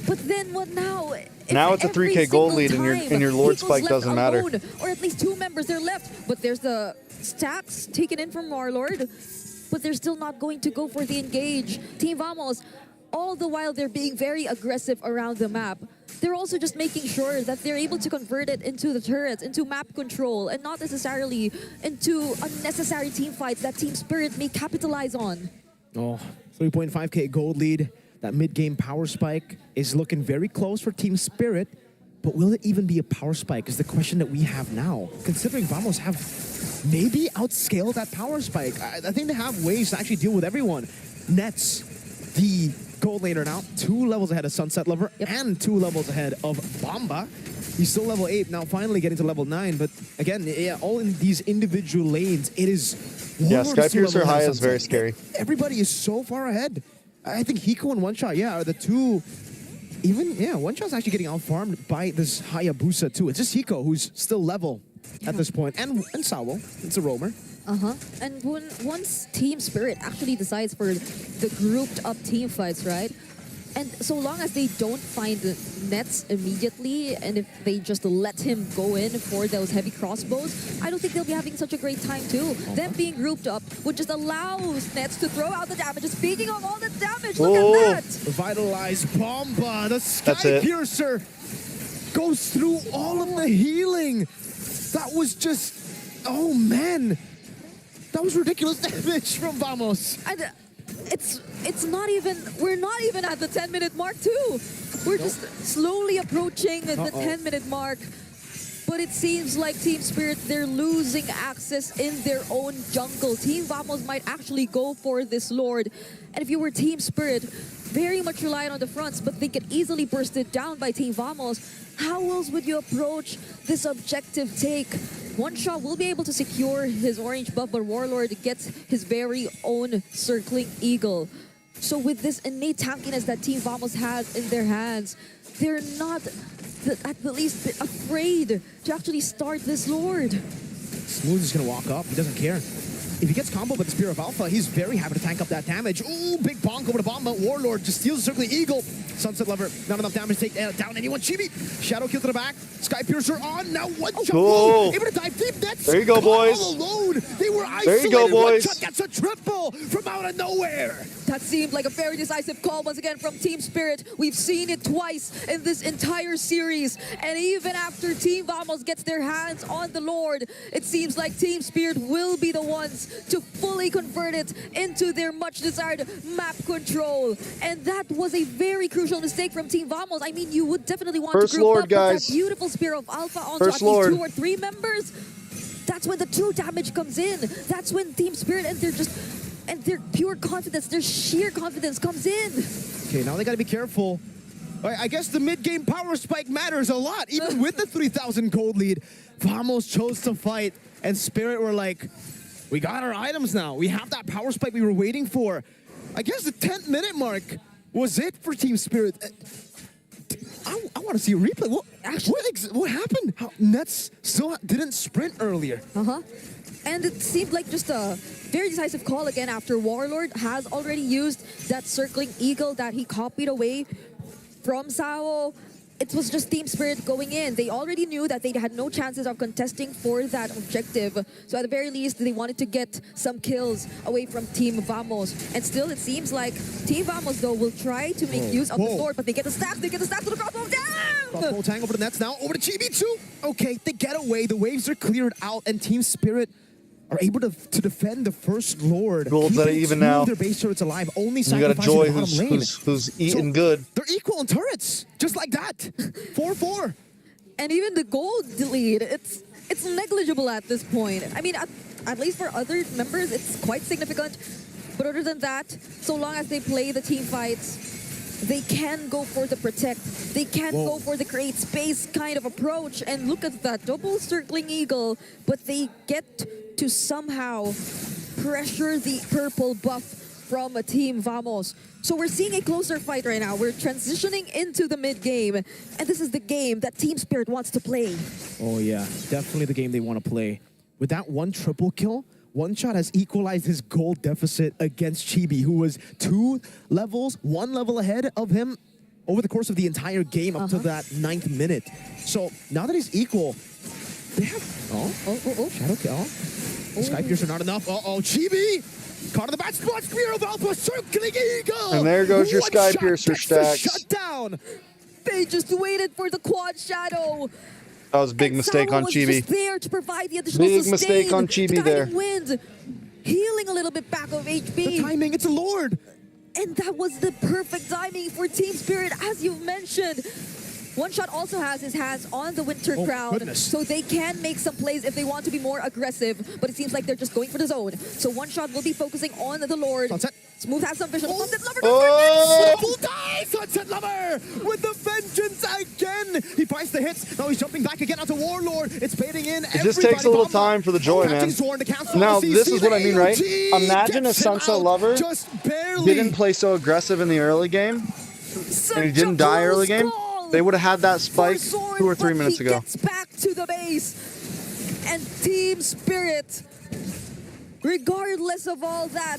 But then what now? Now it's a 3K gold lead and your Lord Spike doesn't matter. Or at least 2 members are left. But there's the stacks taken in from Warlord. But they're still not going to go for the engage. Team Vamos, all the while they're being very aggressive around the map. They're also just making sure that they're able to convert it into the turrets, into map control, and not necessarily into unnecessary team fights that Team Spirit may capitalize on. 3.5K gold lead. That mid-game power spike is looking very close for Team Spirit, but will it even be a power spike is the question that we have now. Considering Vamos have maybe outscaled that power spike. I think they have ways to actually deal with everyone. Nets, the gold laner now, 2 levels ahead of Sunset Lover and 2 levels ahead of Bomba. He's still level 8, now finally getting to level 9, but again, all in these individual lanes, it is... Sky Piercer high is very scary. Everybody is so far ahead. I think Hiko and One Shot, are the two... One Shot's actually getting out-farmed by this Hayabusa too. It's just Hiko who's still level at this point, and Sawo, it's a roamer. And once Team Spirit actually decides for the grouped up team fights, right? And so long as they don't find Nets immediately, and if they just let him go in for those heavy crossbows, I don't think they'll be having such a great time too. Them being grouped up would just allow Nets to throw out the damage. Speaking of all the damage, look at that! Revitalize Bomba, the Sky Piercer goes through all of the healing. That was just, oh man. That was ridiculous damage from Vamos. And it's not even, we're not even at the 10-minute mark too. We're just slowly approaching the 10-minute mark. But it seems like Team Spirit, they're losing access in their own jungle. Team Vamos might actually go for this Lord. And if you were Team Spirit, very much reliant on the fronts, but they could easily burst it down by Team Vamos. How else would you approach this objective take? One Shot will be able to secure his orange buff, but Warlord gets his very own circling eagle. So with this innate tankiness that Team Vamos has in their hands, they're not at the least bit afraid to actually start this Lord. Smooth is going to walk up. He doesn't care. If he gets comboed with the Spear of Alpha, he's very happy to tank up that damage. Ooh, big bonk over to Bomba. Warlord just steals the circling eagle. Sunset Lover, not enough damage to take down anyone. Chibi, Shadow kill to the back. Sky Piercer on. Now One Shot. Cool. Able to dive deep. That's there you go, boys. All alone. They were isolated. There you go, boys. One Shot gets a triple from out of nowhere. That seemed like a very decisive call once again from Team Spirit. We've seen it twice in this entire series. And even after Team Vamos gets their hands on the Lord, it seems like Team Spirit will be the ones to fully convert it into their much desired map control. And that was a very crucial mistake from Team Vamos. I mean, you would definitely want to group up with that beautiful Spear of Alpha onto at least 2 or 3 members. That's when the true damage comes in. That's when Team Spirit and their pure confidence, their sheer confidence comes in. Okay, now they gotta be careful. I guess the mid-game power spike matters a lot. Even with the 3,000 gold lead, Vamos chose to fight, and Spirit were like, we got our items now. We have that power spike we were waiting for. I guess the 10th minute mark was it for Team Spirit. I want to see a replay. What happened? Nets still didn't sprint earlier. And it seemed like just a very decisive call again after Warlord has already used that circling eagle that he copied away from Sao. It was just Team Spirit going in. They already knew that they had no chances of contesting for that objective. So at the very least, they wanted to get some kills away from Team Vamos. And still, it seems like Team Vamos, though, will try to make use of the Lord, but they get the staff. They get the staff to the crossbow. Down! Crossbow tang over the nets now. Over to Chibi too. Okay, they get away. The waves are cleared out, and Team Spirit are able to defend the first Lord. Gold's at it even now. Their base turrets alive. Only you got a sacrificing Joy the bottom lane. who's eating good. They're equal in turrets, just like that. 4-4. And even the gold lead, it's negligible at this point. I mean, at least for other members, it's quite significant. But other than that, so long as they play the team fights, they can go for the protect. They can go for the create space kind of approach. And look at that double circling eagle. But they get to somehow pressure the purple buff from a Team Vamos. So we're seeing a closer fight right now. We're transitioning into the mid-game. And this is the game that Team Spirit wants to play. Oh yeah, definitely the game they want to play. With that one triple kill, One Shot has equalized his gold deficit against Chibi, who was 2 levels, 1 level ahead of him over the course of the entire game up to that 9th minute. So now that he's equal, they have... Shadow kill. Sky Piercer not enough. Chibi! Caught in the back spot, Squirrel Valpa, circling eagle! And there goes your Sky Piercer stacks. Shut down! They just waited for the quad shadow. That was a big mistake on Chibi. Just there to provide the additional Big sustain. mistake on Chibi there. Wind, healing a little bit back of HP. The timing, it's a Lord! And that was the perfect timing for Team Spirit, as you've mentioned. One Shot also has his hands on the Winter Crown, so they can make some plays if they want to be more aggressive, but it seems like they're just going for the zone. So One Shot will be focusing on the Lord. Sunset. Smooth has some vision. Sunset Lover Full die! Sunset Lover with the vengeance again! He finds the hits, now he's jumping back again onto Warlord. It's baiting in. It just takes a little time for the Joy, man. Now, this is what I mean, right? Imagine if Sunset Lover didn't play so aggressive in the early game, and he didn't die early game. They would have had that spike 2 or 3 minutes ago. Gets back to the base, and Team Spirit, regardless of all that,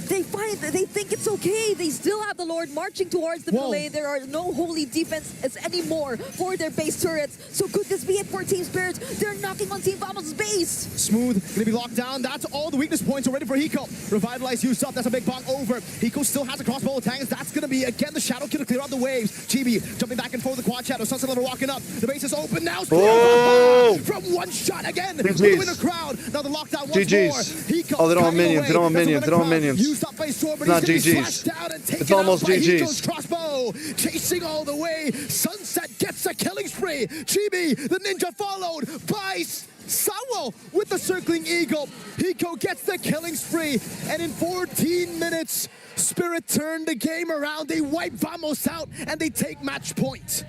they think it's okay. They still have the Lord marching towards the lane. There are no holy defenses anymore for their base turrets. So could this be it for Team Spirit? They're knocking on Team Vamos' base. Smooth, gonna be locked down. That's all the weakness points already for Hiko. Revitalize used up. That's a big bonk over. Hiko still has a crossbow tanks. That's gonna be again the Shadow Kill to clear out the waves. Chibi jumping back and forth. The quad shadow. Sunset Lover walking up. The base is open now. From One Shot again. With the winner crowd. Now the lockdown once more. Hiko. Oh, they don't have minions. They don't have minions. They don't have minions. Not GG's. It's almost GG's. Crossbow chasing all the way. Sunset gets a killing spree. Chibi, the ninja, followed by Sawo with the circling eagle. Hiko gets the killing spree, and in 14 minutes, Spirit turned the game around. They wipe Vamos out, and they take match point.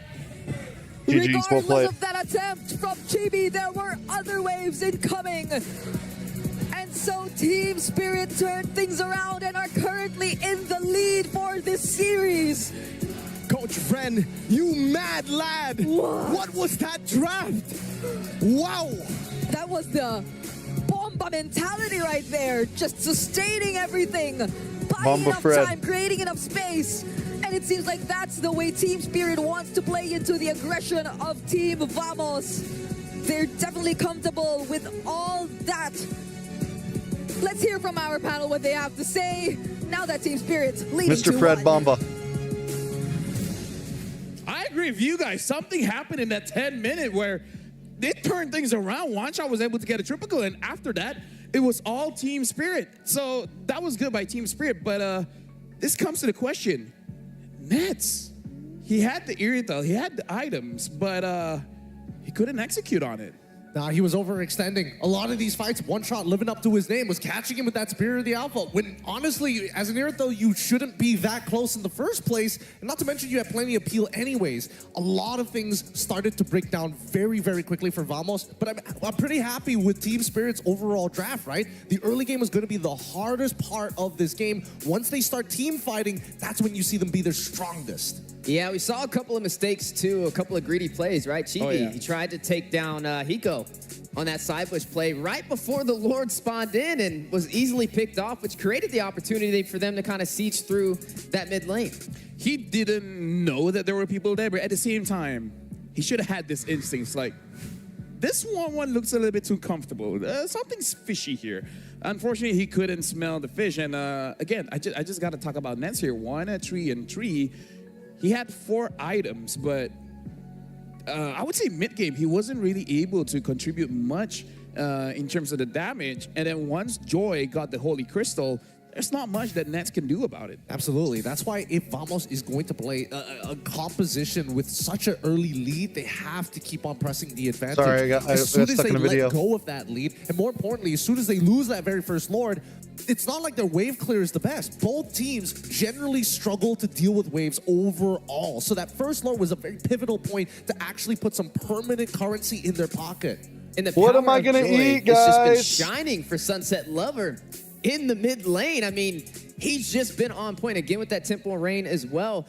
GG's, well played. Regardless of that attempt from Chibi, there were other waves incoming. And so Team Spirit turned things around and are currently in the lead for this series. Coach Friend, you mad lad. What was that draft? Wow. That was the Bomba mentality right there. Just sustaining everything. Buying enough time, creating enough space. And it seems like that's the way Team Spirit wants to play into the aggression of Team Vamos. They're definitely comfortable with all that. Let's hear from our panel what they have to say now that Team Spirit's leading Mr. Fred Bomba. I agree with you guys. Something happened in that 10-minute where they turned things around. One Shot was able to get a triple kill, and after that, it was all Team Spirit. So that was good by Team Spirit. But this comes to the question. Nets, he had the Irithel, he had the items, but he couldn't execute on it. Nah, he was overextending. A lot of these fights, one shot living up to his name, was catching him with that Spirit of the Alpha. When, honestly, as an Irithel, you shouldn't be that close in the first place. And not to mention, you had plenty of peel anyways. A lot of things started to break down very, very quickly for Vamos. But I'm pretty happy with Team Spirit's overall draft, right? The early game is going to be the hardest part of this game. Once they start team fighting, that's when you see them be their strongest. Yeah, we saw a couple of mistakes too, a couple of greedy plays, right? Chibi, he tried to take down Hiko on that side push play right before the Lord spawned in and was easily picked off, which created the opportunity for them to kind of siege through that mid lane. He didn't know that there were people there, but at the same time, he should have had this instinct, like, this 1-1 looks a little bit too comfortable. Something's fishy here. Unfortunately, he couldn't smell the fish. And again, I just got to talk about Nets here. 1, 3, and 3. He had 4 items, but I would say mid-game, he wasn't really able to contribute much in terms of the damage. And then once Joy got the Holy Crystal, there's not much that Nets can do about it. Absolutely. That's why if Vamos is going to play a composition with such an early lead, they have to keep on pressing the advantage. Sorry, as soon as they let go of that lead, and more importantly, as soon as they lose that very first Lord, it's not like their wave clear is the best. Both teams generally struggle to deal with waves overall. So that first Lord was a very pivotal point to actually put some permanent currency in their pocket. And the what am I going to eat, guys? It's just been shining for Sunset Lover in the mid lane. I mean, he's just been on point again with that Temporal Rain as well.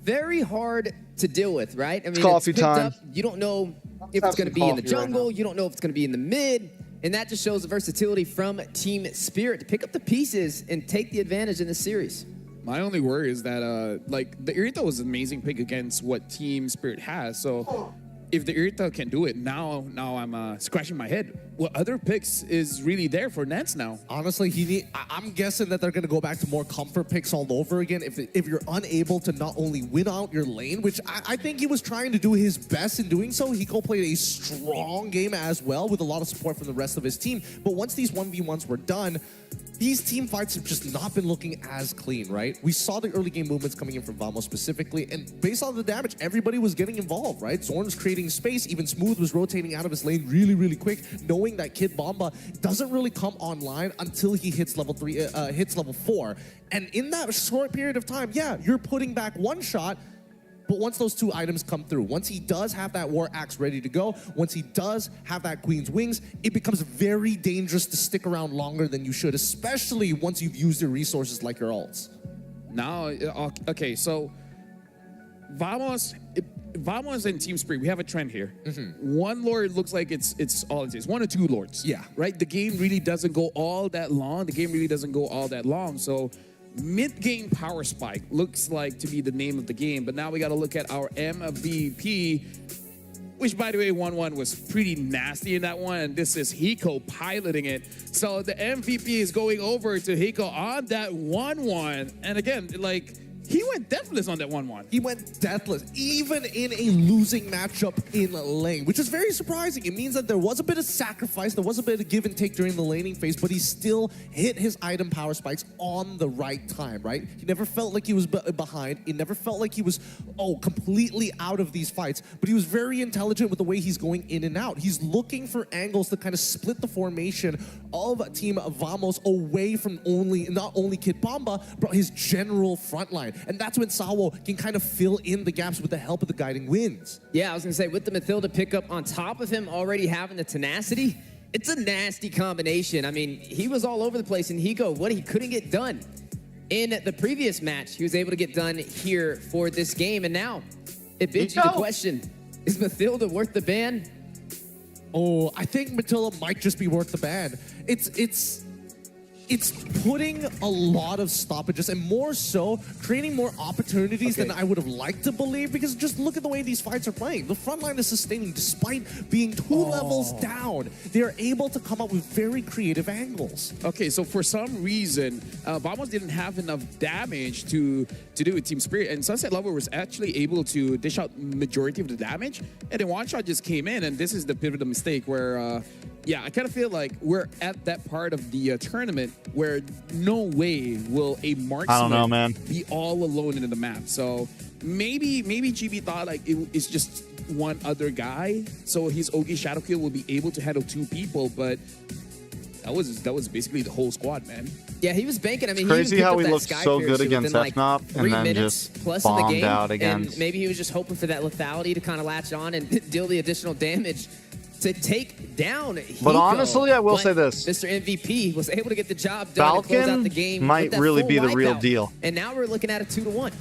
Very hard to deal with, right? I mean, coffee it's time. Up. You don't know if it's going to be in the jungle. You don't know if it's going to be in the mid. And that just shows the versatility from Team Spirit to pick up the pieces and take the advantage in this series. My only worry is that, like, the Irithel was an amazing pick against what Team Spirit has. So if the Irithel can do it, now I'm scratching my head. What other picks is really there for Nets now? Honestly, I'm guessing that they're going to go back to more comfort picks all over again. If you're unable to not only win out your lane, which I think he was trying to do his best in doing so. Hiko played a strong game as well with a lot of support from the rest of his team. But once these 1v1s were done, these team fights have just not been looking as clean, right? We saw the early game movements coming in from Vamos specifically, and based on the damage, everybody was getting involved, right? Zorn was creating space, even Smooth was rotating out of his lane really, really quick, knowing that Kid Bomba doesn't really come online until he hits level 4. And in that short period of time, yeah, you're putting back one shot, but once those 2 items come through, once he does have that War Axe ready to go, once he does have that Queen's Wings, it becomes very dangerous to stick around longer than you should, especially once you've used your resources like your ults. Now, okay, so Vamos and Team Spirit, we have a trend here. One Lord looks like it's all it is. 1 or 2 Lords. Yeah. Right? The game really doesn't go all that long. So mid-game power spike looks like to be the name of the game, but now we got to look at our MVP, which, by the way, 1-1 was pretty nasty in that one, and this is Hiko piloting it. So the MVP is going over to Hiko on that 1-1, and again, like, he went deathless on that 1-1. He went deathless, even in a losing matchup in lane, which is very surprising. It means that there was a bit of sacrifice, there was a bit of give and take during the laning phase, but he still hit his item power spikes on the right time, right? He never felt like he was behind. It never felt like he was, completely out of these fights, but he was very intelligent with the way he's going in and out. He's looking for angles to kind of split the formation of Team Vamos away from not only Kid Bomba, but his general front line. And that's when Sawo can kind of fill in the gaps with the help of the Guiding Winds. Yeah, I was going to say, with the Mathilda pickup on top of him already having the tenacity, it's a nasty combination. I mean, he was all over the place in Hiko. What he couldn't get done in the previous match, he was able to get done here for this game. And now, it begs you the question, is Mathilda worth the ban? Oh, I think Matilda might just be worth the ban. It's putting a lot of stoppages and more so creating more opportunities than I would have liked to believe, because just look at the way these fights are playing. The front line is sustaining despite being 2 levels down. They're able to come up with very creative angles. Okay, so for some reason, Vamos didn't have enough damage to do with Team Spirit, and Sunset Lover was actually able to dish out majority of the damage, and then one shot just came in, and this is the pivotal mistake where, yeah, I kind of feel like we're at that part of the tournament where no way will a marksman be all alone in the map. So maybe GB thought like it's just one other guy, so his Ogi Shadow Kill will be able to handle 2 people, but that was basically the whole squad, man. Yeah, he was banking. I mean, crazy he how he Sky looked so good against FNOP and then just bombed out against. And maybe he was just hoping for that lethality to kind of latch on and deal the additional damage to take down Hiko. But honestly, I will say this. Mr. MVP was able to get the job done and close out the game. might really be the real deal. And now we're looking at a 2-1.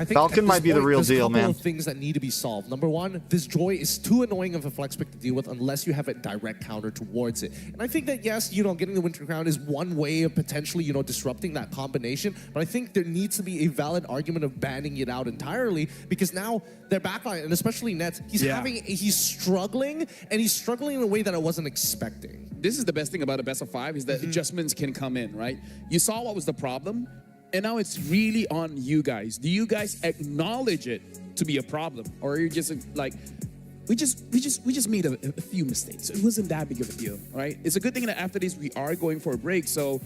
I think Falcon might be the real deal, man. There's a couple of things that need to be solved. Number one, this Joy is too annoying of a flex pick to deal with unless you have a direct counter towards it. And I think that, yes, getting the Winter Crown is one way of potentially, disrupting that combination. But I think there needs to be a valid argument of banning it out entirely because now their backline, and especially Nets, he's struggling, and he's struggling in a way that I wasn't expecting. This is the best thing about a best of 5 is that adjustments can come in, right? You saw what was the problem. And now it's really on you guys. Do you guys acknowledge it to be a problem, or are you just like, we just made a few mistakes? It wasn't that big of a deal, right? It's a good thing that after this we are going for a break, so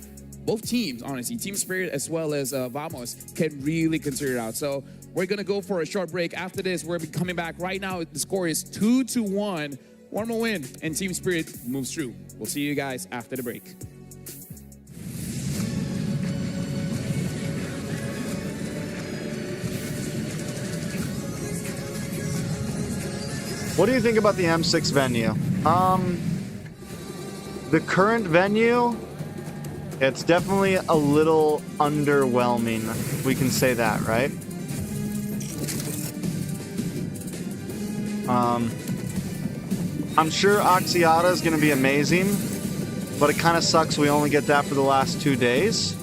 both teams, honestly, Team Spirit as well as Vamos, can really consider it out. So we're gonna go for a short break. After this, we're coming back. Right now, the score is 2-1. One more win, and Team Spirit moves through. We'll see you guys after the break. What do you think about the M6 venue? The current venue, it's definitely a little underwhelming. We can say that, right? I'm sure Oxiata is going to be amazing, but it kind of sucks we only get that for the last 2 days.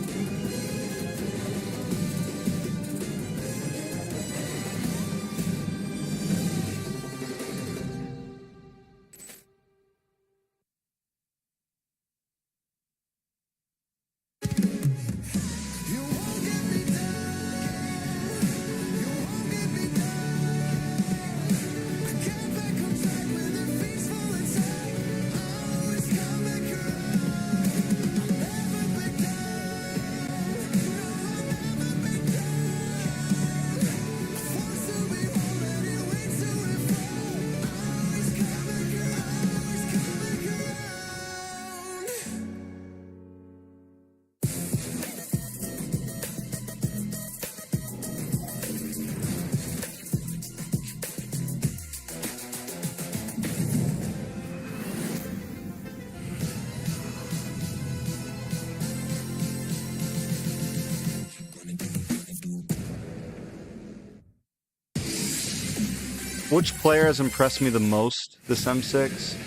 Which player has impressed me the most this M6?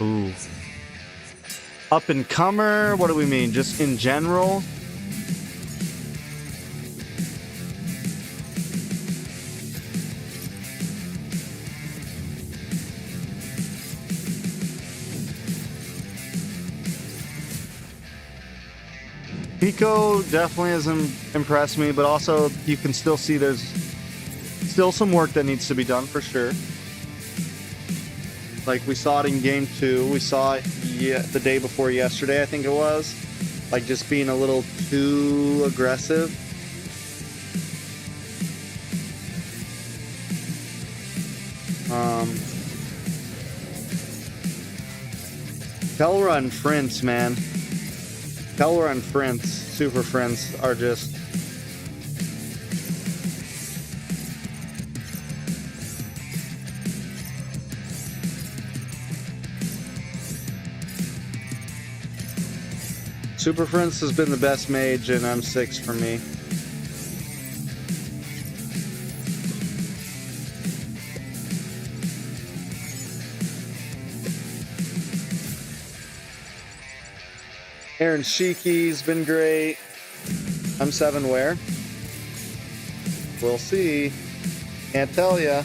Ooh. Up and comer? What do we mean? Just in general? Pico definitely has impressed me, but also you can still see there's still some work that needs to be done for sure. Like we saw it in game 2. We saw it the day before yesterday, I think it was. Like just being a little too aggressive. Kelra and Frince, man. Kelra and Frince, Super Frince, are just... Super Frince has been the best mage in M6 for me. Aaron Shiki's been great. M7 where? We'll see. Can't tell ya.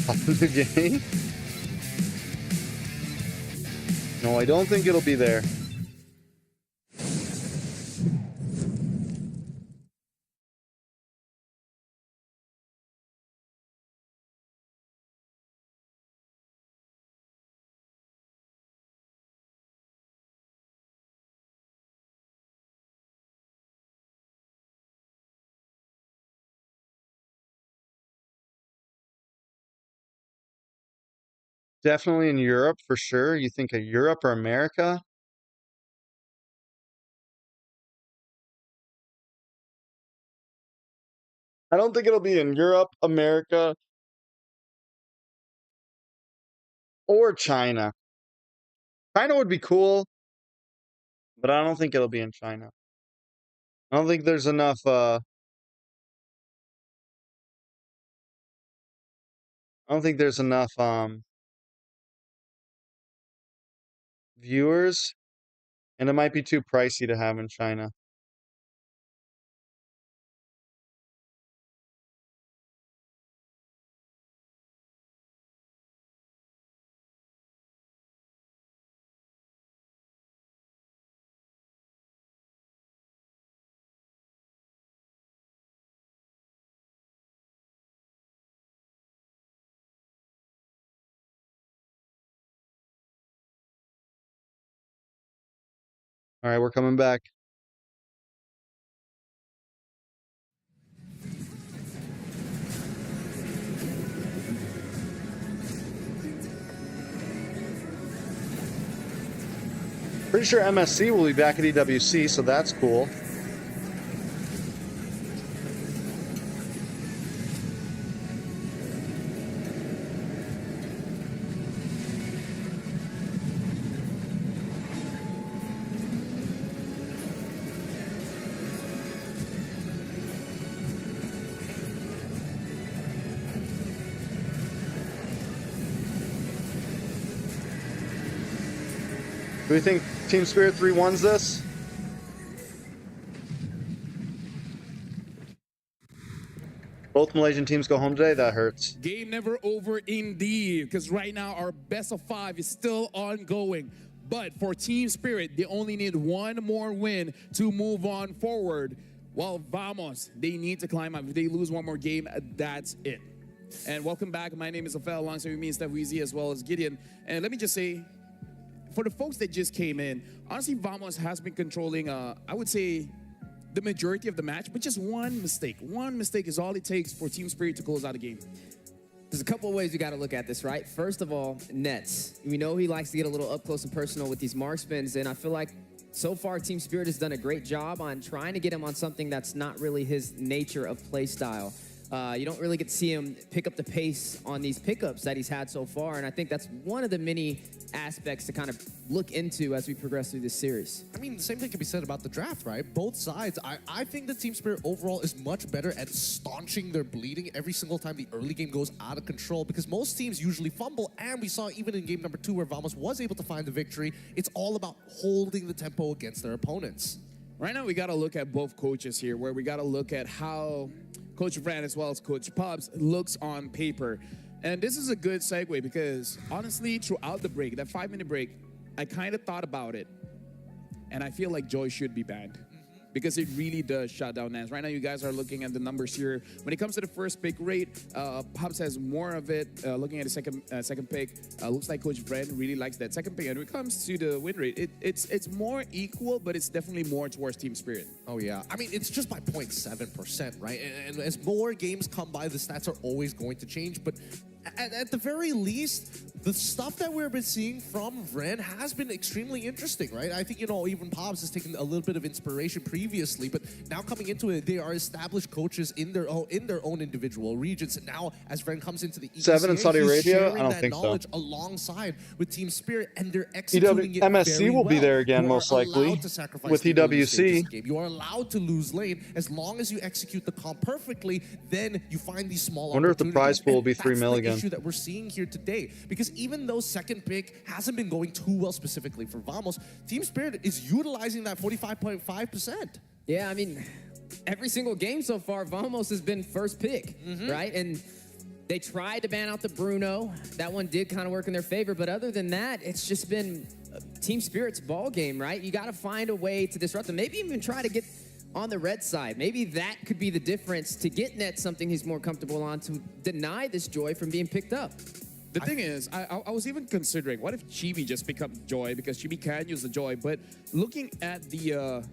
top of the game? No, I don't think it'll be there. Definitely in Europe for sure. You think of Europe or America? I don't think it'll be in Europe, America, or China. China would be cool, but I don't think it'll be in China. I don't think there's enough I don't think there's enough viewers, and it might be too pricey to have in China. All right, we're coming back. Pretty sure MSC will be back at EWC, so that's cool. Do we think Team Spirit 3 wins this? Both Malaysian teams go home today? That hurts. Game never over indeed, because right now our best of 5 is still ongoing. But for Team Spirit, they only need one more win to move on forward. While Vamos, they need to climb up. If they lose one more game, that's it. And welcome back. My name is Ophel, alongside with me, Steph Weezy, as well as Gideon. And let me just say, for the folks that just came in, honestly, Vamos has been controlling, I would say, the majority of the match, but just one mistake. One mistake is all it takes for Team Spirit to close out a game. There's a couple of ways we got to look at this, right? First of all, Nets. We know he likes to get a little up close and personal with these marksmans, and I feel like so far Team Spirit has done a great job on trying to get him on something that's not really his nature of play style. You don't really get to see him pick up the pace on these pickups that he's had so far, and I think that's one of the many aspects to kind of look into as we progress through this series. I mean, the same thing can be said about the draft, right? Both sides. I think that Team Spirit overall is much better at staunching their bleeding every single time the early game goes out of control, because most teams usually fumble, and we saw even in game number 2 where Vamos was able to find the victory, it's all about holding the tempo against their opponents. Right now, we got to look at both coaches here, where we got to look at how Coach Fran as well as Coach Pubs looks on paper. And this is a good segue because, honestly, throughout the break, that 5-minute break, I kind of thought about it. And I feel like Joy should be banned. Because it really does shut down Nance. Right now, you guys are looking at the numbers here. When it comes to the first pick rate, Pubs has more of it. Looking at the second pick, looks like Coach Fred really likes that second pick. And when it comes to the win rate, it's more equal, but it's definitely more towards Team Spirit. Oh, yeah. I mean, it's just by 0.7%, right? And as more games come by, the stats are always going to change. But at the very least, the stuff that we've been seeing from Vren has been extremely interesting, right? I think, you know, even Pops has taken a little bit of inspiration previously, but now coming into it, they are established coaches in their own individual regions. And now, as Vren comes into the ECA, 7 in Saudi Arabia? I don't think so. Alongside with Team Spirit, and they're executing it MSC very will well. be there again, most likely, with EWC. You are allowed to lose lane as long as you execute the comp perfectly. Then you find these small. I wonder if the prize pool will be 3 mil again. Issue that we're seeing here today, because even though second pick hasn't been going too well specifically for Vamos, Team Spirit is utilizing that 45.5%. Yeah, I mean, every single game so far, Vamos has been first pick, right? And They tried to ban out the Bruno. That one did kind of work in their favor, but other than that, it's just been Team Spirit's ball game, right? You got to find a way to disrupt them. Maybe even try to get on the red side. Maybe that could be the difference to get Net something he's more comfortable on to deny this Joy from being picked up. The thing is, I was even considering, what if Chibi just picked up Joy, because Chibi can use the Joy, but looking at the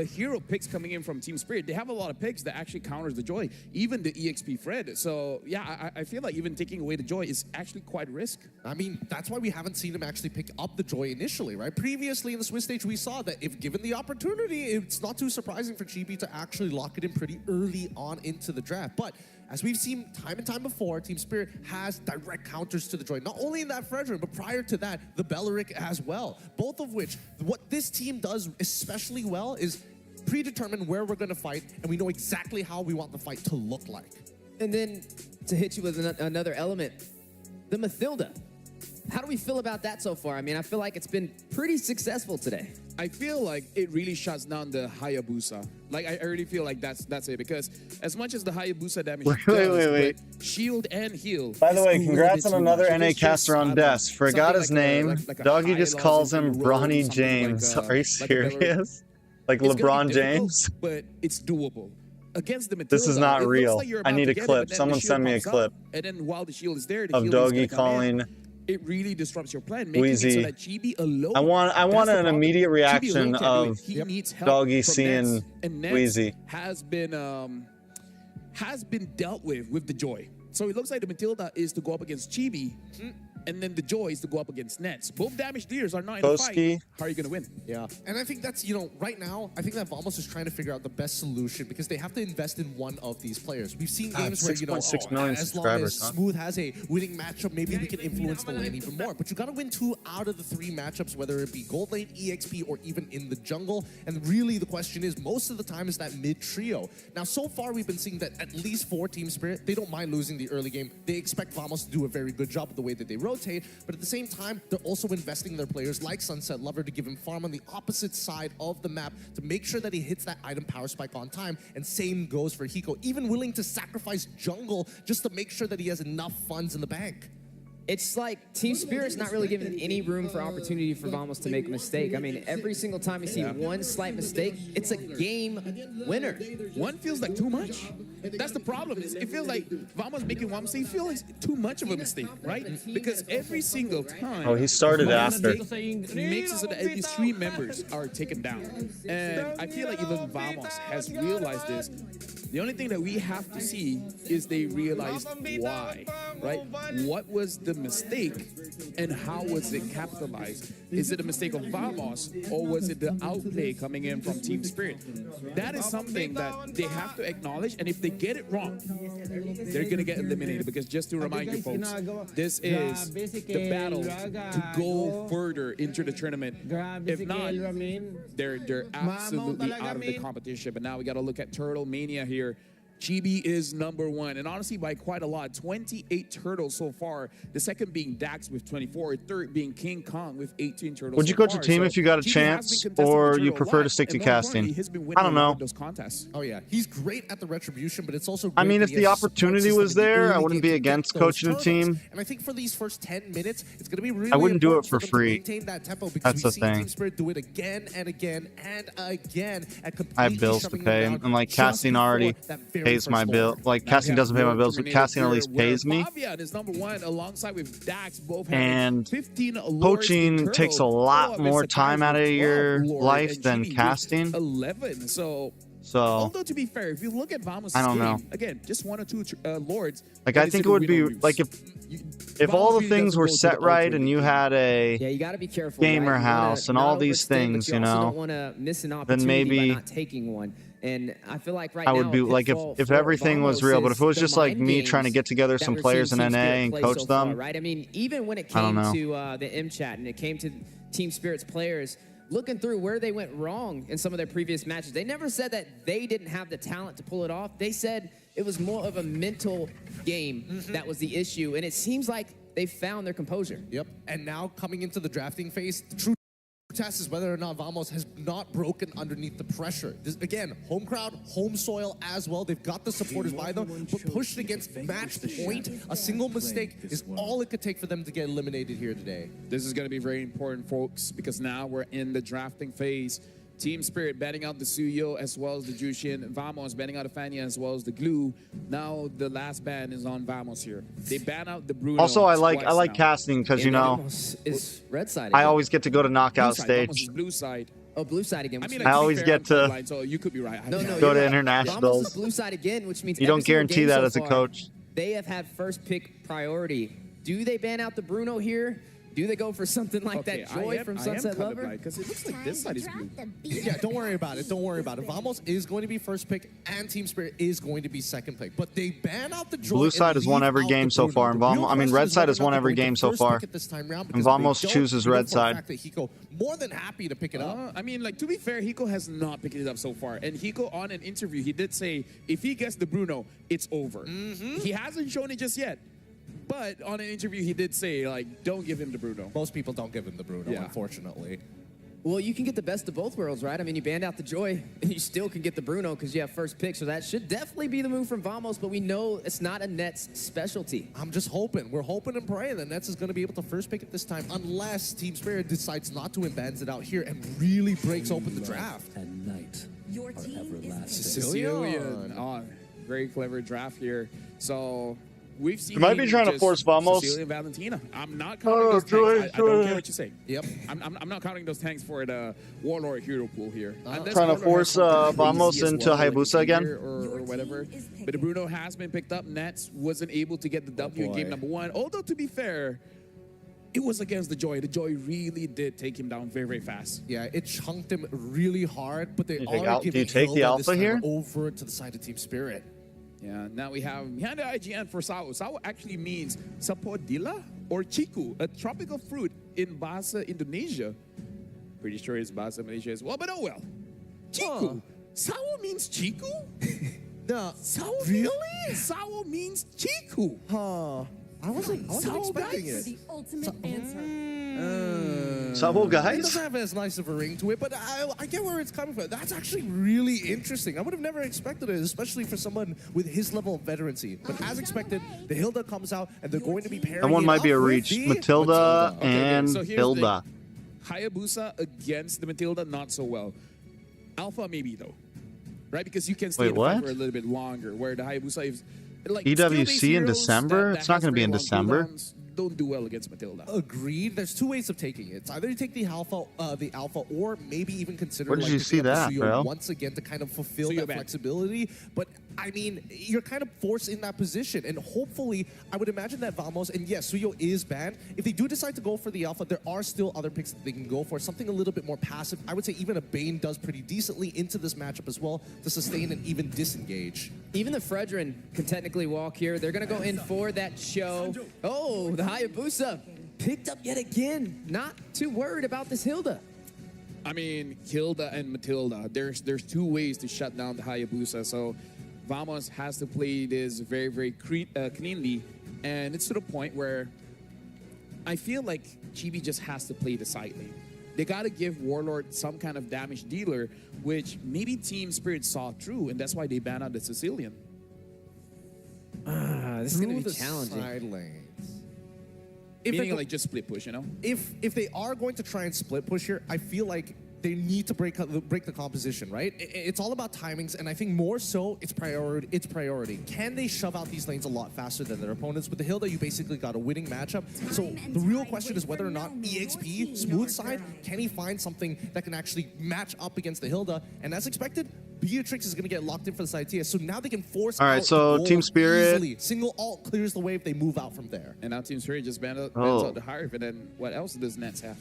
hero picks coming in from Team Spirit, they have a lot of picks that actually counters the Joy, even the EXP Fred. So yeah, I feel like even taking away the Joy is actually quite risk. I mean, that's why we haven't seen him actually pick up the Joy initially, right? Previously in the Swiss stage, we saw that if given the opportunity, it's not too surprising for Chibi to actually lock it in pretty early on into the draft. But as we've seen time and time before, Team Spirit has direct counters to the Joy. Not only in that Fredrin, but prior to that, the Belleric as well. Both of which, what this team does especially well is predetermine where we're going to fight, and we know exactly how we want the fight to look like. And then to hit you with another element, the Mathilda. How do we feel about that so far? I mean, I feel like it's been pretty successful today. I feel like it really shuts down the Hayabusa. Like, I already feel like that's it, because as much as the Hayabusa damage Wait. shield and heal. By the way, congrats on another NA caster on Death. Forgot his name. Doggy just calls him Bronny James. Are you serious? Like LeBron James? But it's doable. Against the Mathilda, this is not real. I need a clip. Someone send me a clip. And then while the shield is there, of Doggy calling. It really disrupts your plan, making it so that GB alone. I want an immediate reaction of Doggy seeing Wheezy. Has been dealt with the Joy. So it looks like the Matilda is to go up against Chibi, and then the Joy is to go up against Nets. Both damage leaders are not in the fight. How are you going to win? Yeah. And I think that's, right now, I think that Vamos is trying to figure out the best solution, because they have to invest in one of these players. We've seen games where, 6.6 million as long as Smooth has a winning matchup, maybe we can influence the lane even more. But you got to win 2 out of the 3 matchups, whether it be gold lane, EXP, or even in the jungle. And really the question is, most of the time is that mid trio. Now, so far we've been seeing that at least for Team Spirit, they don't mind losing the early game. They expect Vamos to do a very good job with the way that they rotate, but at the same time, they're also investing in their players like Sunset Lover to give him farm on the opposite side of the map to make sure that he hits that item power spike on time, and same goes for Hiko, even willing to sacrifice jungle just to make sure that he has enough funds in the bank. It's like Team Spirit's not really giving any room for opportunity for Vamos to make a mistake. I mean, every single time you see one slight mistake, it's a game winner. One feels like too much. That's the problem. It feels like Vamos making one mistake. It feels like too much of a mistake, right? Because every single time... Oh, he started after. ...makes it so that at least 3 members are taken down. And I feel like even Vamos has realized this. The only thing that we have to see is they realized why, right? What was the mistake and how was it capitalized? Is it a mistake of Vamos, or was it the outplay coming in from Team Spirit? That is something that they have to acknowledge, and if they get it wrong, they're going to get eliminated, because just to remind you folks, this is the battle to go further into the tournament. If not, they're absolutely out of the competition. But now we got to look at Turtle Mania here. GB is number 1, and honestly by quite a lot. 28 turtles so far. The second being Dax with 24. Third being King Kong with 18 turtles. Would you coach a team if you got a chance, or you prefer to stick to casting? I don't know. Oh yeah, he's great at the retribution, but it's also. I mean, if the opportunity was there, I wouldn't be against coaching a team. And I think for these first 10 minutes, it's going to be really. I wouldn't do it for free. Maintain that tempo, because that's the thing. Team Spirit do it again and again and again. I have bills to pay, and like casting already pays my bill. Like casting doesn't pay my bills, but casting at least pays me. And coaching takes a lot more time out of your life than casting. 11. So although to be fair, if you look at Vamos' I don't know. Again, just 1 or 2 lords. Like I think it would be like if all the things were set right and you had a you gotta be careful, gamer house and all these things, you know, don't want to miss an opportunity then maybe by not taking one. And I feel like right I would be like if everything was real, but if it was just like me trying to get together some players in NA and coach them, right? I mean, even when it came to the M chat and it came to Team Spirit's players, looking through where they went wrong in some of their previous matches, they never said that they didn't have the talent to pull it off. They said it was more of a mental game that was the issue, and it seems like they found their composure. Yep. And now coming into the drafting phase, the true test is whether or not Vamos has not broken underneath the pressure. This, again, home crowd, home soil as well. They've got the supporters by them, but pushed against match point. A single mistake is all it could take for them to get eliminated here today. This is going to be very important, folks, because now we're in the drafting phase. Team Spirit banning out the Suyo as well as the Jushin. Vamos banning out the Fania as well as the Glue. Now the last ban is on Vamos here. They ban out the Bruno. Also, I like casting because, you know, is red side I always get to go to knockout stage. Blue side. Oh, blue side again. I mean, I always get to line, so you could be right. No, go to right. internationals. Blue side again, which means you don't guarantee that as a coach. They have had first pick priority. Do they ban out the Bruno here? Do they go for something like that Joy from Sunset Lover? Because it looks like this side is blue. Yeah, don't worry about it. Don't worry about it. Vamos is going to be first pick, and Team Spirit is going to be second pick. But they ban out the Joy. Blue side has won every game so far, and red side has won every game so far. And Vamos chooses red side. Hiko more than happy to pick it up. I mean, like, to be fair, Hiko has not picked it up so far. And Hiko, on an interview, he did say if he gets the Bruno, it's over. He hasn't shown it just yet. But on an interview, he did say, like, don't give him the Bruno. Most people don't give him the Bruno, unfortunately. Well, you can get the best of both worlds, right? I mean, you banned out the Joy, and you still can get the Bruno because you have first pick. So that should definitely be the move from Vamos, but we know it's not a Nets specialty. I'm just hoping. We're hoping and praying that Nets is going to be able to first pick it this time, unless Team Spirit decides not to and bans it out here and really breaks open the draft. At night, Your team is Sicilian. Oh, very clever draft here. So we've seen. You might be trying to force Vamos. Sicilian Valentina. I'm not counting those tanks. I don't care what you say. Yep. I'm not counting those tanks for the Warlord hero pool here. Trying to force Vamos into Hayabusa again? Or whatever. But the Bruno has been picked up. Nets wasn't able to get the W in game number 1. Although, to be fair, it was against the Joy. The Joy really did take him down very, very fast. Yeah, it chunked him really hard, but they are giving do you take the Alpha here? over to the side of Team Spirit. Yeah, now we have behind the IGN for Sao. Sao actually means sapodilla or chiku, a tropical fruit in Bahasa Indonesia. Pretty sure it's Bahasa Malaysia as well, but oh well. Chiku. Sao means chiku? No, Sao really? Sao means chiku. Huh. I wasn't expecting it. the ultimate answer. Sabo It guys? doesn't have as nice of a ring to it, but I get where it's coming from. That's actually really interesting. I would have never expected it, especially for someone with his level of veterancy. But as expected, the Hilda comes out, and they're going to be pairing That one it might be up a with reach. the Matilda and So here's the Hilda. Hayabusa against the Matilda, not so well. Alpha maybe though, right? Because you can stay in the fight for a little bit longer. Where the Hayabusa is like EWC in December? It's not going to be in December. Don't do well against Matilda. Agreed. There's two ways of taking it. It's either you take the alpha, or maybe even consider. Where did you see that, bro? Once again, to kind of fulfill Suyo that ban. flexibility. But I mean, you're kind of forced in that position, and hopefully, I would imagine that Vamos and yes, Suyo is banned. If they do decide to go for the alpha, there are still other picks that they can go for. Something a little bit more passive. I would say even a Bane does pretty decently into this matchup as well to sustain and even disengage. Even the Fredrin can technically walk here. They're going to go in for that show. Oh, the Hayabusa picked up yet again. Not too worried about this Hilda. I mean, Hilda and Matilda. There's two ways to shut down the Hayabusa. So Vamos has to play this very, very cleanly. And it's to the point where I feel like Chibi just has to play the side lane. They got to give Warlord some kind of damage dealer, which maybe Team Spirit saw through, and that's why they banned out the Sicilian. This is going to be challenging. Side lanes. Meaning like just split push, you know? If they are going to try and split push here, I feel like they need to break the composition, right? It's all about timings, and I think more so it's priority. Can they shove out these lanes a lot faster than their opponents? With the Hilda, you basically got a winning matchup. So the real question is whether or not EXP, smooth side, can he find something that can actually match up against the Hilda? And as expected, Beatrix is going to get locked in for the side TS, so now they can force All right, out so the Team Spirit easily. Single ult clears the way if they move out from there. And now Team Spirit just bans out the Hive, and then what else does Nets have?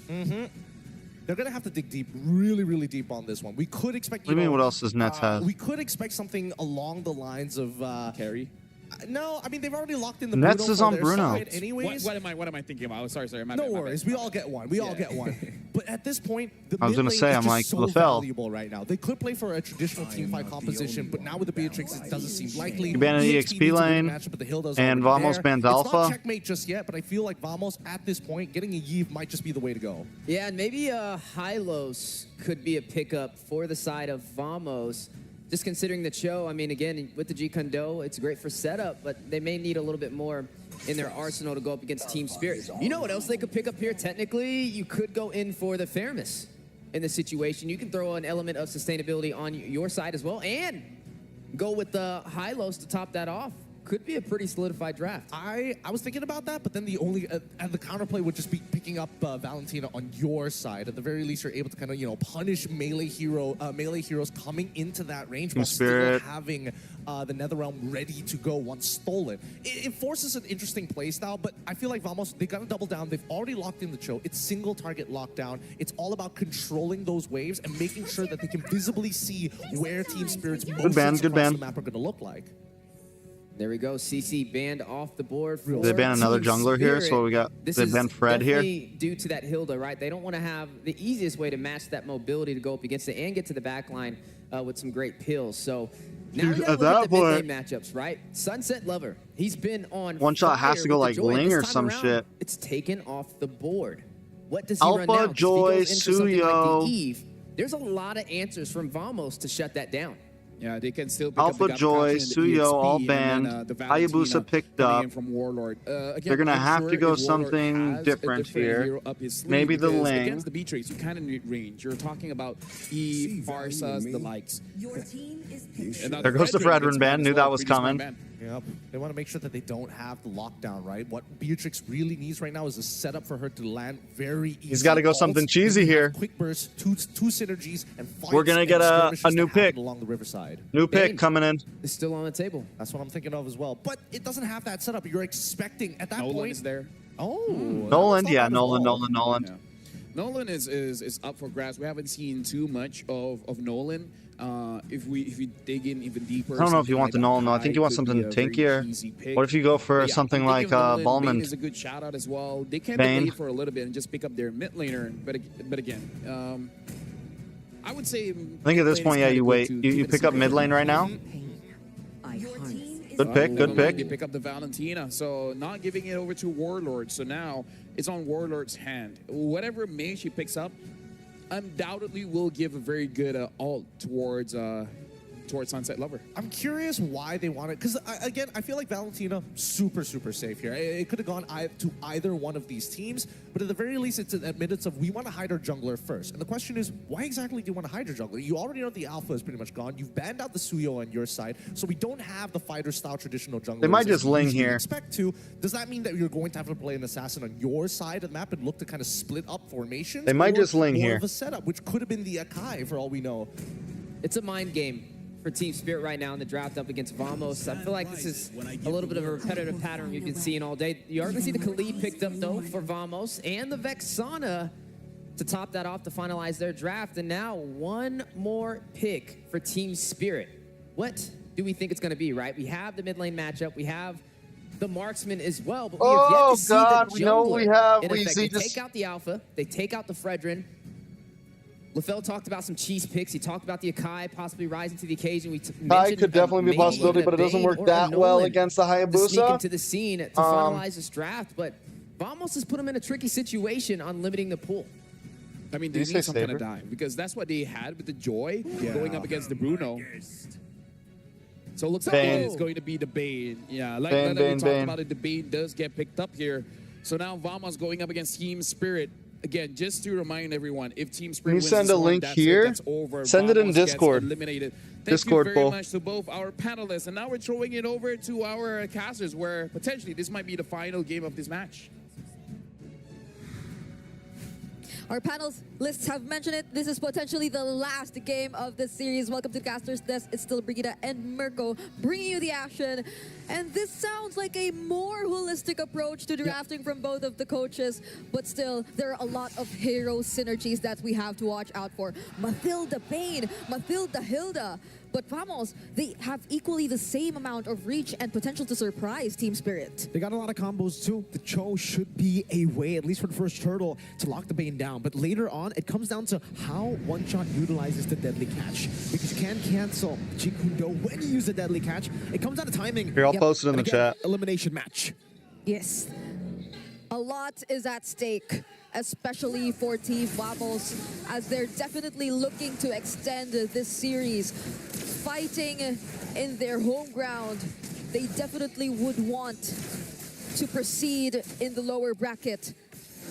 They're going to have to dig deep, really, really deep on this one. We could expect, What do you mean, what else does Nets have? We could expect something along the lines of... Carry? No, I mean, they've already locked in the Nets Bruno is for on their Bruno. side anyways. What am I thinking about? Sorry. No worries. We all get one. We all get one. But at this point, the I was mid gonna lane say, is I'm just like, so LaFell. valuable right now. They could play for a traditional teamfight composition, but now with the Beatrix, it doesn't seem likely. You ban an EXP lane, and Vamos bans Alpha. It's not checkmate just yet, but I feel like Vamos, at this point, getting a Yves might just be the way to go. Yeah, and maybe Hylos could be a pickup for the side of Vamos. Just considering the show, I mean, again, with the G Kondo, it's great for setup, but they may need a little bit more in their arsenal to go up against Team Spirit. You know what else they could pick up here? Technically, you could go in for the fairness in this situation. You can throw an element of sustainability on your side as well and go with the Hylos to top that off. Could be a pretty solidified draft. I was thinking about that, but then the only and the counterplay would just be picking up Valentina on your side. At the very least, you're able to kind of, you know, punish melee heroes coming into that range while still having the Netherrealm ready to go once stolen. It forces an interesting play style, but I feel like Vamos, they got to double down. They've already locked in the choke. It's single target lockdown. It's all about controlling those waves and making sure that they can visibly see where Team Spirit's motions across the map are going to look like. There we go. CC banned off the board. For they ban another jungler here, so we got they ban Fred here. Due to that Hilda, right? They don't want to have the easiest way to match that mobility to go up against it and get to the back line with some great pills. So now we got to look at the mid lane matchups, right? Sunset Lover, he's been on one shot has to go like Ling or some shit. It's taken off the board. What does he run now? Alpha, Joy, Suyo. There's a lot of answers from Vamos to shut that down. Yeah, they can still pick Alpha, up the Joy, Suyo, all banned. Hayabusa picked up. From Warlord. Again, they're gonna have to go if something different here. Maybe the Ling. Against the Beatrix, you kind of need range. You're talking about Eve, Barsas, the likes. There goes the Fredrin ban. Knew that was coming. Yep. They want to make sure that they don't have the lockdown, right? What Beatrix really needs right now is a setup for her to land very easy. He's got to go something cheesy here. Quick burst, two synergies, and we're gonna get a new pick along the riverside. New pick coming in. It's still on the table. That's what I'm thinking of as well. But it doesn't have that setup. You're expecting at that point. Nolan is there. Oh, Nolan, yeah, Nolan. Yeah. Nolan is up for grabs. We haven't seen too much of Nolan. If we dig in even deeper, I don't know if you want the Nolan though. I think you want something tankier. What if you go for something like Ballman? Is a good shout out as well. They can delay for a little bit and just pick up their mid laner, but again, I would say. I think at this point, yeah, you wait. You pick up mid lane right now. Good pick, good pick. You pick up the Valentina, so not giving it over to Warlord. So now it's on Warlord's hand. Whatever mage she picks up, undoubtedly will give a very good ult towards Sunset Lover. I'm curious why they want it, because again, I feel like Valentina super safe here. It could have gone to either one of these teams, but at the very least, it's an admittance of we want to hide our jungler first. And the question is, why exactly do you want to hide your jungler? You already know the alpha is pretty much gone. You've banned out the Suyo on your side, so we don't have the fighter-style traditional jungler. They might just Ling here. Expect to. Does that mean that you're going to have to play an assassin on your side of the map and look to kind of split up formations? They might just Ling here. Of a setup, which could have been the Akai for all we know. It's a mind game for Team Spirit right now in the draft up against Vamos. I feel like this is a little bit of a repetitive pattern we've been seeing all day. You are going to see the Khalid picked up, though, for Vamos, and the Vexana to top that off to finalize their draft. And now one more pick for Team Spirit. What do we think it's going to be, right? We have the mid lane matchup. We have the marksman as well, but we have yet to see the jungler. We have. They take out the Alpha. They take out the Fredrin. LaFell talked about some cheese picks. He talked about the Akai possibly rising to the occasion. Akai could definitely be a possibility, but it doesn't work that well against the Hayabusa. Sneak into the scene to finalize this draft, but Vamos has put him in a tricky situation on limiting the pool. I mean, they need some kind of dive, because that's what they had with the Joy going up against the Bruno. So it looks like it's going to be the Bane. Yeah, like we talked about it, the Bane does get picked up here. So now Vamos going up against Team Spirit. Again, just to remind everyone, if Team Spirit wins send a link here? that's over. Send it in Discord. Eliminated. Thank you very much to both our panelists. And now we're throwing it over to our casters, where potentially this might be the final game of this match. Our panelists have mentioned it. This is potentially the last game of this series. Welcome to the Casters Desk. It's still Brigida and Mirko bringing you the action. And this sounds like a more holistic approach to drafting from both of the coaches, but still, there are a lot of hero synergies that we have to watch out for. Mathilda Payne, Mathilda Hilda, but Vamos, they have equally the same amount of reach and potential to surprise Team Spirit. They got a lot of combos too. The Cho should be a way, at least for the first turtle, to lock the Bane down. But later on, it comes down to how One Shot utilizes the deadly catch. Because you can cancel Jeet Kune Do when you use the deadly catch. It comes down to timing. Here, I'll post it in the chat. Elimination match. Yes. A lot is at stake, especially for Team Vamos, as they're definitely looking to extend this series. Fighting in their home ground, they definitely would want to proceed in the lower bracket.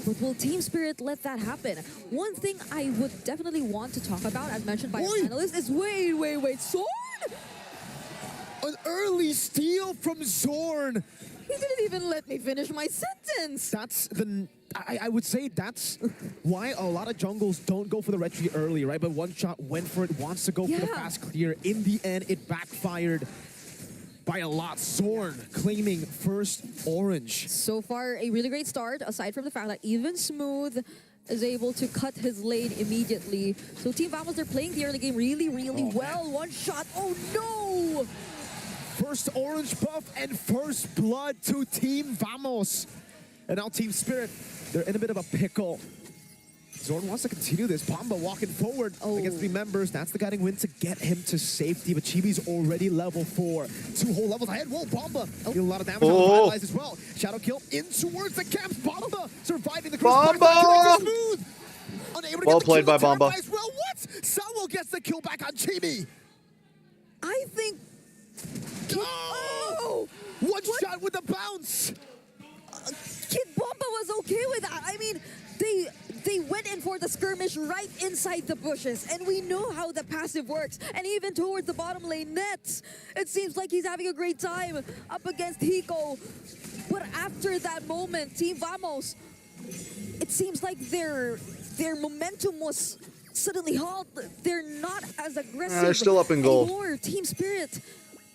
But will Team Spirit let that happen? One thing I would definitely want to talk about, as mentioned by our panelists, is wait, Zorn? An early steal from Zorn. He didn't even let me finish my sentence. That's the... I would say that's why a lot of jungles don't go for the retry early, right? But One Shot went for it, wants to go for the fast clear. In the end, it backfired by a lot. Zorn claiming first orange. So far, a really great start, aside from the fact that even Smooth is able to cut his lane immediately. So Team Vamos, they're playing the early game really well. Man. One Shot, oh no! First orange buff and first blood to Team Vamos. And now Team Spirit, they're in a bit of a pickle. Zorn wants to continue this. Bomba walking forward against 3 members. That's the guiding win to get him to safety. But Chibi's already level 4. 2 whole levels ahead. Whoa, Bomba dealing a lot of damage on finalize as well. Shadow kill in towards the camps. Bomba surviving the cruise. Bomba! Smooth. Unable to Well get the played kill by Bomba. As well. What? Sawo gets the kill back on Chibi. I think... Oh! One shot with a bounce. Kid Bomba was okay with that. I mean, they went in for the skirmish right inside the bushes, and we know how the passive works. And even towards the bottom lane nets, it seems like he's having a great time up against Hiko. But after that moment, Team Vamos, it seems like their momentum was suddenly halted. They're not as aggressive. They're still up in gold. Anymore. Team Spirit,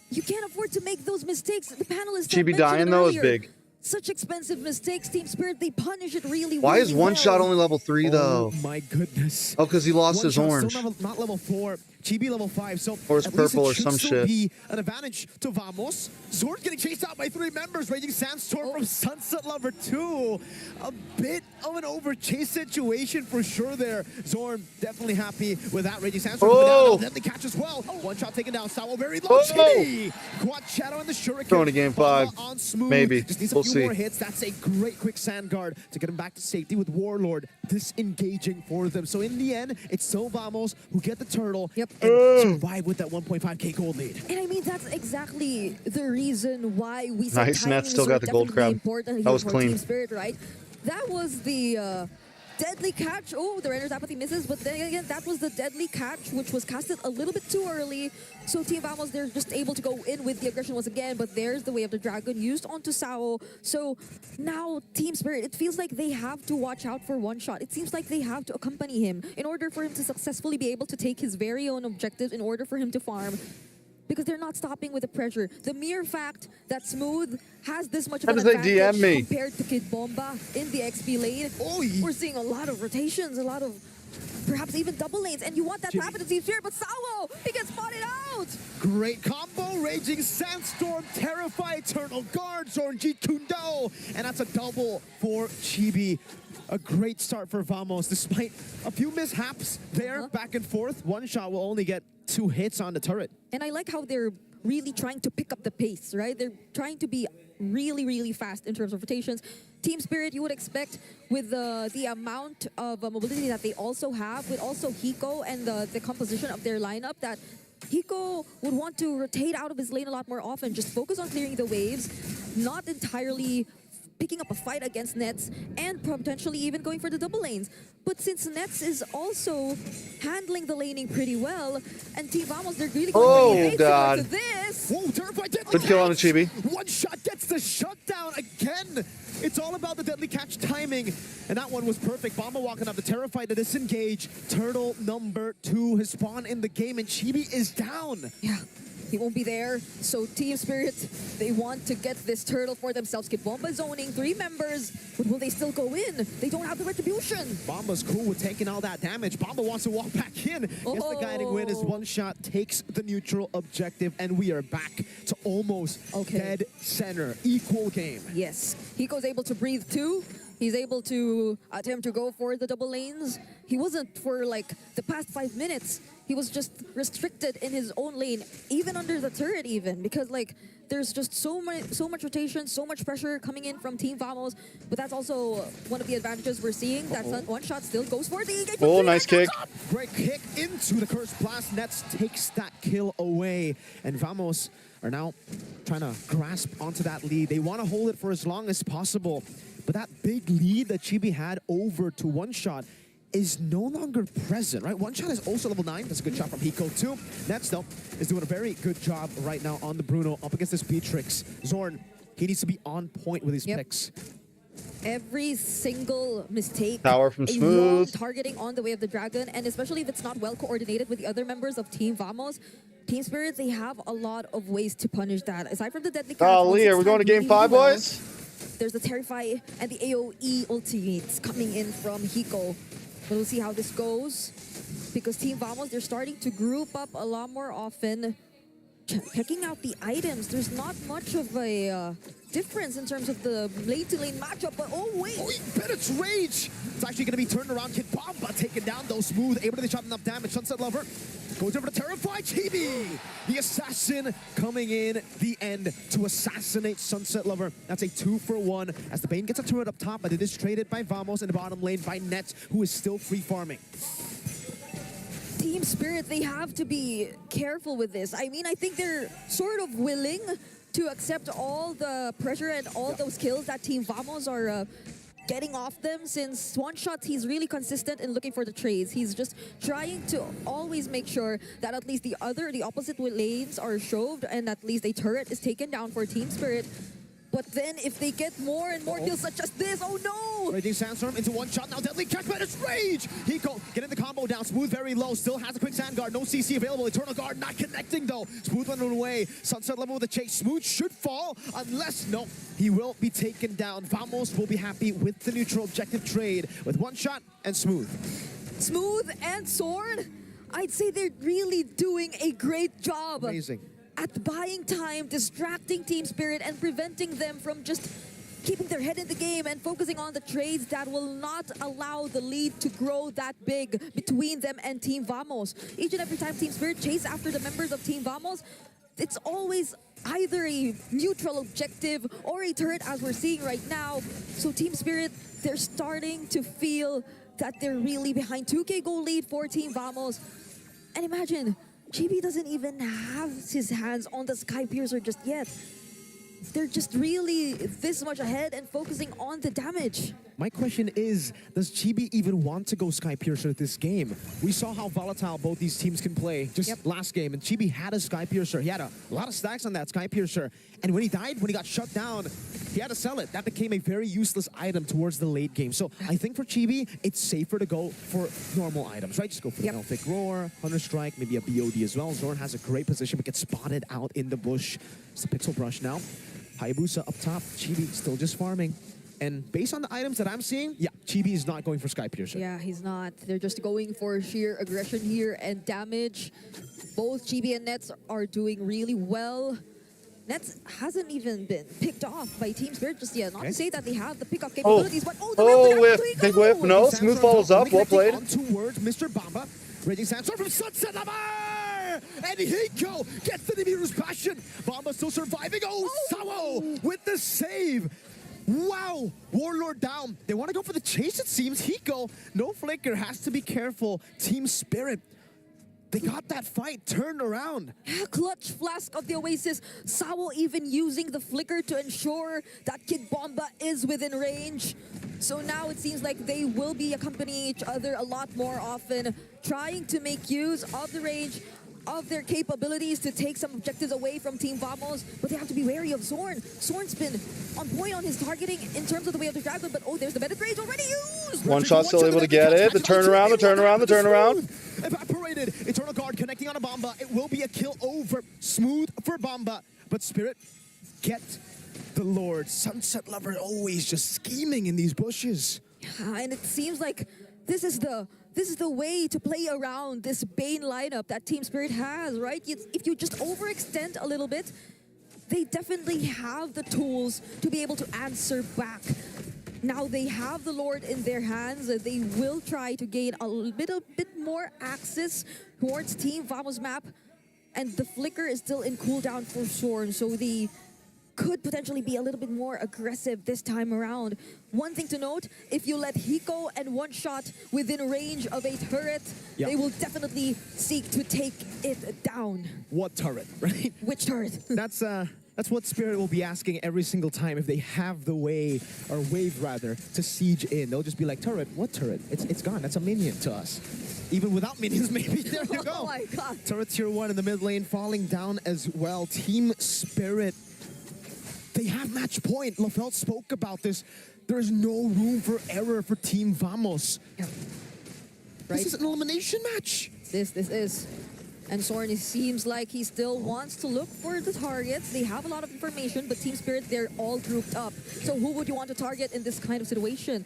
you can't afford to make those mistakes. The panelists Chibi dying though is big. Such expensive mistakes, Team Spirit, they punish it really Why is One Shot only level 3 though? Oh my goodness. Oh, because he lost his orange. Still not level 4. Chibi level 5, so or it's purple or some shit. Be an advantage to Vamos. Zorn getting chased out by 3 members. Raging Sandstorm from Sunset Lover 2. A bit of an over-chase situation for sure there. Zorn definitely happy with that. Raging Sandstorm down. Deadly catch as well. One shot taken down. Sawo very low. Chibi. Quad Shadow and the Shuriken. Going to game 5. On Smooth. Maybe. Just needs a few more hits. That's a great quick sand guard to get him back to safety with Warlord disengaging for them. So in the end, it's So Vamos who get the turtle and survive with that 1.5k gold lead. And I mean, that's exactly the reason why we said nice. Net still got the gold crab. That was clean. Team Spirit, right? That was the deadly catch. Oh, the Renner's Apathy misses, but then again, that was the deadly catch, which was casted a little bit too early. So Team Vamos, they're just able to go in with the aggression once again, but there's the Way of the Dragon used onto Sao. So now Team Spirit, it feels like they have to watch out for One Shot. It seems like they have to accompany him in order for him to successfully be able to take his very own objectives, in order for him to farm. Because they're not stopping with the pressure. The mere fact that Smooth has this much of an advantage compared to Kid Bomba in the XP lane, we're seeing a lot of rotations, a lot of perhaps even double lanes, and you want that to happen to Team Spirit, but Sawo, he gets spotted out! Great combo, Raging Sandstorm, Terrify, Eternal Guard, Zorn Jeet Kune Do, and that's a double for Chibi. A great start for Vamos, despite a few mishaps there, back and forth. One Shot will only get 2 hits on the turret. And I like how they're really trying to pick up the pace, right? They're trying to be really fast in terms of rotations. Team Spirit, you would expect with the amount of mobility that they also have, with also Hiko and the composition of their lineup, that Hiko would want to rotate out of his lane a lot more often, just focus on clearing the waves, not entirely picking up a fight against Nets, and potentially even going for the double lanes. But since Nets is also handling the laning pretty well, and Team Vamos, they're really going to this. Whoa, Terrified deadly good kill on the Chibi. One Shot gets the shutdown again. It's all about the deadly catch timing, and that one was perfect. Bomba walking up the Terrified to disengage. Turtle number 2 has spawned in the game, and Chibi is down. Yeah. He won't be there. So Team Spirit, they want to get this turtle for themselves. Kid Bomba zoning 3 members, but will they still go in? They don't have the retribution. Bomba's cool with taking all that damage. Bomba wants to walk back in. Gets the guiding win as one shot takes the neutral objective, and we are back to almost dead center. Equal game. Yes. Hiko's able to breathe too. He's able to attempt to go for the double lanes. He wasn't for like the past 5 minutes. He was just restricted in his own lane, even under the turret even, because like there's just so much rotation, so much pressure coming in from Team Vamos. But that's also one of the advantages we're seeing. That one shot still goes for the Oh, nice kick. Great kick into the Cursed Blast. Nets takes that kill away. And Vamos are now trying to grasp onto that lead. They want to hold it for as long as possible. But that big lead that Chibi had over to one shot is no longer present, right? One shot is also level 9. That's a good shot from Hiko too. Nets, though, is doing a very good job right now on the Bruno up against this Beatrix. Zorn, he needs to be on point with his picks. Every single mistake, Power from Smooth, targeting on the way of the dragon, and especially if it's not well coordinated with the other members of Team Vamos, Team Spirit, they have a lot of ways to punish that. Aside from the deadly catch, Lee, are we going to game 5, boys? There's the Terrify and the AoE ultimates coming in from Hiko. We'll see how this goes, because Team Vamos, they're starting to group up a lot more often. Checking out the items, there's not much of a difference in terms of the lane-to-lane matchup, but oh wait! Oh, he bet its rage! It's actually going to be turned around. Kid Bomba taken down though, Smooth, able to chop enough damage. Sunset Lover goes over to Terrify Chibi! The assassin coming in the end to assassinate Sunset Lover. That's a 2-for-1 as the Bane gets a turret up top, but it is traded by Vamos in the bottom lane by Nets, who is still free farming. Team Spirit, they have to be careful with this. I mean, I think they're sort of willing to accept all the pressure and all those kills that Team Vamos are getting off them, since one shot he's really consistent in looking for the trades. He's just trying to always make sure that at least the opposite lanes are shoved and at least a turret is taken down for Team Spirit. But then if they get more and more kills such as this, oh no! Raging Sandstorm into one shot now, deadly catch, but it's Rage! Hiko getting the combo down, Smooth very low, still has a quick sand guard, no CC available, Eternal Guard not connecting though. Smooth running away, Sunset Level with a chase, Smooth should fall, unless, no, he will be taken down. Vamos will be happy with the neutral objective trade with one shot and Smooth. Smooth and Sword, I'd say they're really doing a great job. Amazing. At buying time, distracting Team Spirit, and preventing them from just keeping their head in the game and focusing on the trades that will not allow the lead to grow that big between them and Team Vamos. Each and every time Team Spirit chase after the members of Team Vamos, it's always either a neutral objective or a turret, as we're seeing right now. So Team Spirit, they're starting to feel that they're really behind. 2K goal lead for Team Vamos. And imagine, Chibi doesn't even have his hands on the Sky Piercer just yet. They're just really this much ahead and focusing on the damage. My question is, does Chibi even want to go Sky Piercer this game? We saw how volatile both these teams can play just last game, and Chibi had a Sky Piercer. He had a lot of stacks on that Sky Piercer, and when he died, when he got shut down, he had to sell it. That became a very useless item towards the late game. So I think for Chibi, it's safer to go for normal items, right? Just go for the Elphic Roar, Hunter Strike, maybe a BOD as well. Zorn has a great position, but gets spotted out in the bush. It's the Pixel Brush now. Hayabusa up top, Chibi still just farming. And based on the items that I'm seeing, Chibi is not going for Sky Piercer. Yeah, he's not. They're just going for sheer aggression here and damage. Both Chibi and Nets are doing really well. Nets hasn't even been picked off by Team Spirit just yet. Not to say that they have the pickup capabilities, but whiff, big whiff, no, Smooth follows up, well played. On towards Mr. Bomba, Raging Sandstorm from Sunset Lover! And Hiko gets the Nibiru's Passion. Bomba still surviving. Oh, Sawo with the save. Wow, Warlord down. They want to go for the chase, it seems. Hiko, no flicker, has to be careful. Team Spirit, they got that fight turned around. Clutch Flask of the Oasis. Sawo even using the flicker to ensure that Kid Bomba is within range. So now it seems like they will be accompanying each other a lot more often, trying to make use of the range of their capabilities to take some objectives away from Team Vamos, but they have to be wary of Zorn. Zorn's been on point on his targeting in terms of the way of the dragon, but oh, there's the Medic Rage already used! One shot still able to get it. The turnaround, the turnaround, the turnaround. Evaporated. Eternal Guard connecting on down a Bomba. It will be a kill over. Smooth for Bomba. But Spirit, get the Lord. Sunset Lover always just scheming in these bushes. Yeah, and it seems like this is the way to play around this Bane lineup that Team Spirit has, right? If you just overextend a little bit, they definitely have the tools to be able to answer back. Now they have the Lord in their hands. They will try to gain a little bit more access towards Team Vamos map. And the Flicker is still in cooldown for Sorn, so they could potentially be a little bit more aggressive this time around. One thing to note, if you let Hiko and One Shot within range of a turret, they will definitely seek to take it down. What turret, right? Which turret? That's what Spirit will be asking every single time if they have the way, or wave rather, to siege in. They'll just be like, turret, what turret? It's gone, that's a minion to us. Even without minions, maybe. There you go. Oh my god. Turret tier 1 in the mid lane falling down as well. Team Spirit, they have match point. Lafelt spoke about this. There is no room for error for Team Vamos. Right? This is an elimination match. This is. And Sorn, it seems like he still wants to look for the targets. They have a lot of information, but Team Spirit, they're all grouped up. So who would you want to target in this kind of situation?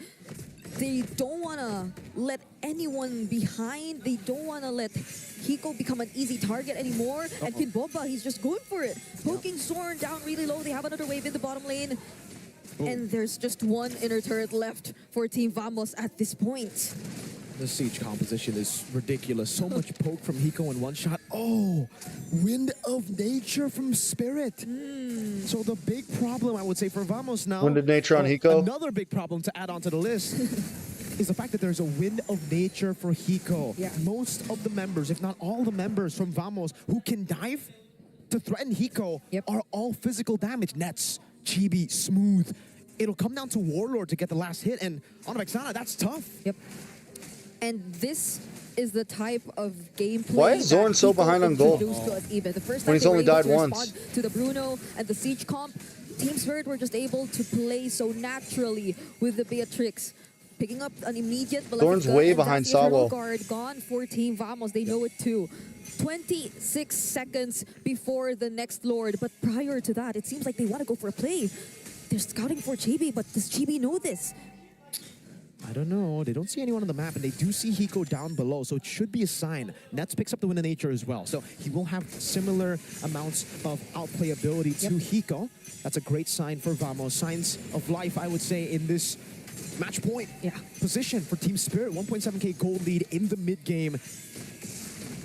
They don't want to let anyone behind. They don't want to let Hiko become an easy target anymore. And Kinboba, he's just going for it. Poking Sorn down really low. They have another wave in the bottom lane. And there's just one inner turret left for Team Vamos at this point. The siege composition is ridiculous. So much poke from Hiko in One Shot. Oh, Wind of Nature from Spirit. So the big problem, I would say, for Vamos now. Wind of Nature on Hiko. Another big problem to add onto the list is the fact that there's a Wind of Nature for Hiko. Yeah. Most of the members, if not all the members from Vamos who can dive to threaten Hiko are all physical damage. Nets, Chibi, Smooth. It'll come down to Warlord to get the last hit. And on Vexana, that's tough. Yep. And this is the type of gameplay. Why is Zorn so behind on gold? The first When he's only died once. To the Bruno and the Siege comp, Team Spirit were just able to play so naturally with the Beatrix. Picking up an immediate Zorn's way behind Sabo. Guard gone for Team Vamos. They know it too. 26 seconds before the next Lord. But prior to that, it seems like they want to go for a play. They're scouting for Chibi, but does Chibi know this? I don't know. They don't see anyone on the map, and they do see Hiko down below, so it should be a sign. Nets picks up the Wind of Nature as well, so he will have similar amounts of outplay ability to Hiko. That's a great sign for Vamos. Signs of life, I would say, in this match point position for Team Spirit. 1.7k gold lead in the mid game.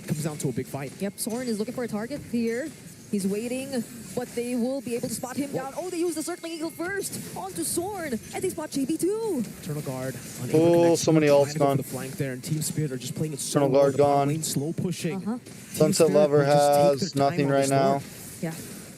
Comes down to a big fight. Yep, Sorn is looking for a target here. He's waiting, but they will be able to spot him down. Oh, they use the Circling Eagle first onto Sorn, and they spot JB too. Eternal Guard. Oh, so many ults gone. The flank there, and Team Spirit are just playing it so Eternal Guard gone. Lane, slow pushing. Sunset Lover has nothing right now. Yeah,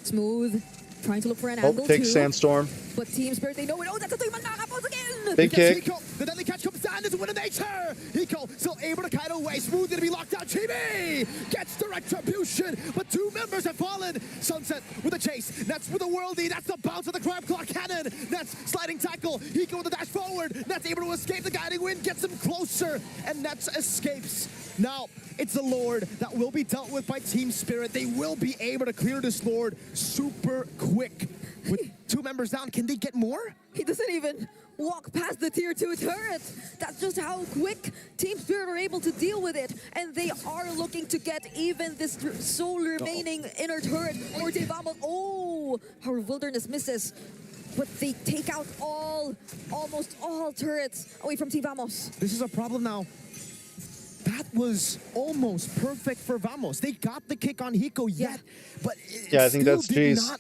Smooth trying to look for an angle Take too. Sandstorm. But Team Spirit, they know it. Oh, that's a 3-man knock once again. Big kick. Hiko, the deadly catch comes down. There's a Wind of Nature. Hiko still able to kite away. Smooth gonna be locked down. Chibi gets the retribution, but two members have fallen. Sunset with a chase. Nets with a worldie. That's the bounce of the crab claw cannon. Nets sliding tackle. Hiko with the dash forward. Nets able to escape the guiding wind. Gets him closer, and Nets escapes. Now it's the Lord that will be dealt with by Team Spirit. They will be able to clear this Lord super quick. With two members down, can they get more? He doesn't even walk past the tier 2 turret. That's just how quick Team Spirit are able to deal with it. And they are looking to get even this sole remaining inner turret for Team Vamos. Oh, our Wilderness misses. But they take out almost all turrets away from Team Vamos. This is a problem now. That was almost perfect for Vamos. They got the kick on Hiko yet, but it I think that's did G's. not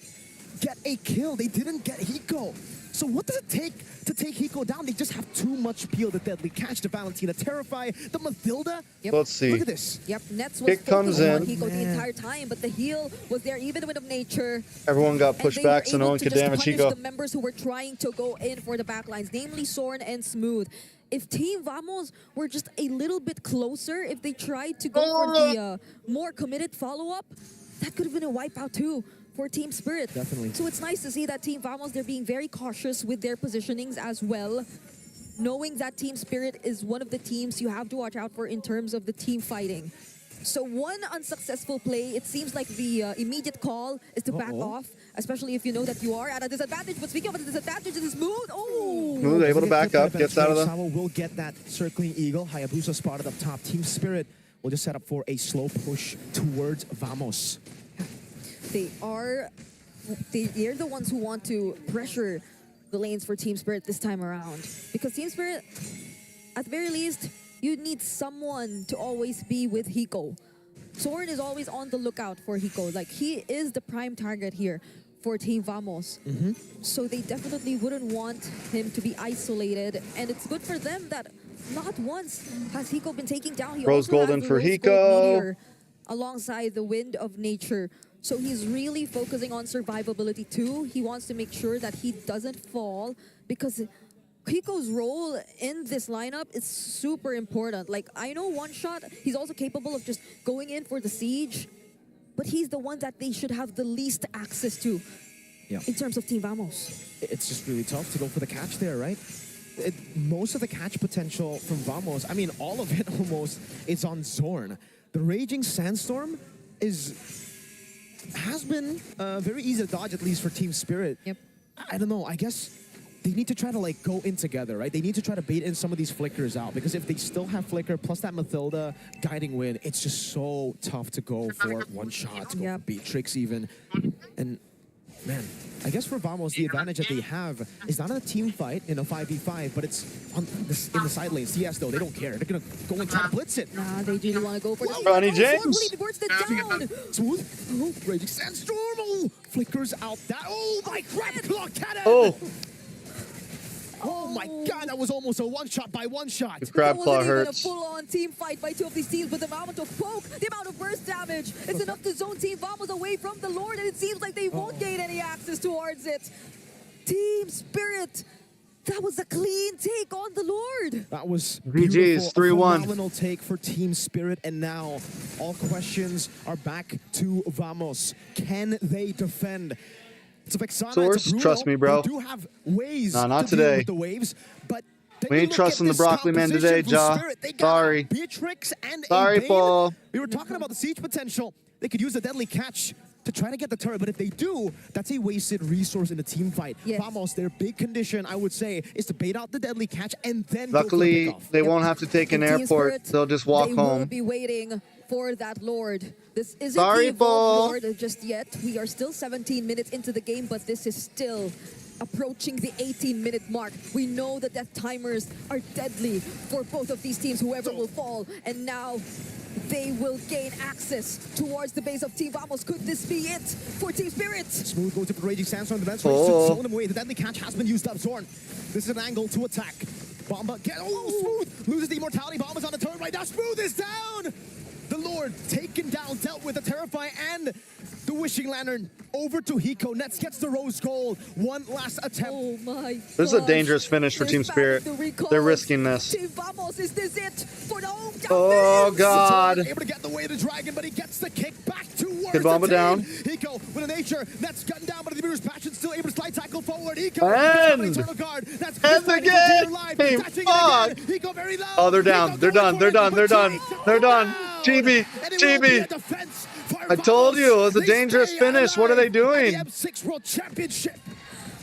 get a kill. They didn't get Hiko. So what does it take to take Hiko down? They just have too much peel. The Deadly Catch, the Valentina Terrify, the Mathilda. Let's see. Look at this. Yep, Nets was comes in. on Hiko the entire time, but the heal was there, even the Wind of Nature. Everyone got pushed back, so no one could damage Hiko. The members who were trying to go in for the backlines, namely Sorn and Smooth. If Team Vamos were just a little bit closer, if they tried to go for the more committed follow-up, that could have been a wipeout too for Team Spirit. Definitely. So it's nice to see that Team Vamos, they're being very cautious with their positionings as well. Knowing that Team Spirit is one of the teams you have to watch out for in terms of the team fighting. So one unsuccessful play, it seems like the immediate call is to back off, especially if you know that you are at a disadvantage. But speaking of a disadvantage, it is Smooth. Oh! Smooth able to back up, gets out of the... Sawa will get that circling eagle. Hayabusa spotted up top. Team Spirit will just set up for a slow push towards Vamos. They're the ones who want to pressure the lanes for Team Spirit this time around. Because Team Spirit, at the very least, you need someone to always be with Hiko. Zorn is always on the lookout for Hiko. Like, he is the prime target here for Team Vamos. So they definitely wouldn't want him to be isolated. And it's good for them that not once has Hiko been taken down. He Rose also Golden has the for Rose Gold Hiko. Meteor alongside the Wind of Nature. So he's really focusing on survivability too. He wants to make sure that he doesn't fall because Hiko's role in this lineup is super important. Like, I know one shot, he's also capable of just going in for the siege, but he's the one that they should have the least access to in terms of Team Vamos. It's just really tough to go for the catch there, right? Most of the catch potential from Vamos, I mean, all of it almost, is on Zorn. The Raging Sandstorm has been very easy to dodge, at least for Team Spirit. I don't know, I guess they need to try to like go in together, right? They need to try to bait in some of these flickers out, because if they still have flicker plus that Mathilda guiding wind, it's just so tough to go for one shot, to go for Beatrix even. And man, I guess for Vamos, the advantage that they have is not in a team fight in a 5v5, but it's on in the side lanes. CS though, they don't care. They're gonna go and try to blitz it. Nah, they really want to go for it. Ronnie James. Smooth. Oh, Raging Sandstorm. Oh, flickers out that. Oh my crap, clock cannon. Oh my god, that was almost a one-shot by one shot. The crab claw hurts. That wasn't even a full-on team fight by two of these teams, but the amount of poke, the amount of burst damage, it's enough to zone Team Vamos away from the Lord, and it seems like they won't gain any access towards it. Team Spirit, that was a clean take on the Lord. That was VG's 3-1. Phenomenal take for Team Spirit, and now all questions are back to Vamos. Can they defend? Source, trust me, bro. They do have ways not to deal today. with the waves, but we ain't trusting the broccoli man today, Ja. Sorry. Beatrix and sorry, Paul. We were talking about the siege potential. They could use a deadly catch to try to get the turret, but if they do, that's a wasted resource in the team fight. Vamos, their big condition, I would say, is to bait out the deadly catch and then luckily, go for the they won't have to take an airport. Spirit, they'll just walk home. They will be waiting for that Lord. This isn't sorry, the Evolved Paul. Lord just yet. We are still 17 minutes into the game, but this is still approaching the 18-minute mark. We know the death timers are deadly for both of these teams, whoever will fall. And now they will gain access towards the base of Team Vamos. Could this be it for Team Spirit? Smooth goes to the Raging Sandstorm. The bench to zone him away. The deadly catch has been used up. Zorn, this is an angle to attack. Bomba, Smooth loses the immortality. Bomba's on the turret right now. Smooth is down. The Lord taken down, dealt with the Terrify and the Wishing Lantern. Over to Hiko. Nets gets the Rose Gold. One last attempt. Oh my This is a dangerous finish for Team Spirit. They're risking this. Team Vamos, is this it for the hometown? Oh god. Able to get the way of the dragon, but he gets the kick back towards Good Bomba down. Hiko with a nature. Nets cutting down, but the Beer's passion still able to slide tackle forward. Hiko and guard. That's the game. Fuck. Hiko very low. Oh, they're down. They're done. They're done. They're done. They're done. GB. I told you it was a dangerous finish. What are they doing? M6 World Championship.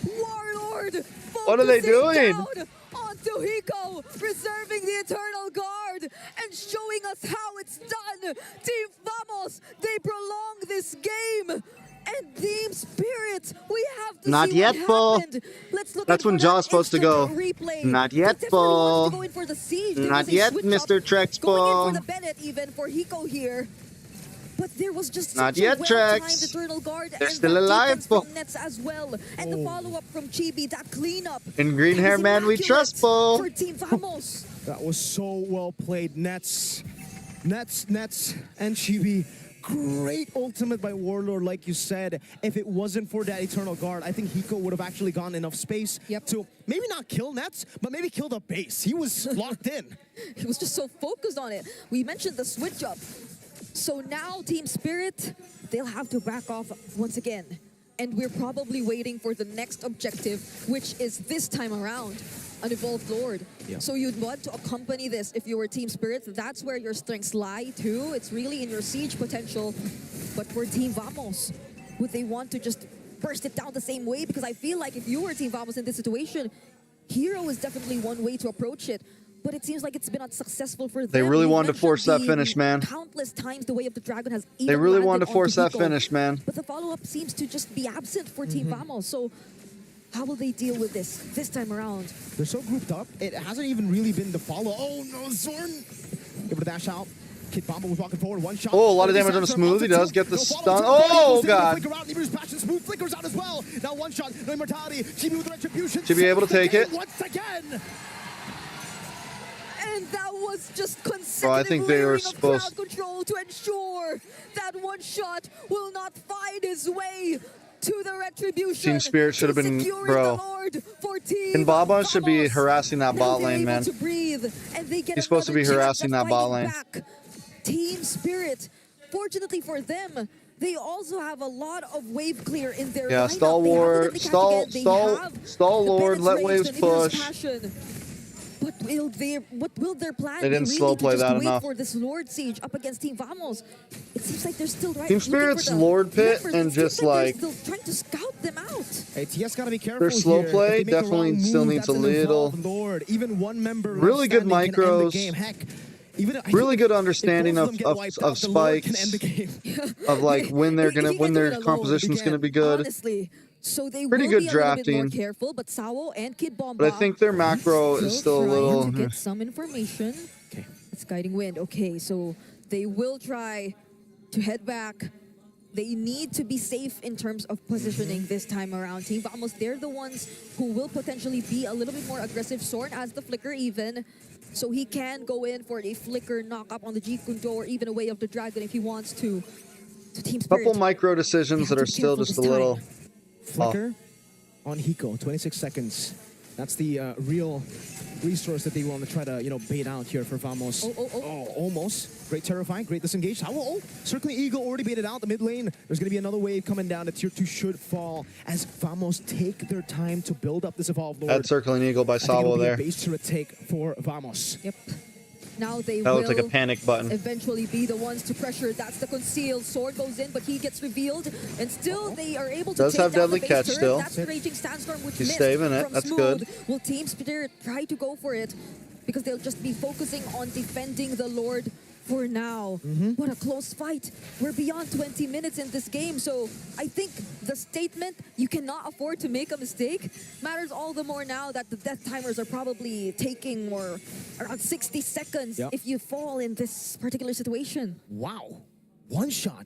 Warlord. What are they doing? Onto Hiko, preserving the Eternal Guard and showing us how it's done. Team Vamos, they prolong this game. And Team Spirit, we have to not see yet, what happened. Let's look. That's when Jaw's supposed to go. Replay. Not yet, Paul. Not yet, Mr. TREXCASTS. Going in for the Bennett even for Hiko here. But there was just not such yet, a well-timed Trex. Eternal Guard. They're and still that alive, Paul. Nets as well. And the follow-up from Chibi, that cleanup. In green hair, man, we trust, Paul. For Team Vamos. That was so well played. Nets, and Chibi. Great ultimate by Warlord, like you said. If it wasn't for that Eternal Guard, I think Hiko would have actually gone enough space to maybe not kill Nets, but maybe kill the base. He was locked in. He was just so focused on it. We mentioned the switch up. So now Team Spirit, they'll have to back off once again. And we're probably waiting for the next objective, which is this time around an evolved Lord. Yeah. So you'd want to accompany this if you were Team Spirit. That's where your strengths lie too. It's really in your siege potential. But for Team Vamos, would they want to just burst it down the same way? Because I feel like if you were Team Vamos in this situation, Hero is definitely one way to approach it. But it seems like it's been unsuccessful for them. They really You wanted to mentioned force that the finish, man. Countless times the Way of the Dragon has even They really landed wanted to force onto that Hiko. finish, man. But the follow-up seems to just be absent for Team Vamos. So how will they deal with this time around? They're so grouped up, it hasn't even really been the follow. Oh no, Zorn! Able to dash out. Kid Bomba was walking forward, one shot. Oh, a lot of damage on the Smooth. He does get the stun. Oh, God. Smooth flickers out as well. Now one shot, no immortality. Chibi with the retribution. Should be able to take it. Once again. And that was just consecutive Bro, I think they were layering of supposed- crowd control to ensure that one shot will not find his way to the retribution. Team Spirit should have been, securing bro. the Lord for Team And Baba should be Vamos. harassing that Now bot they're lane, able man. to breathe, and they get He's supposed to be another chance harassing at that bot fighting lane. back. Team Spirit, fortunately for them, they also have a lot of wave clear in their Yeah, lineup. stalwart, They have a Lily Catch again. They stall have the Lord, let Bennett's waves range and Idris push. Passion. What will their plan They didn't be? slow Really play to just that wait enough. for this Lord siege up against Team Vamos? It seems like they're still Team Spirit's Lord pit and just like they're still trying to scout them out. Hey, TS gotta be careful. their slow here. play If they make a definitely wrong still move, needs that's a an little involved Lord. Even one member really good left standing can end the micros. game. Heck, even I really think good if understanding both of, them get wiped of out, the Lord can spikes, end the game. of like when they're He gonna can when do their it alone. composition's He gonna can. be good. Honestly. So they Pretty will good be a little bit more drafting. careful, but Sao and Kid Bomba But I think their macro is still a trying little. to get some information. Okay. It's guiding wind. Okay, so they will try to head back. They need to be safe in terms of positioning this time around. Team Vamos, they're the ones who will potentially be a little bit more aggressive. Sorn has the flicker even, so he can go in for a flicker knock up on the G Kundo or even a Way of the Dragon if he wants to. So Team Spirit, Couple micro decisions that have are to be still careful just a this little. time. Flicker on Hiko, 26 seconds. That's the real resource that they want to try to, bait out here for Vamos. Oh. Almost. Great Terrifying, great Disengage. Circling Eagle already baited out the mid lane. There's going to be another wave coming down. The tier 2 should fall as Vamos take their time to build up this Evolved Lord. That circling eagle by I think it'll Sabo be there. a base turret take for Vamos. Yep. Now they That will looks like a panic button. eventually be the ones to pressure. That's the concealed. Sword goes in, but he gets revealed. And still they are able to Does take have down Deadly the base Catch turret. still. That's the Raging Sandstorm, which He's missed saving it. from That's Smooth. good. Will Team Spirit try to go for it? Because they'll just be focusing on defending the Lord for now. What a close fight. We're beyond 20 minutes in this game, so I think the statement, you cannot afford to make a mistake, matters all the more now that the death timers are probably taking more around 60 seconds if you fall in this particular situation. Wow. One shot.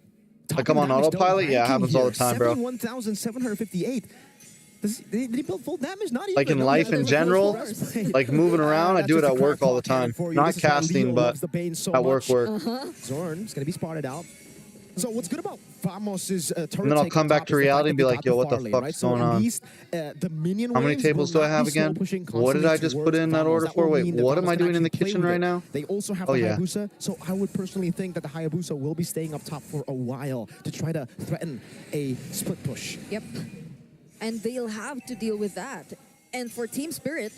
Like I'm on autopilot? Yeah, it happens all the time, bro. 1,758. Did he build full damage? Not even. Like in life in general, like moving around, I do it at work all the time. Not casting, but at work. Zorn's going to be spotted out. So what's good about Vamos' turret And then I'll take come on back top to is the fact reality that and be they like, got yo, the what the far lane, fuck's right? So going at on? least, the minion How many waves tables will do I not have be slow again? pushing What did I constantly just put towards in that Vamos. order That for? will Wait, mean that what am Vamos I can doing in the actually play kitchen with right it. now? They also have Oh, the yeah. Hayabusa, so I would personally think that the Hayabusa will be staying up top for a while to try to threaten a split push. Yep. And they'll have to deal with that. And for Team Spirit,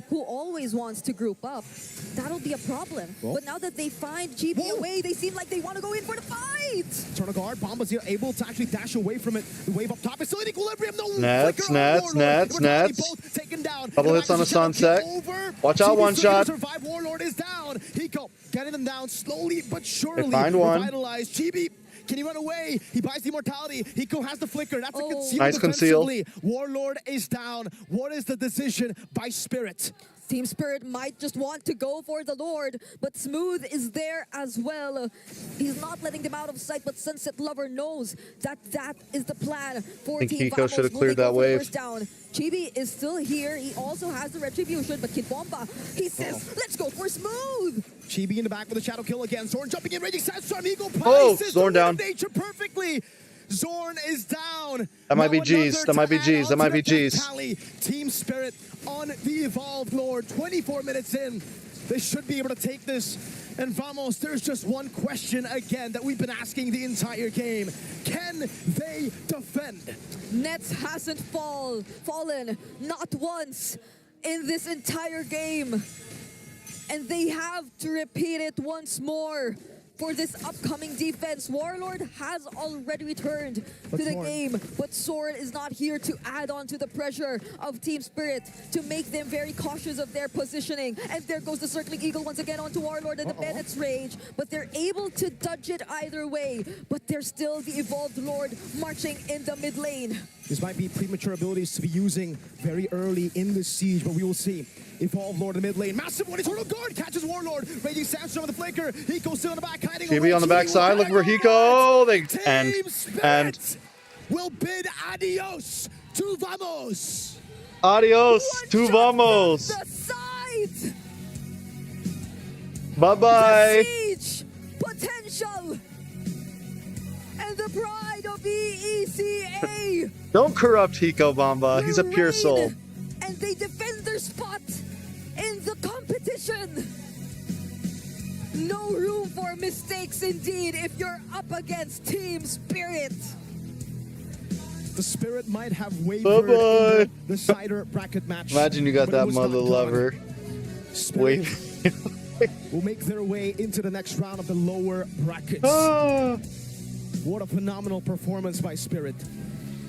who always wants to group up, that'll be a problem. Well. But now that they find GB away, they seem like they want to go in for the fight! Turn a guard, Bomba's here, able to actually dash away from it. The wave up top is still in equilibrium. No Nets, flicker on Warlord. nets. Both taken down. Couple hits on the sunset. Watch out, one shot. Survive. Warlord is down. Hiko getting them down slowly but surely. They find one. Revitalized. GB, can he run away? He buys the immortality. Hiko has the flicker. That's a conceal Nice conceal. defensively. Warlord is down. What is the decision by Spirit? Team Spirit might just want to go for the Lord, but Smooth is there as well. He's not letting them out of sight, but Sunset Lover knows that that is the plan for I think Team Hiko Vamos. should have Will cleared they go that for the wave. first down? Chibi is still here. He also has the retribution, but Kid Bomba, he says, let's go for Smooth. Chibi in the back with a shadow kill again. Zorn jumping in, Raging Sandstorm. Eagle Oh, places Zorn the down. nature perfectly. Zorn is down. That might be Now G's. another That might be to add G's. That on might to be the death G's. tally. Team Spirit on the Evolved Lord. 24 minutes in. They should be able to take this. And Vamos, there's just one question again that we've been asking the entire game. Can they defend? Nets hasn't fallen, not once. in this entire game. And they have to repeat it once more for this upcoming defense. Warlord has already returned to the game, but Sword is not here to add on to the pressure of Team Spirit to make them very cautious of their positioning. And there goes the Circling Eagle once again onto Warlord and the Bandit's Rage, but they're able to dodge it either way. But there's still the Evolved Lord marching in the mid lane. This might be premature abilities to be using very early in the siege, but we will see. Evolved Lord in the mid lane. Massive one, Eternal Guard catches Warlord. Raging Sandstorm with the flanker. Hiko still in the back, hiding away. TB on the backside, looking for Hiko. And will bid adios to Vamos. Adios to Vamos. The side. Bye-bye. Siege potential. And the pride of EECA. Don't corrupt Hiko Bamba. He's a pure soul. And they defend their spot in the competition. No room for mistakes indeed if you're up against Team Spirit. The Spirit might have wavered in the cider bracket match. Imagine you got that mother lover. Spirit will make their way into the next round of the lower brackets. What a phenomenal performance by Spirit.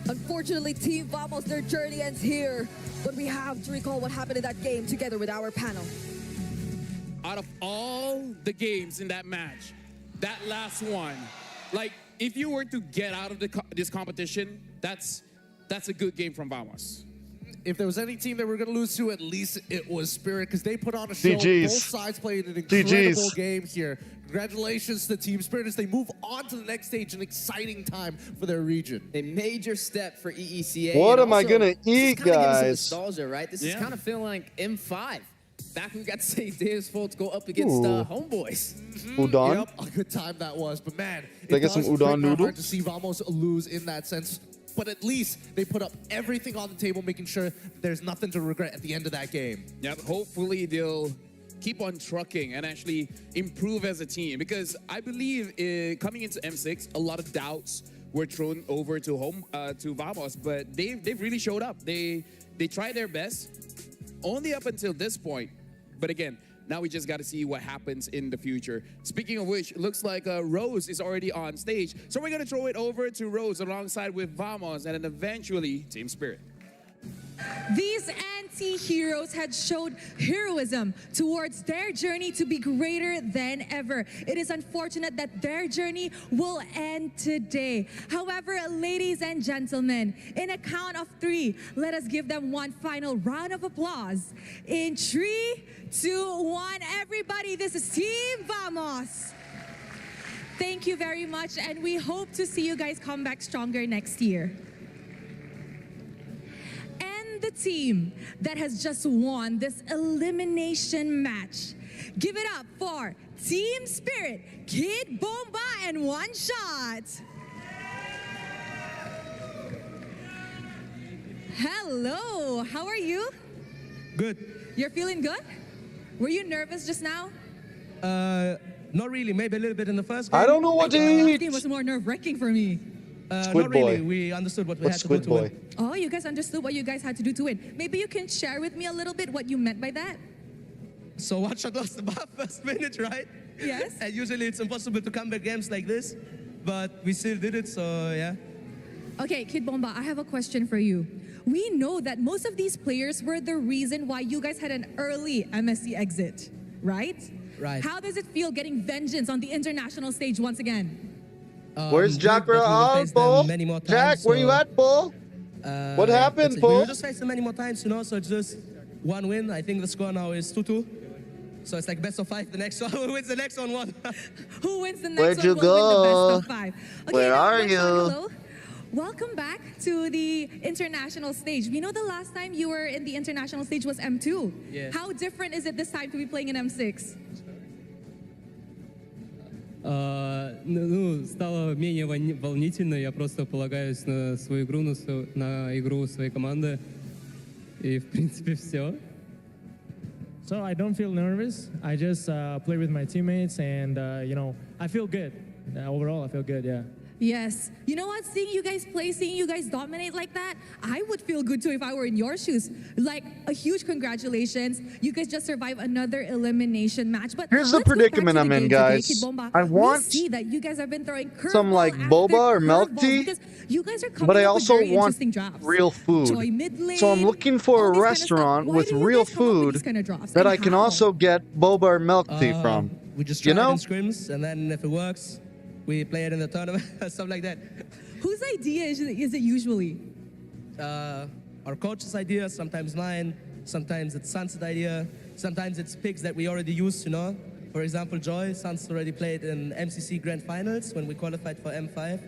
Unfortunately, Team Vamos, their journey ends here. But we have to recall what happened in that game together with our panel. Out of all the games in that match, that last one, like, if you were to get out of this competition, that's a good game from Vamos. If there was any team that we're going to lose to, at least it was Spirit, because they put on a show. GGs. Both sides played an incredible game here. Congratulations to Team Spirit as they move on to the next stage, an exciting time for their region. A major step for EECA. What am I going to eat, guys? Nostalgia, right? This is kind of feeling like M5. Back when we got to see Davis Foltz go up against Homeboys. Udon? Yep, a good time that was. But man, Did I get some udon noodle? hard to see Vamos lose in that sense. But at least they put up everything on the table, making sure there's nothing to regret at the end of that game. Yep, hopefully they'll keep on trucking and actually improve as a team. Because I believe coming into M6, a lot of doubts were thrown over to Vamos, but they've really showed up. They tried their best, only up until this point. But again, now we just got to see what happens in the future. Speaking of which, it looks like Rose is already on stage. So we're going to throw it over to Rose alongside with Vamos and then eventually Team Spirit. These anti-heroes had showed heroism towards their journey to be greater than ever. It is unfortunate that their journey will end today. However, ladies and gentlemen, in a count of 3, let us give them one final round of applause. In 3, 2, 1, everybody, this is Team Vamos. Thank you very much, and we hope to see you guys come back stronger next year. The team that has just won this elimination match. Give it up for Team Spirit, Kid Bomba, and One Shot. Hello, how are you? Good. You're feeling good? Were you nervous just now? Not really. Maybe a little bit in the first game. I don't know what to eat. It was more nerve-wracking for me. Squid not really. Boy. We understood what we What's had to do Squid to Boy? win. Oh, you guys understood what you guys had to do to win. Maybe you can share with me a little bit what you meant by that? So One Shot lost the bar first minute, right? Yes. And usually it's impossible to come back games like this, but we still did it, so yeah. Okay, Kid Bomba, I have a question for you. We know that most of these players were the reason why you guys had an early MSC exit, right? Right. How does it feel getting vengeance on the international stage once again? Where's Jack? Jack, where you at, Bull? What happened, We Bull? will just face them many more times, you know, so it's just one win. I think the score now is 2-2. So it's like best of 5. The next one, who wins the next one, won. Who wins the next Where'd one you will go? win the best of 5. Okay, Where now, are One you? Shot, hello. Welcome back to the international stage. We know the last time you were in the international stage was M2. Yeah. How different is it this time to be playing in M6? Ну, стало менее волнительно. Я просто полагаюсь на свою игру, на игру своей команды. И, в принципе, все. So I don't feel nervous. I just play with my teammates, and you know, I feel good. Overall, I feel good. Yeah. Yes. You know what? Seeing you guys play, seeing you guys dominate like that, I would feel good too if I were in your shoes. Like, a huge congratulations. You guys just survived another elimination match. But here's the predicament I'm in, guys. I want see that you guys have been throwing some like boba or milk tea, but I also want real food. So I'm looking for a restaurant with real food that I can also get boba or milk tea from. We just try it in scrims, and then if it works, we play it in the tournament, stuff like that. Whose idea is it usually? Our coach's idea, sometimes mine, sometimes it's Sun's idea, sometimes it's picks that we already used, you know? For example, Joy, Sun's already played in MCC Grand Finals when we qualified for M5,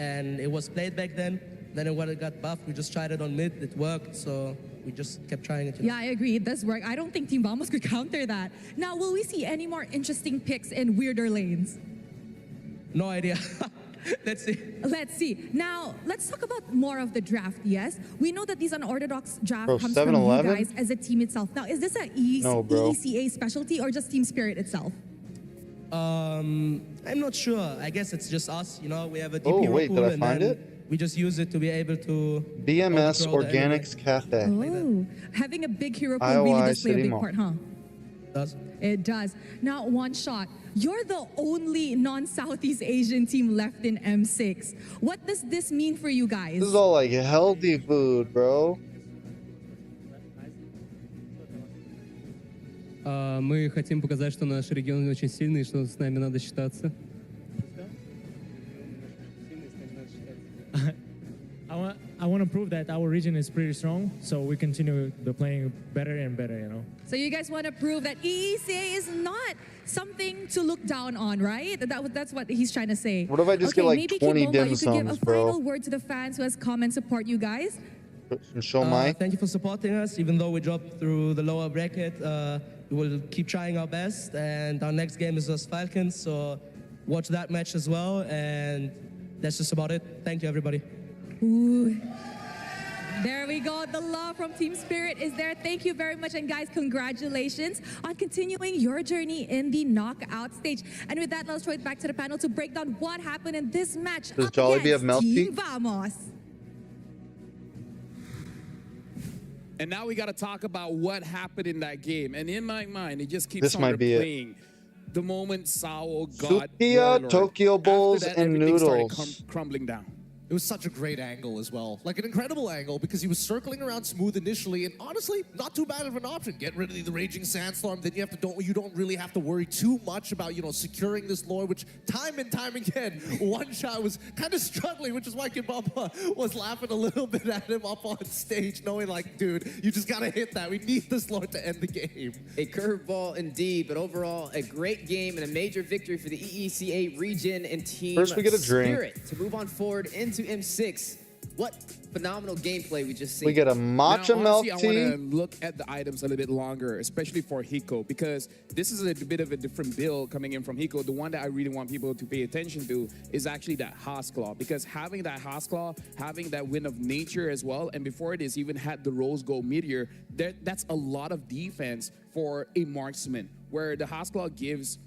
and it was played back then. Then when it got buffed, we just tried it on mid, it worked, so we just kept trying it. Yeah, I agree, it does work. I don't think Team Vamos could counter that. Now, will we see any more interesting picks in weirder lanes? No idea. Let's see. Let's see. Now, let's talk about more of the draft, yes? We know that this unorthodox draft comes from you guys as a team itself. Now, is this a EECA specialty or just Team Spirit itself? I'm not sure. I guess it's just us, you know? We have a deep hero pool, and then we just use it to be able to... BMS Organics Cafe. Oh, having a big hero pool really does play a big part, huh? It does. Now, One Shot, you're the only non-Southeast Asian team left in M6. What does this mean for you guys? This is all like healthy food, bro. Мы хотим показать, что наш регион очень сильный, что с нами надо считаться. I want to prove that our region is pretty strong, so we continue playing better and better, you know. So you guys want to prove that EECA is not something to look down on, right? That's what he's trying to say. What if I just get like 20 dim sums, you could give a bro? final word to the fans who has come and support you guys. Thank you for supporting us. Even though we dropped through the lower bracket, we will keep trying our best. And our next game is us Falcons, so watch that match as well. And that's just about it. Thank you, everybody. Ooh. There we go. The love from Team Spirit is there. Thank you very much. And guys, congratulations on continuing your journey in the knockout stage. And with that, let's throw it back to the panel to break down what happened in this match. Does Jollibee have milk tea? Team Vamos. And now we got to talk about what happened in that game. And in my mind, it just keeps on replaying. The moment Sao got Sukiya, Tokyo Bowls, and noodles crumbling down. It was such a great angle as well. Like an incredible angle because he was circling around smooth initially, and honestly, not too bad of an option. Get rid of the Raging Sandstorm, then you don't really have to worry too much about, you know, securing this lore, which time and time again, One Shot was kind of struggling, which is why Kimbapa was laughing a little bit at him up on stage, knowing like, dude, you just gotta hit that. We need this lore to end the game. A curveball indeed, but overall, a great game and a major victory for the EECA region and Team First we get a drink. Spirit to move on forward into M6. What phenomenal gameplay we just seen. We get a matcha milk tea. I want to look at the items a little bit longer, especially for Hiko, because this is a bit of a different build coming in from Hiko. The one that I really want people to pay attention to is actually that Houseclaw, because having that Houseclaw, having that Wind of Nature as well, and before it is even had the Rose Gold Meteor, that's a lot of defense for a marksman, where the Houseclaw gives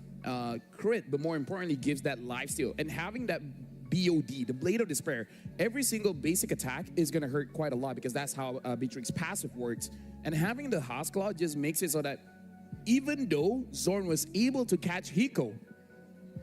crit, but more importantly, gives that lifesteal. And having that BOD, the Blade of Despair, every single basic attack is going to hurt quite a lot because that's how Beatrix's passive works. And having the Houseclaw just makes it so that even though Zorn was able to catch Hiko,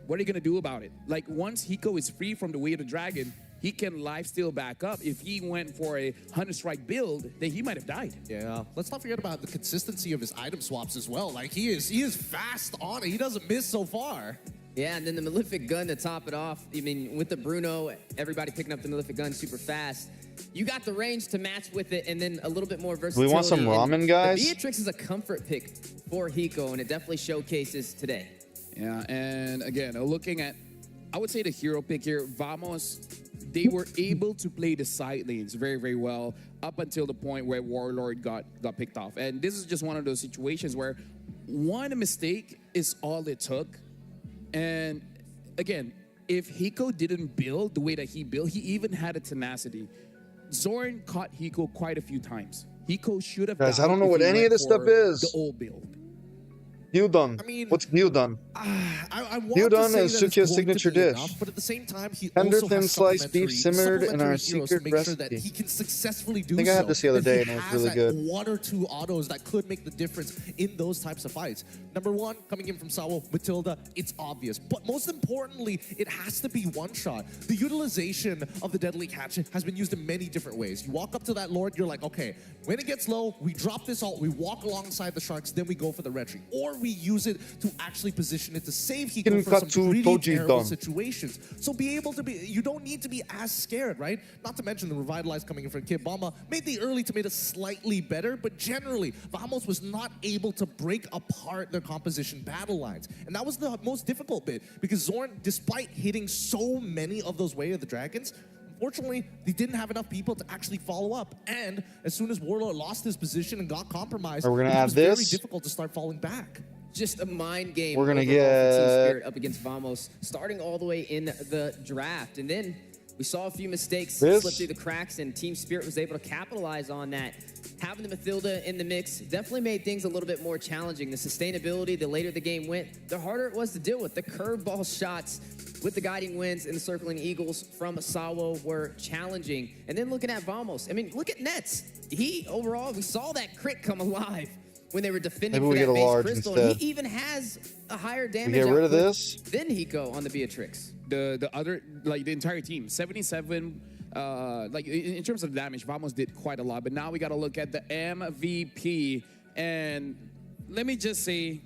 what are you going to do about it? Like, once Hiko is free from the Way of the Dragon, he can lifesteal back up. If he went for a 100 strike build, then he might have died. Yeah, let's not forget about the consistency of his item swaps as well. Like, he is fast on it. He doesn't miss so far. Yeah, and then the Malefic Gun to top it off. I mean, with the Bruno, everybody picking up the Malefic Gun super fast. You got the range to match with it, and then a little bit more versatility. We want some ramen, guys? Beatrix is a comfort pick for Hiko, and it definitely showcases today. Yeah, and again, looking at, I would say the hero pick here, Vamos, they were able to play the side lanes very, very well up until the point where Warlord got picked off. And this is just one of those situations where one mistake is all it took. And again, if Hiko didn't build the way that he built, he even had a tenacity. Zorn caught Hiko quite a few times. Hiko should have. Guys, I don't know what any of this stuff is. The old build. Gyudon. I mean, What's Gyudon? I want Gyudon to say is that it's Sukiya's going to signature be dish. enough, but at the same time, he Tender also thin has sliced beef simmered in our supplementary heroes secret to make sure recipe. that he can successfully do I think I had this the other that day, he and it was has really that good. one or two autos that could make the difference in those types of fights. Number one, coming in from Sawo, Matilda, it's obvious. But most importantly, it has to be one shot. The utilization of the deadly catch has been used in many different ways. You walk up to that Lord, you're like, okay, when it gets low, we drop this ult, we walk alongside the Sharks, then we go for the retry. Or we use it to actually position it to save Hiko for some pretty terrible situations. So be able to be, you don't need to be as scared, right? Not to mention the Revitalize coming in from Kid Bomba made the early tomatoes slightly better, but generally, Vamos was not able to break apart their composition battle lines. And that was the most difficult bit, because Zorn, despite hitting so many of those Way of the Dragons, unfortunately, they didn't have enough people to actually follow up. And as soon as Warlord lost his position and got compromised, we're gonna it have was this. very difficult to start falling back. Just a mind game. We're gonna overall for Team get- Spirit up against Vamos, starting all the way in the draft. And then we saw a few mistakes This- slip through the cracks, and Team Spirit was able to capitalize on that. Having the Matilda in the mix definitely made things a little bit more challenging. The sustainability, the later the game went, the harder it was to deal with. The curveball shots with the guiding winds and the circling eagles from Sawo were challenging. And then looking at Vamos, I mean, look at Nets. He, overall, we saw that crit come alive when they were defending Maybe we for get that a base large crystal. instead. And he even has a higher damage get rid of output this? than Hiko on the Beatrix. The other, like the entire team, 77. Like in terms of damage, Vamos did quite a lot. But now we got to look at the MVP. And let me just say,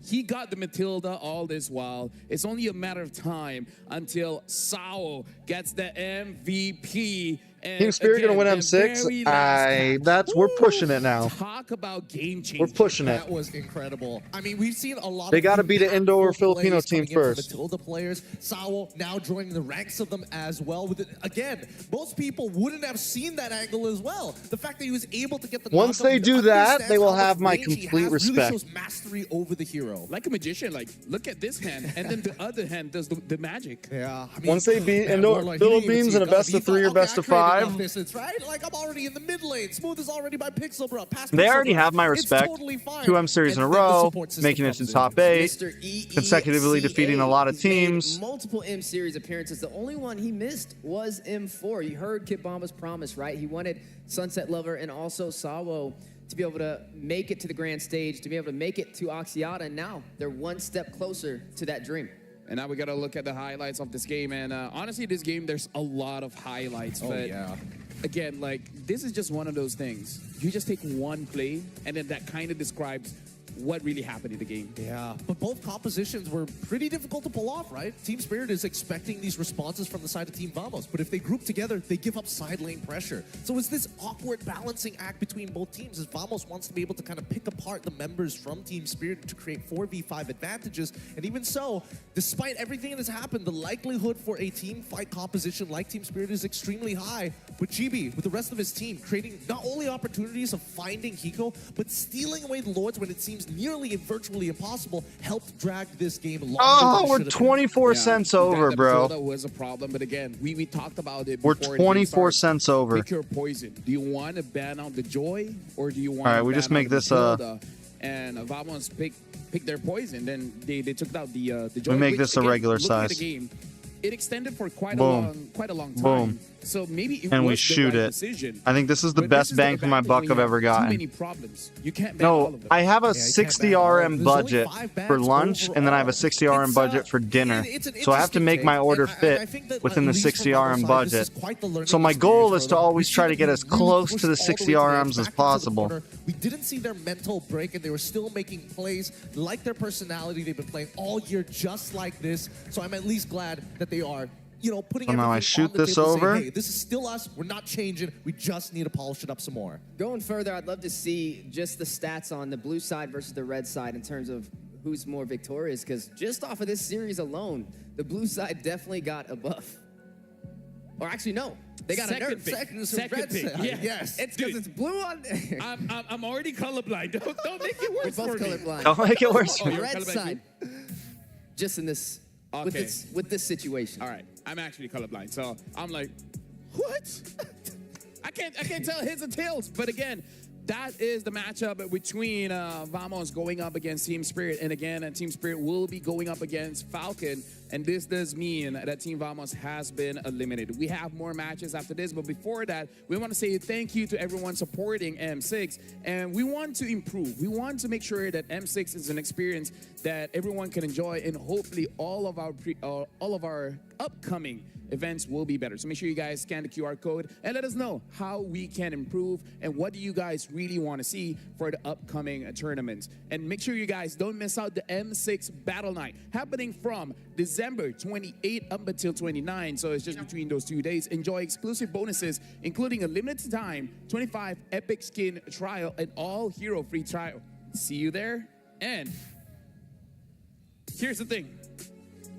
he got the Matilda all this while. It's only a matter of time until Sao gets the MVP. And Team Spirit again, gonna win the M6. very last match. We're pushing it now. Talk about game changing. We're pushing it. That was incredible. I mean, we've seen a lot They of gotta beat an Indo or impactful Filipino plays team coming in from first. Matilda players. Sawo now joining the ranks of them as well. With it. Again, most people wouldn't have seen that angle as well. The fact that he was able to get the Once knockup, they he do that, understands they will how much have my range he complete has, respect. Really shows mastery over the hero. Like a magician, like, look at this hand, and then the other hand does the magic. Yeah. I mean, Once they beat man, Indo Warlord, he didn't even Philippines see in a it best coming. of 3 He or thought, best of okay, I created 5, enough distance, right? Like, I'm already in the mid lane. Smooth is already by Pixel, bro. Past they Pixel, already bro. have my It's respect. totally fine. 2 M series in a And then the row, support system making it comes to in. top 8, Mr. EECA consecutively defeating a lot of made teams. multiple M series appearances. The only one he missed was M4. You heard Kid Bomba's promise, right? He wanted Sunset Lover and also Sawo to be able to make it to the grand stage, to be able to make it to Oxiata, and now they're one step closer to that dream. And now we got to look at the highlights of this game. And honestly, this game, there's a lot of highlights. Oh, but yeah. again, like, this is just one of those things. You just take one play, and then that kind of describes what really happened in the game. Yeah, but both compositions were pretty difficult to pull off, right? Team Spirit is expecting these responses from the side of Team Vamos, but if they group together, they give up side lane pressure. So it's this awkward balancing act between both teams as Vamos wants to be able to kind of pick apart the members from Team Spirit to create 4v5 advantages. And even so, despite everything that has happened, the likelihood for a team fight composition like Team Spirit is extremely high. With GB, with the rest of his team, creating not only opportunities of finding Hiko, but stealing away the Lords when it seems nearly and virtually impossible, helped drag this game longer. Oh, we're 24 cents over, bro. That was a problem, but again, we talked about it. We're before 24 cents over. Pick your poison. Do you want to ban out the Joy, or do you want? All right, to we ban just make out the this, Matilda? And Vamos pick their poison. Then they took out the Joy. We make which, this a again, regular looking at size. the game, it extended for quite Boom. a long time. Boom. So maybe it And was we the shoot right it. decision. I think this is the But best this is bang for my advantage buck when I've you have ever gotten. Too many problems. You can't ban all of No, them. I have a Yeah, you can't 60 ban all of them. RM There's only budget 5 bans for lunch, and then I have a 60 RM It's, budget for dinner. it's an So I have to interesting make my take, order and I fit think that, within the at least 60 from our RM side, budget. this is quite the learning So my experience goal for is to them. always We try see to get them as really close push to the all way 60 to the edge, RMs back as into the possible. corner. We didn't see their mental break, and they were still making plays like their personality. They've been playing all year just like this. So I'm at least glad that they are, you know, putting So now I everything shoot on the this table to say, over. hey, this is still us. We're not changing. We just need to polish it up some more. Going further, I'd love to see just the stats on the blue side versus the red side in terms of who's more victorious, because just off of this series alone, the blue side definitely got a buff. Or actually, no. They got Second a nerf. pick. Second Red pick. side. Yes. It's because it's blue on. I'm already colorblind. Don't make it We're worse both for me. colorblind. Don't make it worse. On the you're red colorblind side, just in this, Okay. with this situation. All right, I'm actually colorblind, so I'm like, what? I can't tell heads and tails. But again, that is the matchup between Vamos going up against Team Spirit. And again, Team Spirit will be going up against Falcon. And this does mean that Team Vamos has been eliminated. We have more matches after this. But before that, we want to say thank you to everyone supporting M6. And we want to improve. We want to make sure that M6 is an experience that everyone can enjoy. And hopefully all of our upcoming events will be better. So make sure you guys scan the QR code and let us know how we can improve and what do you guys really want to see for the upcoming tournaments. And make sure you guys don't miss out the M6 Battle Night happening from December 28 up until 29. So it's just between those 2 days. Enjoy exclusive bonuses, including a limited time 25 epic skin trial and all hero free trial. See you there. And here's the thing.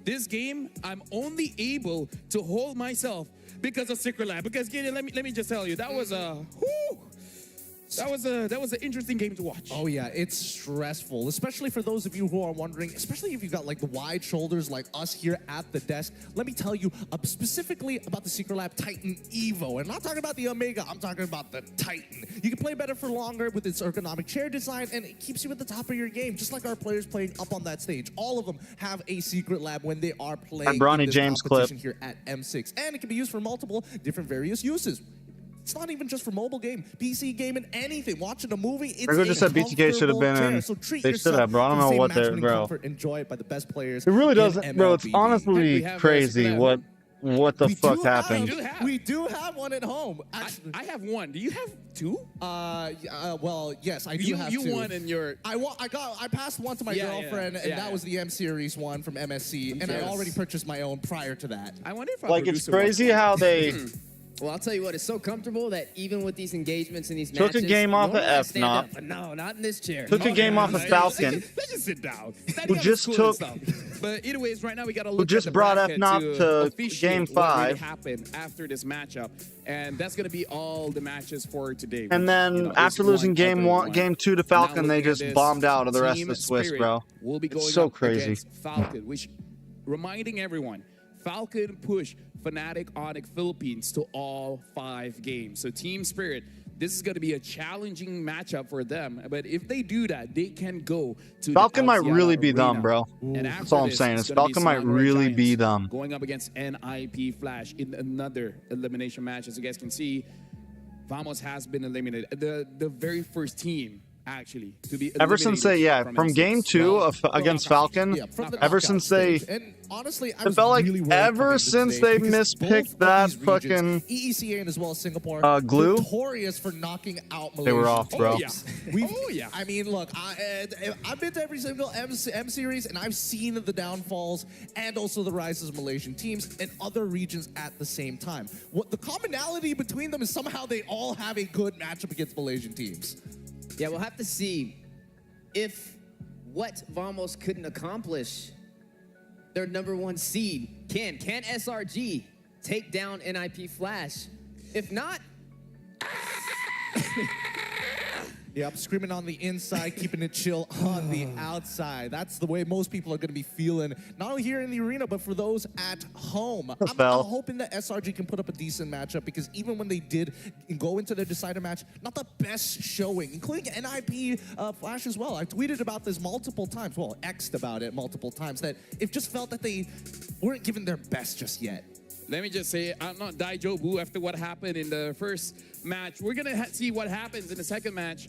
This game, I'm only able to hold myself because of Secret Lab. Because Gideon, let me just tell you, that was an interesting game to watch. Oh yeah, it's stressful, especially for those of you who are wondering, especially if you've got like the wide shoulders like us here at the desk. Let me tell you specifically about the Secret Lab Titan Evo. And I'm not talking about the Omega, I'm talking about the Titan. You can play better for longer with its ergonomic chair design, and it keeps you at the top of your game, just like our players playing up on that stage. All of them have a Secret Lab when they are playing in this competition here at M6. And it can be used for multiple different various uses. It's not even just for mobile game, PC game, and anything. Watching a movie, it's Rigo just said BTK should have been in. So treat they should have, bro. I don't know what they're, bro. Enjoy it by the best players. It really doesn't, bro. It's honestly crazy what the fuck happened. We do have one at home. Actually, I have one. Do you have two? Well, yes, I do have two. You won in your. I passed one to my girlfriend, and that was the M Series one from MSC, and I already purchased my own prior to that. I wonder if like it's crazy how they. Well, I'll tell you what, it's so comfortable that even with these engagements and these matches, took a game off of F-Not. But no, not in this chair. Took a game off of Falcon. Let's just sit down. Who just took. But anyways, right now we got to look. Who just brought F-Not to Game 5. What really happened after this matchup, and that's going to be all the matches for today. And then after losing game 2 to Falcon, they just bombed out of the rest of the Swiss, bro. We'll be going it's so up crazy. Falcon, which reminding everyone, Falcon pushed Fnatic Onyx Philippines to all 5 games. So Team Spirit, this is going to be a challenging matchup for them. But if they do that, they can go to Falcon might really be arena. dumb, bro. That's all I'm saying is Falcon might really be dumb. Going up against NIP Flash in another elimination match. As you guys can see, Vamos has been eliminated. The very first team actually to be ever since they from game 2 against Falcon, ever since they and honestly it felt like ever since they mispicked that fucking EECA as well as Singapore glue, notorious for knocking out Malaysia. They were off, bro. I mean, look, I've been to every single M series, and I've seen the downfalls and also the rises of Malaysian teams in other regions at the same time. What the commonality between them is somehow they all have a good matchup against Malaysian teams. Yeah, we'll have to see if what Vamos couldn't accomplish, their #1 seed, can SRG take down NIP Flash? If not... Yep, screaming on the inside, keeping it chill on the outside. That's the way most people are going to be feeling, not only here in the arena, but for those at home. I'm hoping that SRG can put up a decent matchup, because even when they did go into their decider match, not the best showing, including NIP Flash as well. I tweeted about this multiple times, well, X'd about it multiple times, that it just felt that they weren't giving their best just yet. Let me just say, I'm not Daijobu after what happened in the first match. We're going to see what happens in the second match.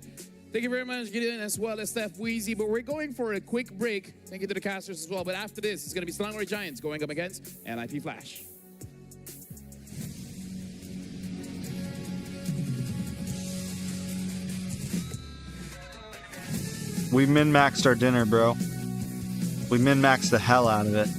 Thank you very much, Gideon, as well as Steph Wheezy. But we're going for a quick break. Thank you to the casters as well. But after this, it's going to be Selangor Giants going up against NIP Flash. We min-maxed our dinner, bro. We min-maxed the hell out of it.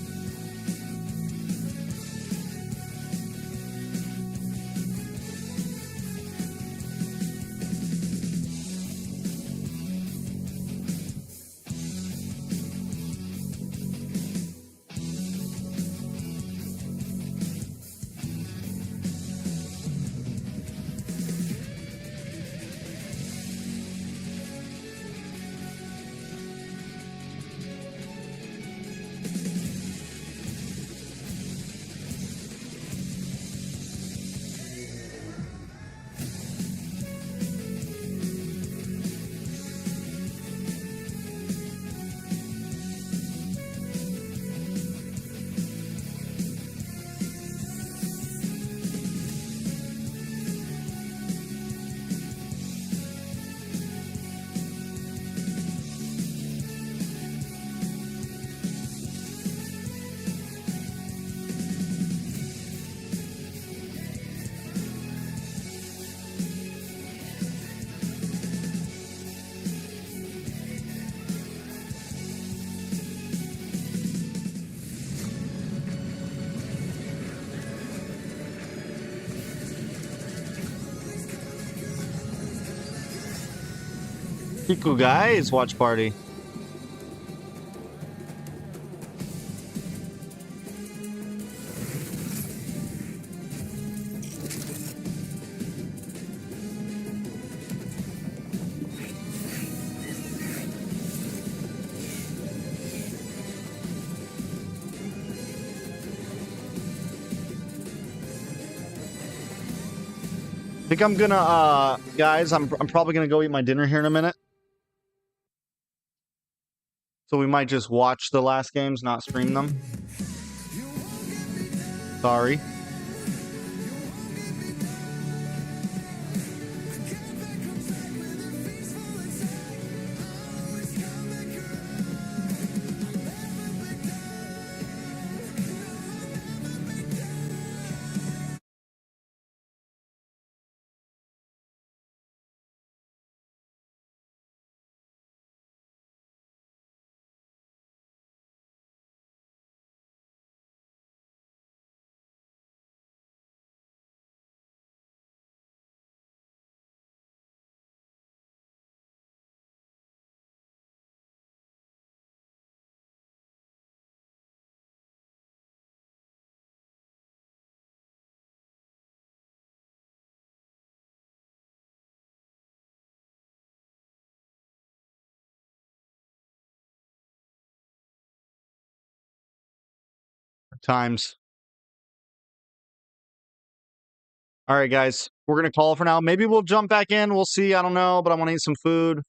Cool guys, watch party. I think I'm gonna, guys, I'm probably gonna go eat my dinner here in a minute. So we might just watch the last games, not stream them. Sorry. Times. All right, guys, we're going to call it for now. Maybe we'll jump back in. We'll see. I don't know, but I want to eat some food.